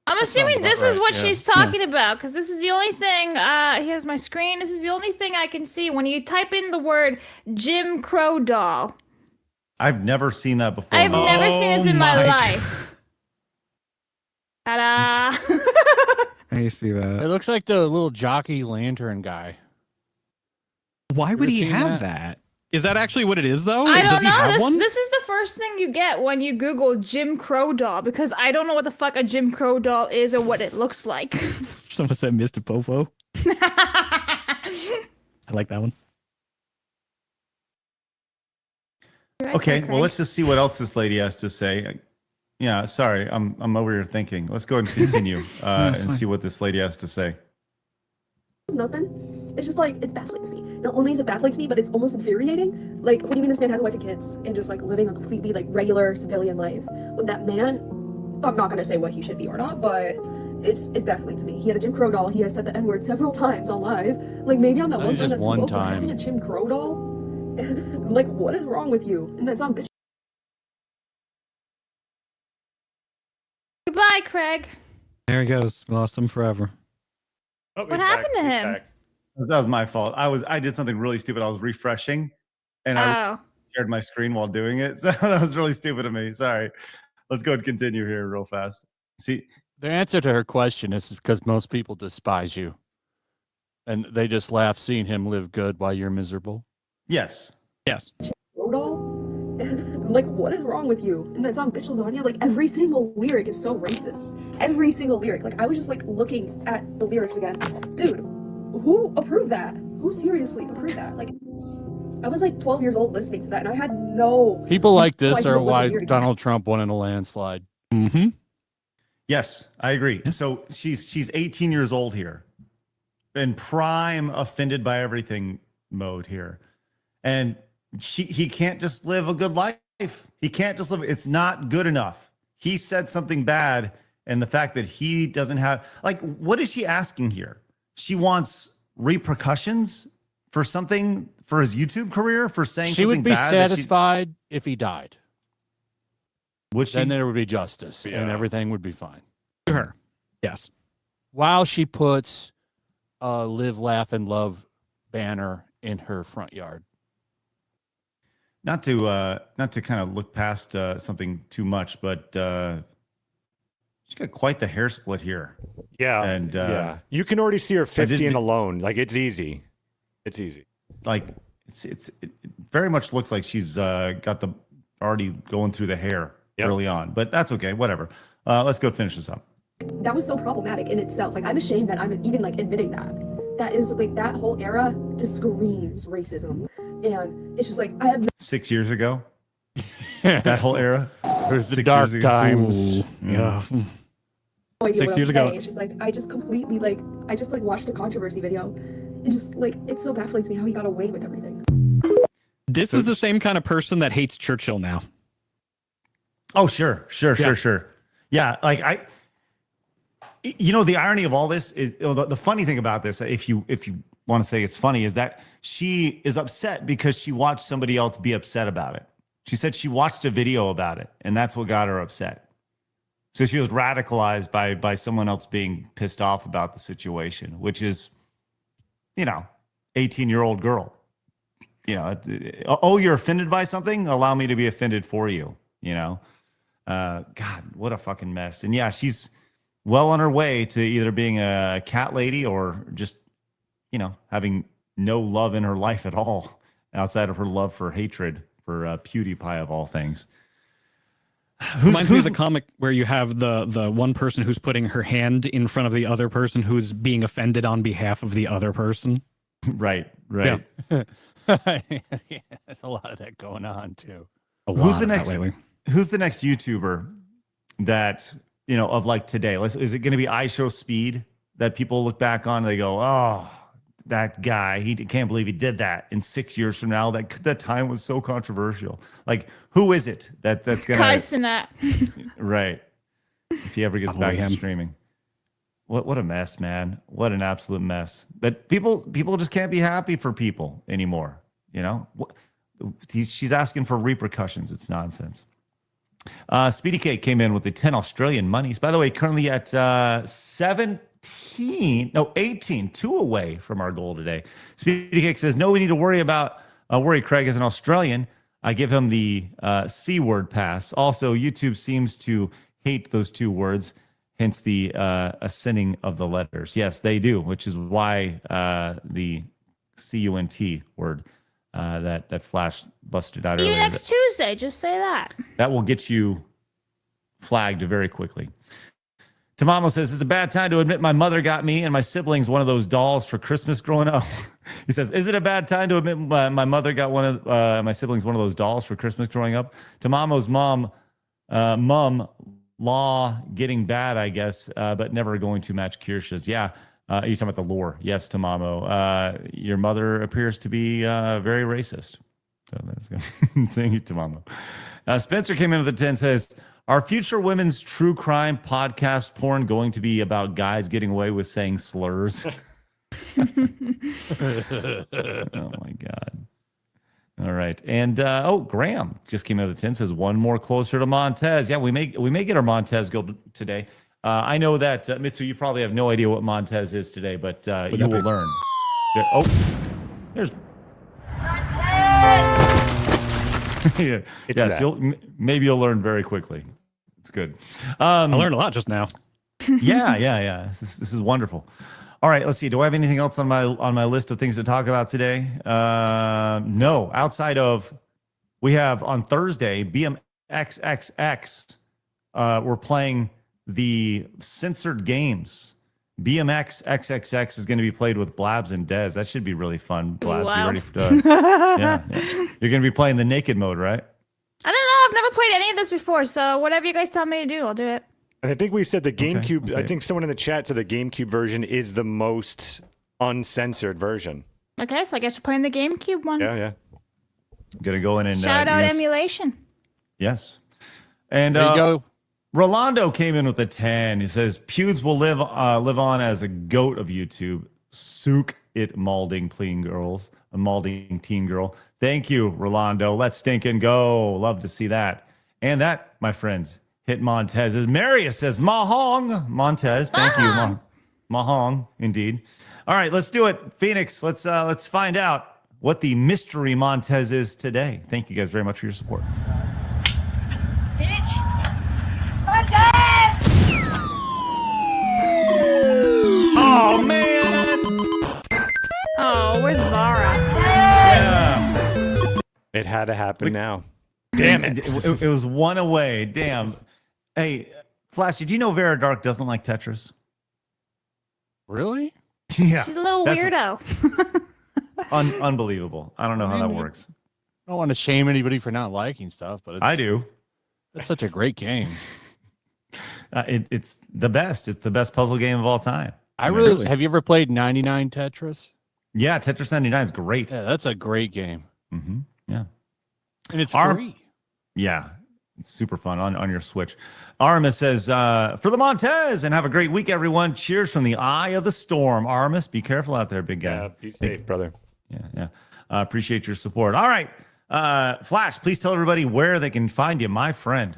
I'm assuming this is what yeah. she's talking about because this is the only thing. Here's my screen. This is the only thing I can see when you type in the word Jim Crow doll. I've never seen that before. I've never seen this in my my life. Ta-da! I see that. It looks like the little jockey lantern guy. Why would he have that? Is that actually what it is, though? I Does don't he have know. one? This is the first thing you get when you Google Jim Crow doll, because I don't know what the fuck a Jim Crow doll is or what it looks like. Someone said Mr. Popo. I like that one. Okay, well, let's just see what else this lady has to say. Yeah, sorry, I'm over here thinking. Let's go ahead and continue and see what this lady has to say. It's nothing. It's just like, it's baffling to me. Not only is it baffling to me, but it's almost infuriating. Like, what do you mean this man has a wife and kids and just like living a completely like regular civilian life? When that man, I'm not gonna say what he should be or not, but it's baffling to me. He had a Jim Crow doll. He has said the N-word several times on live. Like maybe on that one time just that one spoke, but time. having a Jim Crow doll. Like, what is wrong with you? And that song, bitch. Goodbye, Craig. There he goes. Lost him forever. Oh, What happened to him? That was my fault. I did something really stupid. I was refreshing, and I shared my screen while doing it. So that was really stupid of me. Sorry. Let's go and continue here real fast. See, The answer to her question is because most people despise you, and they just laugh seeing him live good while you're miserable. Yes. Yes. Crow doll? Like, what is wrong with you? And that song, Bitch Lasagna, like, every single lyric is so racist. Every single lyric. Like, I was just, like, looking at the lyrics again. Dude, who approved that? Who seriously approved that? Like, I was, like, 12 years old listening to that, and I had no... People like this idea are what the why lyrics Donald Trump won in a landslide. Mm-hmm. Yes, I agree. So she's 18 years old here, in prime offended by everything mode here, and he can't just live a good life. He can't just live. It's not good enough. He said something bad, and the fact that he doesn't have, like, what is she asking here? She wants repercussions for something, for his YouTube career, for saying She something would be bad. satisfied if he died. Would she? Then there would be justice, and everything would be fine. To her, yes. While she puts a "Live, Laugh, and Love" banner in her front yard. Not to kind of look past something too much, but she's got quite the hair split here. Yeah, and yeah, you can already see her 50 and alone. Like, it's easy. It's easy. Like, it very much looks like she's got the already going through the hair early on, but that's okay. Whatever. Let's go finish this up. That was so problematic in itself. Like, I'm ashamed that I'm even, like, admitting that. That is, like, that whole era just screams racism. And it's just like, I have 6 years ago, that whole era. There's the dark times. Ooh, yeah. no idea 6 what years I'm ago. saying. It's just like, I just completely, like, I just, like, watched a controversy video. And just, like, it's so baffling to me how he got away with everything. This is the same kind of person that hates Churchill now. Oh, sure. Yeah, like the irony of all this is, the funny thing about this, if you want to say it's funny, is that she is upset because she watched somebody else be upset about it. She said she watched a video about it, and that's what got her upset. So she was radicalized by someone else being pissed off about the situation, which is, 18-year-old girl. Oh, you're offended by something? Allow me to be offended for you, God, what a fucking mess. And yeah, she's well on her way to either being a cat lady or just, having no love in her life at all outside of her love for hatred for PewDiePie of all things. Reminds me of the comic where you have the one person who's putting her hand in front of the other person who's being offended on behalf of the other person. Right. Yeah, a lot of that going on too. Who's the next YouTuber that, of like today? Is it going to be iShowSpeed that people look back on and they go, oh, that guy, he can't believe he did that. In 6 years from now, that time was so controversial. Like, who is it that's going to... Kaisenat. Right. If he ever gets back to streaming. What a mess, man. What an absolute mess. But people just can't be happy for people anymore. She's asking for repercussions. It's nonsense. Speedy Cake came in with the 10 Australian monies. By the way, currently at 18, 2 away from our goal today. Speedy Cake says, no, we need to worry Craig as an Australian. I give him the C word pass. Also, YouTube seems to hate those two words. hence the ascending of the letters. Yes, they do, which is why the CUNT word that Flash busted out See you earlier. next Tuesday. Just say that. That will get you flagged very quickly. Tamamo says, it's a bad time to admit my mother got me and my siblings one of those dolls for Christmas growing up. He says, is it a bad time to admit my mother got one of my siblings one of those dolls for Christmas growing up? Tamamo's mom, law getting bad, I guess, but never going to match Kirsha's. Yeah. You're talking about the lore. Yes, Tamamo. Your mother appears to be very racist. So that's good. Thank you, Tamamo. Spencer came in with a 10, says, are future women's true crime podcast porn going to be about guys getting away with saying slurs? Oh my God. All right. And Graham just came out of the 10, says one more closer to Montez. Yeah, we may get our Montez goal today. I know that Mitsu, you probably have no idea what Montez is today, but you will learn. There's yeah. Yes, maybe you'll learn very quickly. It's good. I learned a lot just now. Yeah. This is wonderful. All right, let's see. Do I have anything else on my list of things to talk about today? No. Outside of, we have on Thursday BMXXX. We're playing the censored games. BMX XXX is going to be played with Blabs and Dez. That should be really fun. Blabs, you ready for yeah. You're going to be playing the naked mode, right? I don't know. I've never played any of this before, so whatever you guys tell me to do, I'll do it. And I think we said the GameCube. Okay. I think someone in the chat said the GameCube version is the most uncensored version. Okay, so I guess we're playing the GameCube one. Yeah. I'm going to go in and shout out emulation. Yes. And there you go. Rolando came in with a 10. He says, Pewds will live on as a goat of YouTube. Sook it, Malding teen girls. A Malding teen girl. Thank you, Rolando. Let's stink and go. Love to see that. And that, my friends, hit Montez. As Marius says, Mahong. Montez, thank you. Mahong, indeed. All right, let's do it. Phoenix, let's find out what the mystery Montez is today. Thank you guys very much for your support. Oh, man. Oh, where's Vara? Yeah. It had to happen now. Damn it. It was one away. Damn. Hey, Flash, did you know Vera Dark doesn't like Tetris? Really? Yeah. She's a little weirdo. Unbelievable. I don't know how that works. I don't want to shame anybody for not liking stuff, but I do. It's such a great game. It's the best. It's the best puzzle game of all time. Really. Have you ever played 99 Tetris? Yeah, Tetris 99 is great. Yeah, that's a great game. Mm-hmm. Yeah. And it's free. Yeah. It's super fun on your Switch. Aramis says, for the Montez, and have a great week, everyone. Cheers from the eye of the storm. Aramis, be careful out there, big guy. Yeah, be safe, brother. Yeah. Appreciate your support. All right. Flash, please tell everybody where they can find you, my friend.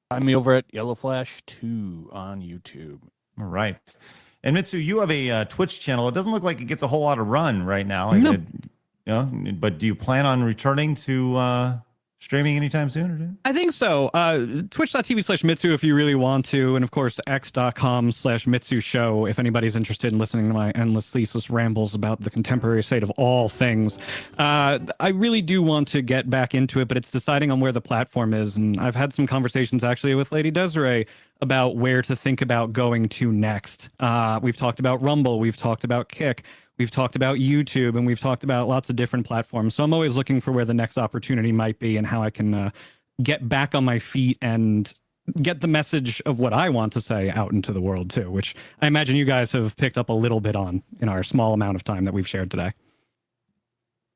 Find me over at Yellow Flash 2 on YouTube. All right. And Mitsu, you have a Twitch channel. It doesn't look like it gets a whole lot of run right now. No. But do you plan on returning to streaming anytime soon? Or I think so. Twitch.tv/Mitsu if you really want to. And of course, x.com/Mitsu show if anybody's interested in listening to my endless, ceaseless rambles about the contemporary state of all things. I really do want to get back into it, but it's deciding on where the platform is. And I've had some conversations actually with Lady Desiree about where to think about going to next. We've talked about Rumble. We've talked about Kick. We've talked about YouTube, and we've talked about lots of different platforms. So I'm always looking for where the next opportunity might be and how I can get back on my feet and get the message of what I want to say out into the world too, which I imagine you guys have picked up a little bit on in our small amount of time that we've shared today.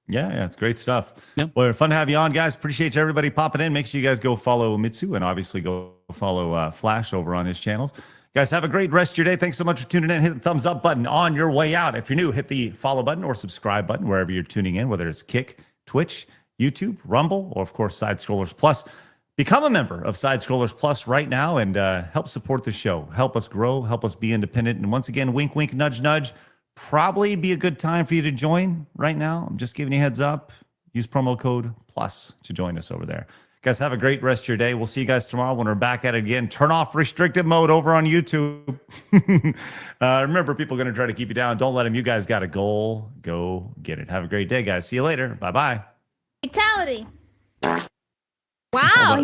Yeah, it's great stuff. Yep. Well, fun to have you on, guys. Appreciate everybody popping in. Make sure you guys go follow Mitsu and obviously go follow Flash over on his channels. Guys, have a great rest of your day. Thanks so much for tuning in. Hit the thumbs up button on your way out. If you're new, hit the follow button or subscribe button wherever you're tuning in, whether it's Kick, Twitch, YouTube, Rumble, or of course, Side Scrollers Plus. Become a member of Side Scrollers Plus right now and help support the show. Help us grow, help us be independent. And once again, wink, wink, nudge, nudge. Probably be a good time for you to join right now. I'm just giving you a heads up. Use promo code PLUS to join us over there. Guys, have a great rest of your day. We'll see you guys tomorrow when we're back at it again. Turn off restricted mode over on YouTube. Remember, people are going to try to keep you down. Don't let them. You guys got a goal. Go get it. Have a great day, guys. See you later. Bye-bye. Fatality. Wow.